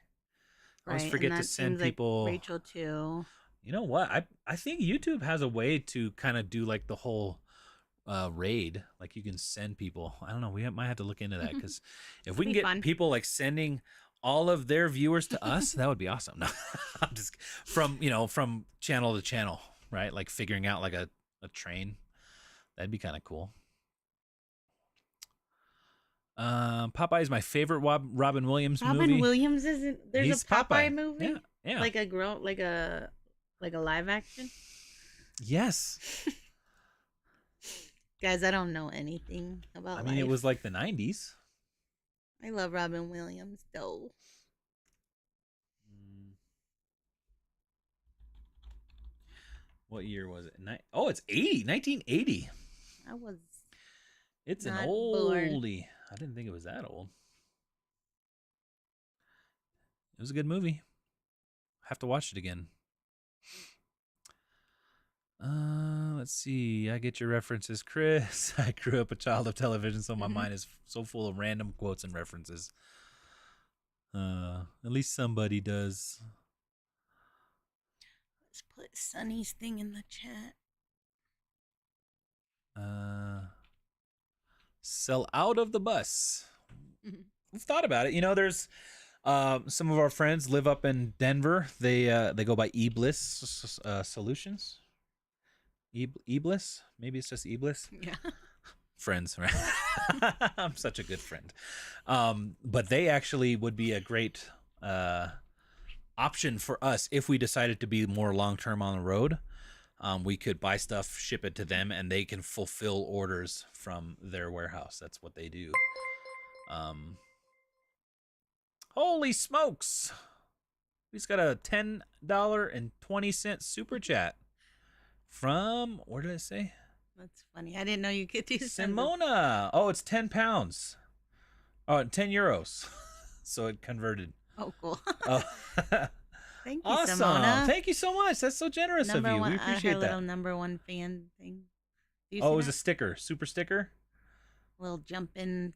I always Right, forget and to that send seems like people. Rachel too. You know what? I think YouTube has a way to kind of do like the whole raid. Like you can send people. I don't know. We might have to look into that because if we can be get fun. people like sending all of their viewers to us, that would be awesome. No, I'm just from channel to channel, right? Like figuring out like a train. That'd be kind of cool. Popeye is my favorite Robin Williams movie. Robin Williams isn't. There's He's a Popeye movie. Yeah, yeah. Like a live action. Yes. Guys, I don't know anything about. I mean, it was like the 90s. I love Robin Williams though. What year was it? Oh, it's 1980. I was. It's an not oldie. born. I didn't think it was that old. It was a good movie. Have to watch it again. Let's see. I get your references, Chris. I grew up a child of television, so my mind is so full of random quotes and references. At least somebody does. Let's put Sunny's thing in the chat. Sell out of the bus. We've thought about it. You know, there's some of our friends live up in Denver. They go by eBliss Solutions. eBliss? Maybe it's just eBliss. Yeah. Friends, right? I'm such a good friend. But they actually would be a great option for us if we decided to be more long-term on the road. We could buy stuff, ship it to them, and they can fulfill orders from their warehouse. That's what they do. Holy smokes! He's got a $10.20 super chat from, where did I say? That's funny. I didn't know you could do Simona. Oh, it's 10 pounds. Oh, 10 euros. So it converted. Oh, cool. Oh. Thank you, Awesome. Simona. Thank you so much. That's so generous of you. We appreciate her that. little number one fan thing. Do you Oh, see it was that? a sticker. Super sticker? Little jump in.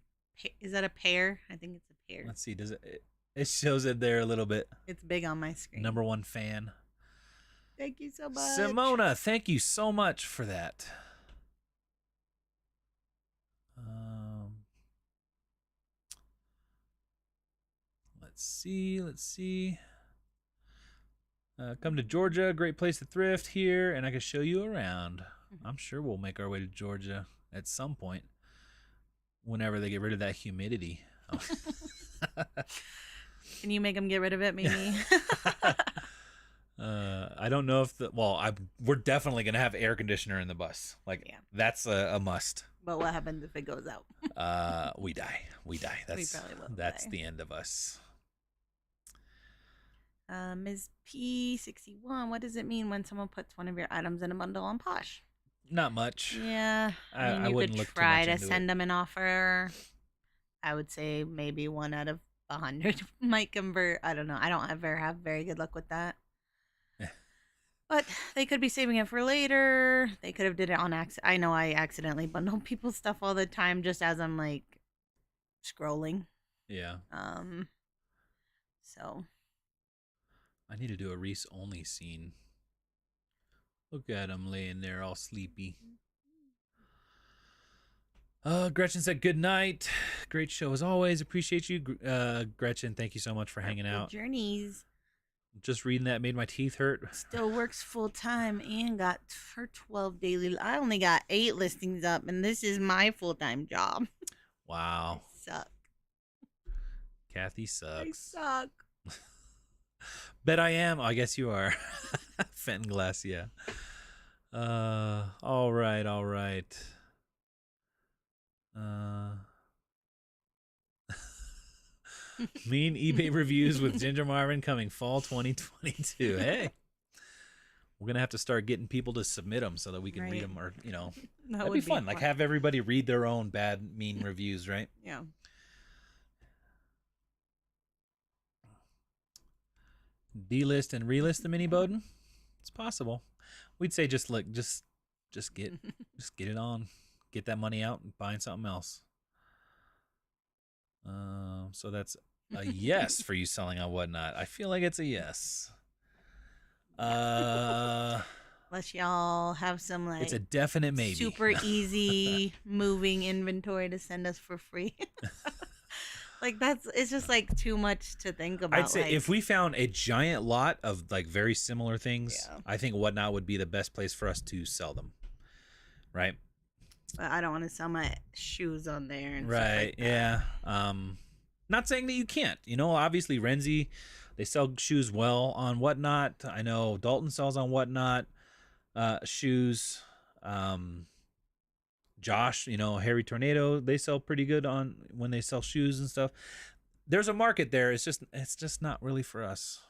Is that a pear? I think it's a pear. Let's see. Does it shows it there a little bit. It's big on my screen. Number one fan. Thank you so much. Simona, thank you so much for that. Let's see. Come to Georgia, great place to thrift here, and I can show you around. I'm sure we'll make our way to Georgia at some point, whenever they get rid of that humidity. Oh. Can you make them get rid of it, maybe? I don't know if we're definitely gonna have air conditioner in the bus. That's a must. But what happens if it goes out? We die. That's probably will that's die. the end of us. Ms. P61, what does it mean when someone puts one of your items in a bundle on Posh? Not much. Yeah, I mean, you wouldn't could look too try much to into send it. them an offer. I would say maybe 1 out of 100 might convert. I don't know. I don't ever have very good luck with that. But they could be saving it for later. They could have did it on accident. I know I accidentally bundle people's stuff all the time just as I'm like scrolling. Yeah. So I need to do a Reese only scene. Look at him laying there all sleepy. Gretchen said good night. Great show as always. Appreciate you, Gretchen. Thank you so much for hanging out. Journeys. Just reading that made my teeth hurt. Still works full time and got her 12 daily. I only got 8 listings up, and this is my full time job. Wow. I suck. Kathy I sucks. suck. Bet I am. I guess you are. Fenton Glass, yeah. All right. Mean eBay reviews with Ginger Marvin coming fall 2022. Hey, we're gonna have to start getting people to submit them so that we can read Right. them, or That that'd would be fun. Like have everybody read their own bad, mean reviews, right? Yeah. Delist and relist the mini Bowden. It's possible. We'd say just get it on, get that money out and buying something else. So that's a yes for you selling on Whatnot. I feel like it's a yes. Unless y'all have some It's a definite maybe. super easy moving inventory to send us for free. It's just like too much to think about. I'd say if we found a giant lot of like very similar things, Yeah. I think Whatnot would be the best place for us to sell them. Right? But I don't want to sell my shoes on there and stuff Right. like that. Yeah. Not saying that you can't. You know, obviously Renzi, they sell shoes well on Whatnot. I know Dalton sells on Whatnot shoes. Josh, you know, Harry Tornado, they sell pretty good on when they sell shoes and stuff. There's a market there. It's just not really for us.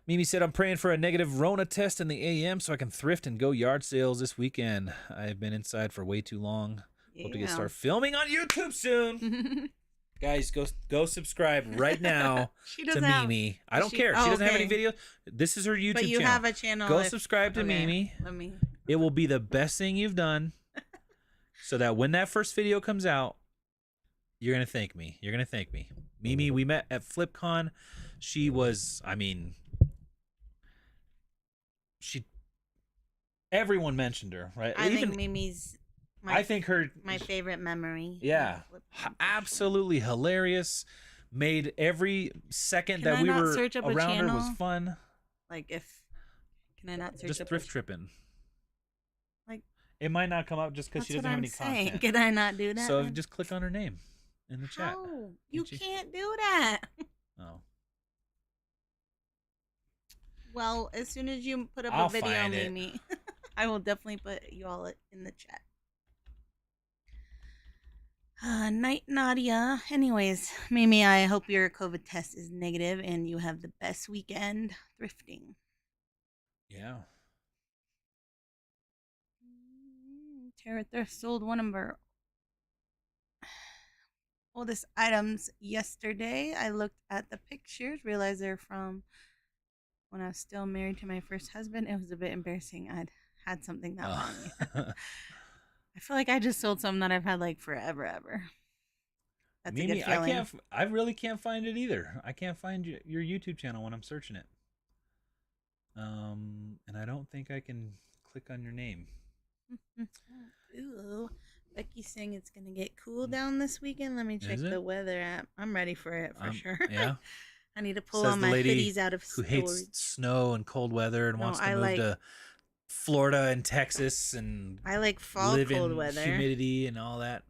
Mimi said, I'm praying for a negative Rona test in the AM so I can thrift and go yard sales this weekend. I've been inside for way too long. Hope to start filming on YouTube soon. Guys, go subscribe right now to Mimi. I don't care. She doesn't have any videos. This is her YouTube channel. But you have a channel. Go subscribe to Mimi. It will be the best thing you've done so that when that first video comes out, you're going to thank me. You're going to thank me. Mimi, we met at FlipCon. She was, I mean, everyone mentioned her, right? I think Mimi's my favorite memory. Yeah. Absolutely hilarious. Made every second that we were around her was fun. Like can I not search just up thrift tripping? Like it might not come up just because she doesn't have any content. Can I not do that? So just click on her name in the chat. No, you can't do that. Oh. Well, as soon as you put up a video, Mimi, I will definitely put you all in the chat. Night, Nadia. Anyways, Mimi, I hope your COVID test is negative and you have the best weekend thrifting. Yeah. Tara Thrift sold one of her oldest items yesterday. I looked at the pictures, realized they're from when I was still married to my first husband. It was a bit embarrassing. I'd had something that long. I feel like I just sold something that I've had like forever, ever. That's Mimi, a good feeling. I really can't find it either. I can't find your YouTube channel when I'm searching it. And I don't think I can click on your name. Ooh, Becky's saying it's gonna get cool down this weekend. Let me check the weather app. I'm ready for it for sure. Yeah. I need to pull all my hoodies out of storage. Who hates snow and cold weather and wants to move to Florida and Texas and I like fall live cold in weather, humidity and all that.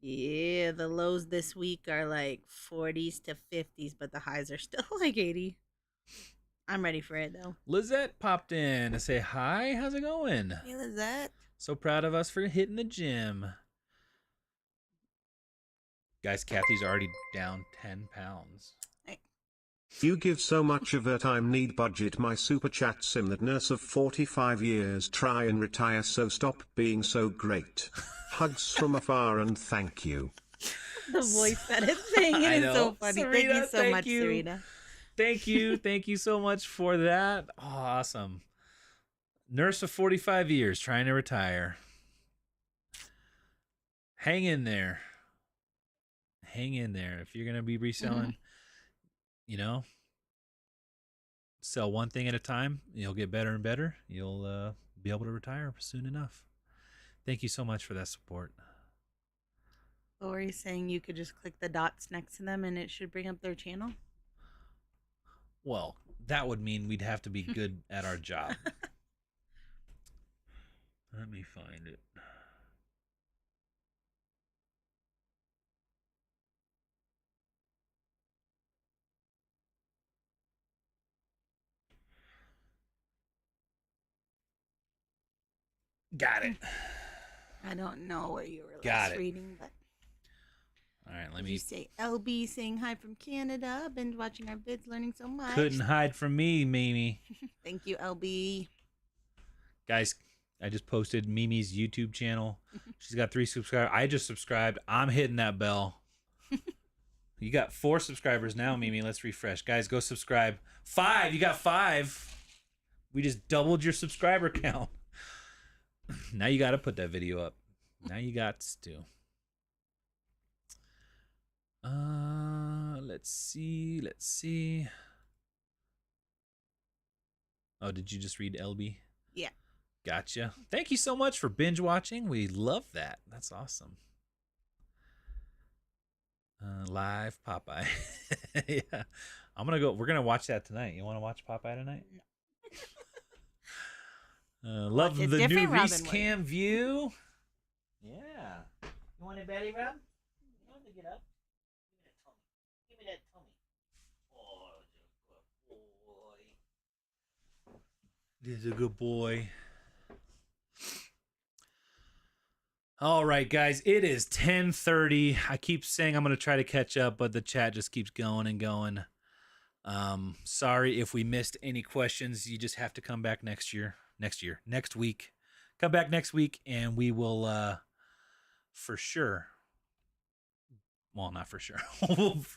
Yeah, the lows this week are like 40s to 50s, but the highs are still like 80. I'm ready for it though. Lizette popped in to say hi. How's it going? Hey, Lizette. So proud of us for hitting the gym. Guys, Kathy's already down 10 pounds. You give so much of her time need budget my super chat sim that nurse of 45 years try and retire so stop being so great. Hugs from afar and thank you. The voice that it's saying it is so funny. Sarita, thank you so much, Sarita. Thank you. Thank you so much for that. Oh, awesome. Nurse of 45 years trying to retire. Hang in there. Hang in there. If you're going to be reselling, you know, sell one thing at a time. You'll get better and better. You'll be able to retire soon enough. Thank you so much for that support. Lori's saying you could just click the dots next to them and it should bring up their channel. Well, that would mean we'd have to be good at our job. Let me find it. Got it. I don't know what you were Got it. reading, but all right, let did me you say LB saying hi from Canada. Binge watching our vids, learning so much. Couldn't hide from me, Mimi. Thank you, LB. Guys, I just posted Mimi's YouTube channel. She's got 3 subscribers. I just subscribed. I'm hitting that bell. You got 4 subscribers now, Mimi. Let's refresh. Guys, go subscribe. 5. You got 5. We just doubled your subscriber count. Now you got to put that video up. Now you got to. Let's see. Oh, did you just read LB? Yeah. Gotcha. Thank you so much for binge watching. We love that. That's awesome. Live Popeye. Yeah. We're gonna watch that tonight. You want to watch Popeye tonight? No. Love Watch a the new different Reese Robin Cam view. Yeah. You want a belly rub? You want to get up? Give me that tummy. Oh, he's a good boy. He's a good boy. All right, guys. It is 10:30. I keep saying I'm going to try to catch up, but the chat just keeps going and going. Sorry if we missed any questions. You just have to come back next week. Come back next week and we will for sure. Well, not for sure.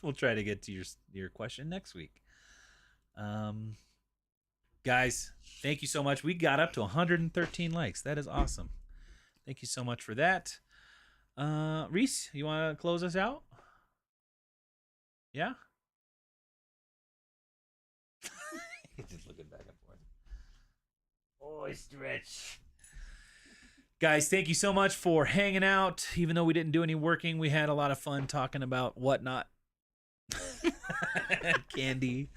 we'll try to get to your question next week. Guys, thank you so much. We got up to 113 likes. That is awesome. Thank you so much for that. Reese, you want to close us out? Yeah? He's just looking back and forth. Oh, stretch. Guys, thank you so much for hanging out. Even though we didn't do any working, we had a lot of fun talking about whatnot. Candy.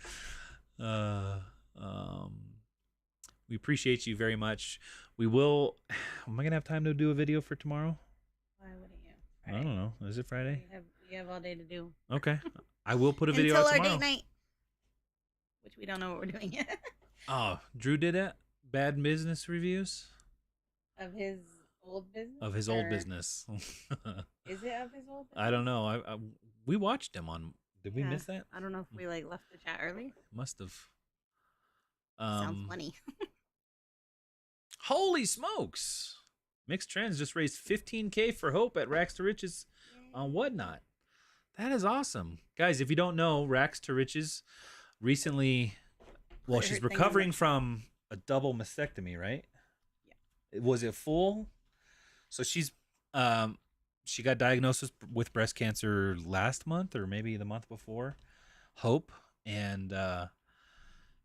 We appreciate you very much. We will. Am I gonna have time to do a video for tomorrow? Why wouldn't you? I don't know. Is it Friday? We have all day to do. Okay. I will put a video Until out tomorrow. our date night, which we don't know what we're doing yet. Oh, Drew did it. Bad business reviews Of his old business. of his old business. Is it of his old business? I don't know. We watched him on. Did we miss that? I don't know if we left the chat early. Must have. Sounds funny. Holy smokes! Mixed Trends just raised $15K for Hope at Rags to Riches on Whatnot. That is awesome. Guys, if you don't know, Rags to Riches recently, well, she's recovering from a double mastectomy, right? Yeah. Was it full? So she's she got diagnosed with breast cancer last month or maybe the month before. Hope. And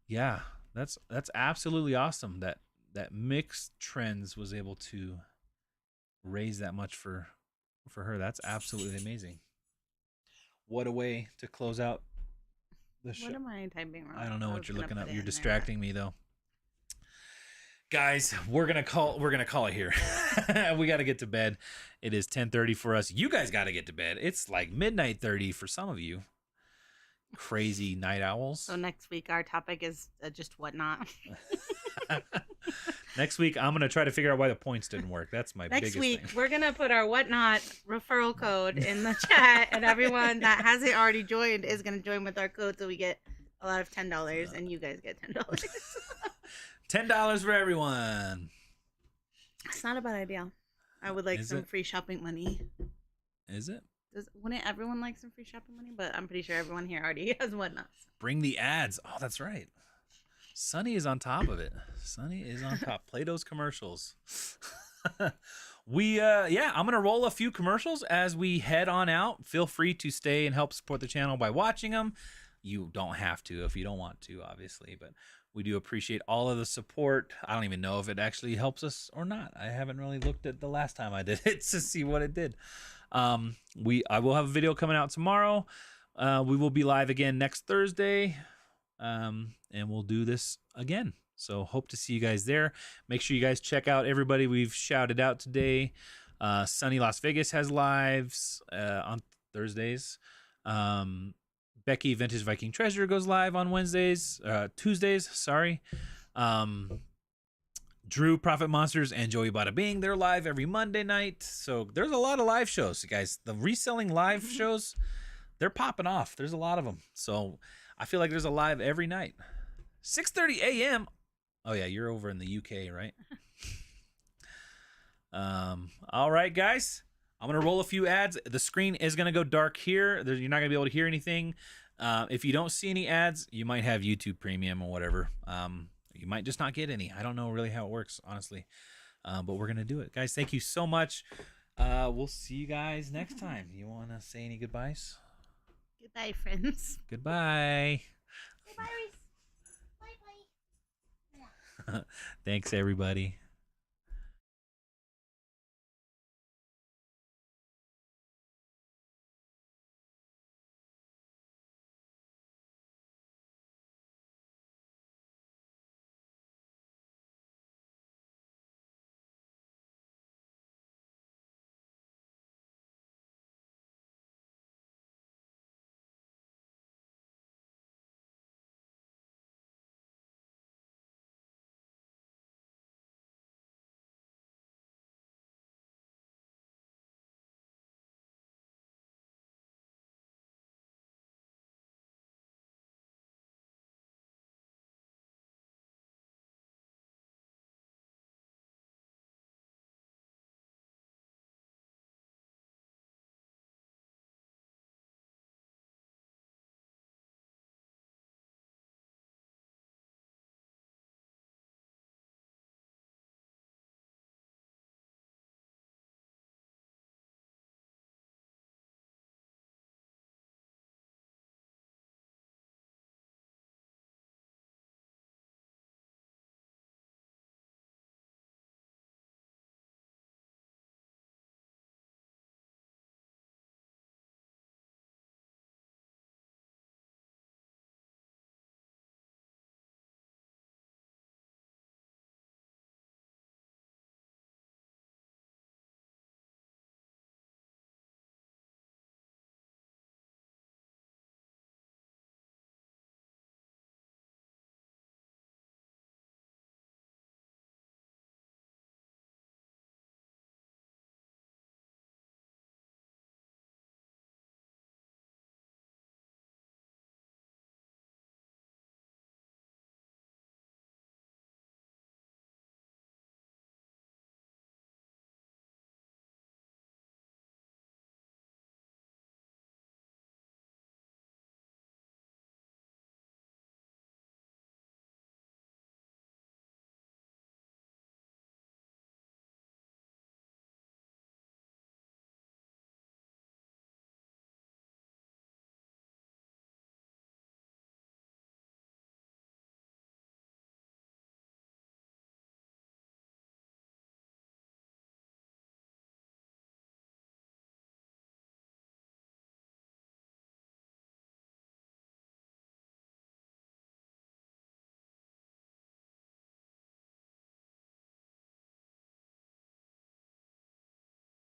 yeah, that's absolutely awesome that Mixed Trends was able to raise that much for her. That's absolutely amazing. What a way to close out the show. What am I typing wrong? I don't know what you're looking up. You're distracting me though. Guys, we're gonna call it here. We got to get to bed. It is 10:30 for us. You guys got to get to bed. It's like midnight 30 for some of you. Crazy night owls. So next week our topic is just whatnot. Next week I'm gonna try to figure out why the points didn't work. That's my biggest Next week thing. we're gonna put our whatnot referral code in the chat, and everyone that hasn't already joined is gonna join with our code, so we get a lot of $10, and you guys get $10. $10 for everyone. It's not a bad idea. I would like some free shopping money. Is it? Wouldn't everyone like some free shopping money? But I'm pretty sure everyone here already has whatnot. Bring the ads. Oh, that's right. Sunny is on top of it. Sunny is on top. Play-Doh's commercials. I'm gonna roll a few commercials as we head on out. Feel free to stay and help support the channel by watching them. You don't have to if you don't want to, obviously, but we do appreciate all of the support. I don't even know if it actually helps us or not. I haven't really looked at the last time I did it to see what it did. I will have a video coming out tomorrow. We will be live again next Thursday, and we'll do this again. So hope to see you guys there. Make sure you guys check out everybody we've shouted out today. Sunny Las Vegas has lives on Thursdays. Becky Vintage Viking Treasure goes live on Tuesdays. Sorry. Drew Profit Monsters and Joey Bada Bing, they're live every Monday night. So there's a lot of live shows, guys. The reselling live shows, they're popping off. There's a lot of them. So I feel like there's a live every night. 6:30 a.m. Oh yeah, you're over in the UK, right? All right, guys. I'm going to roll a few ads. The screen is going to go dark here. You're not going to be able to hear anything. If you don't see any ads, you might have YouTube Premium or whatever. You might just not get any. I don't know really how it works, honestly. But we're going to do it. Guys, thank you so much. We'll see you guys next time. You want to say any goodbyes? Goodbye, friends. Goodbye. Goodbye, Reese. Bye-bye. Thanks, everybody.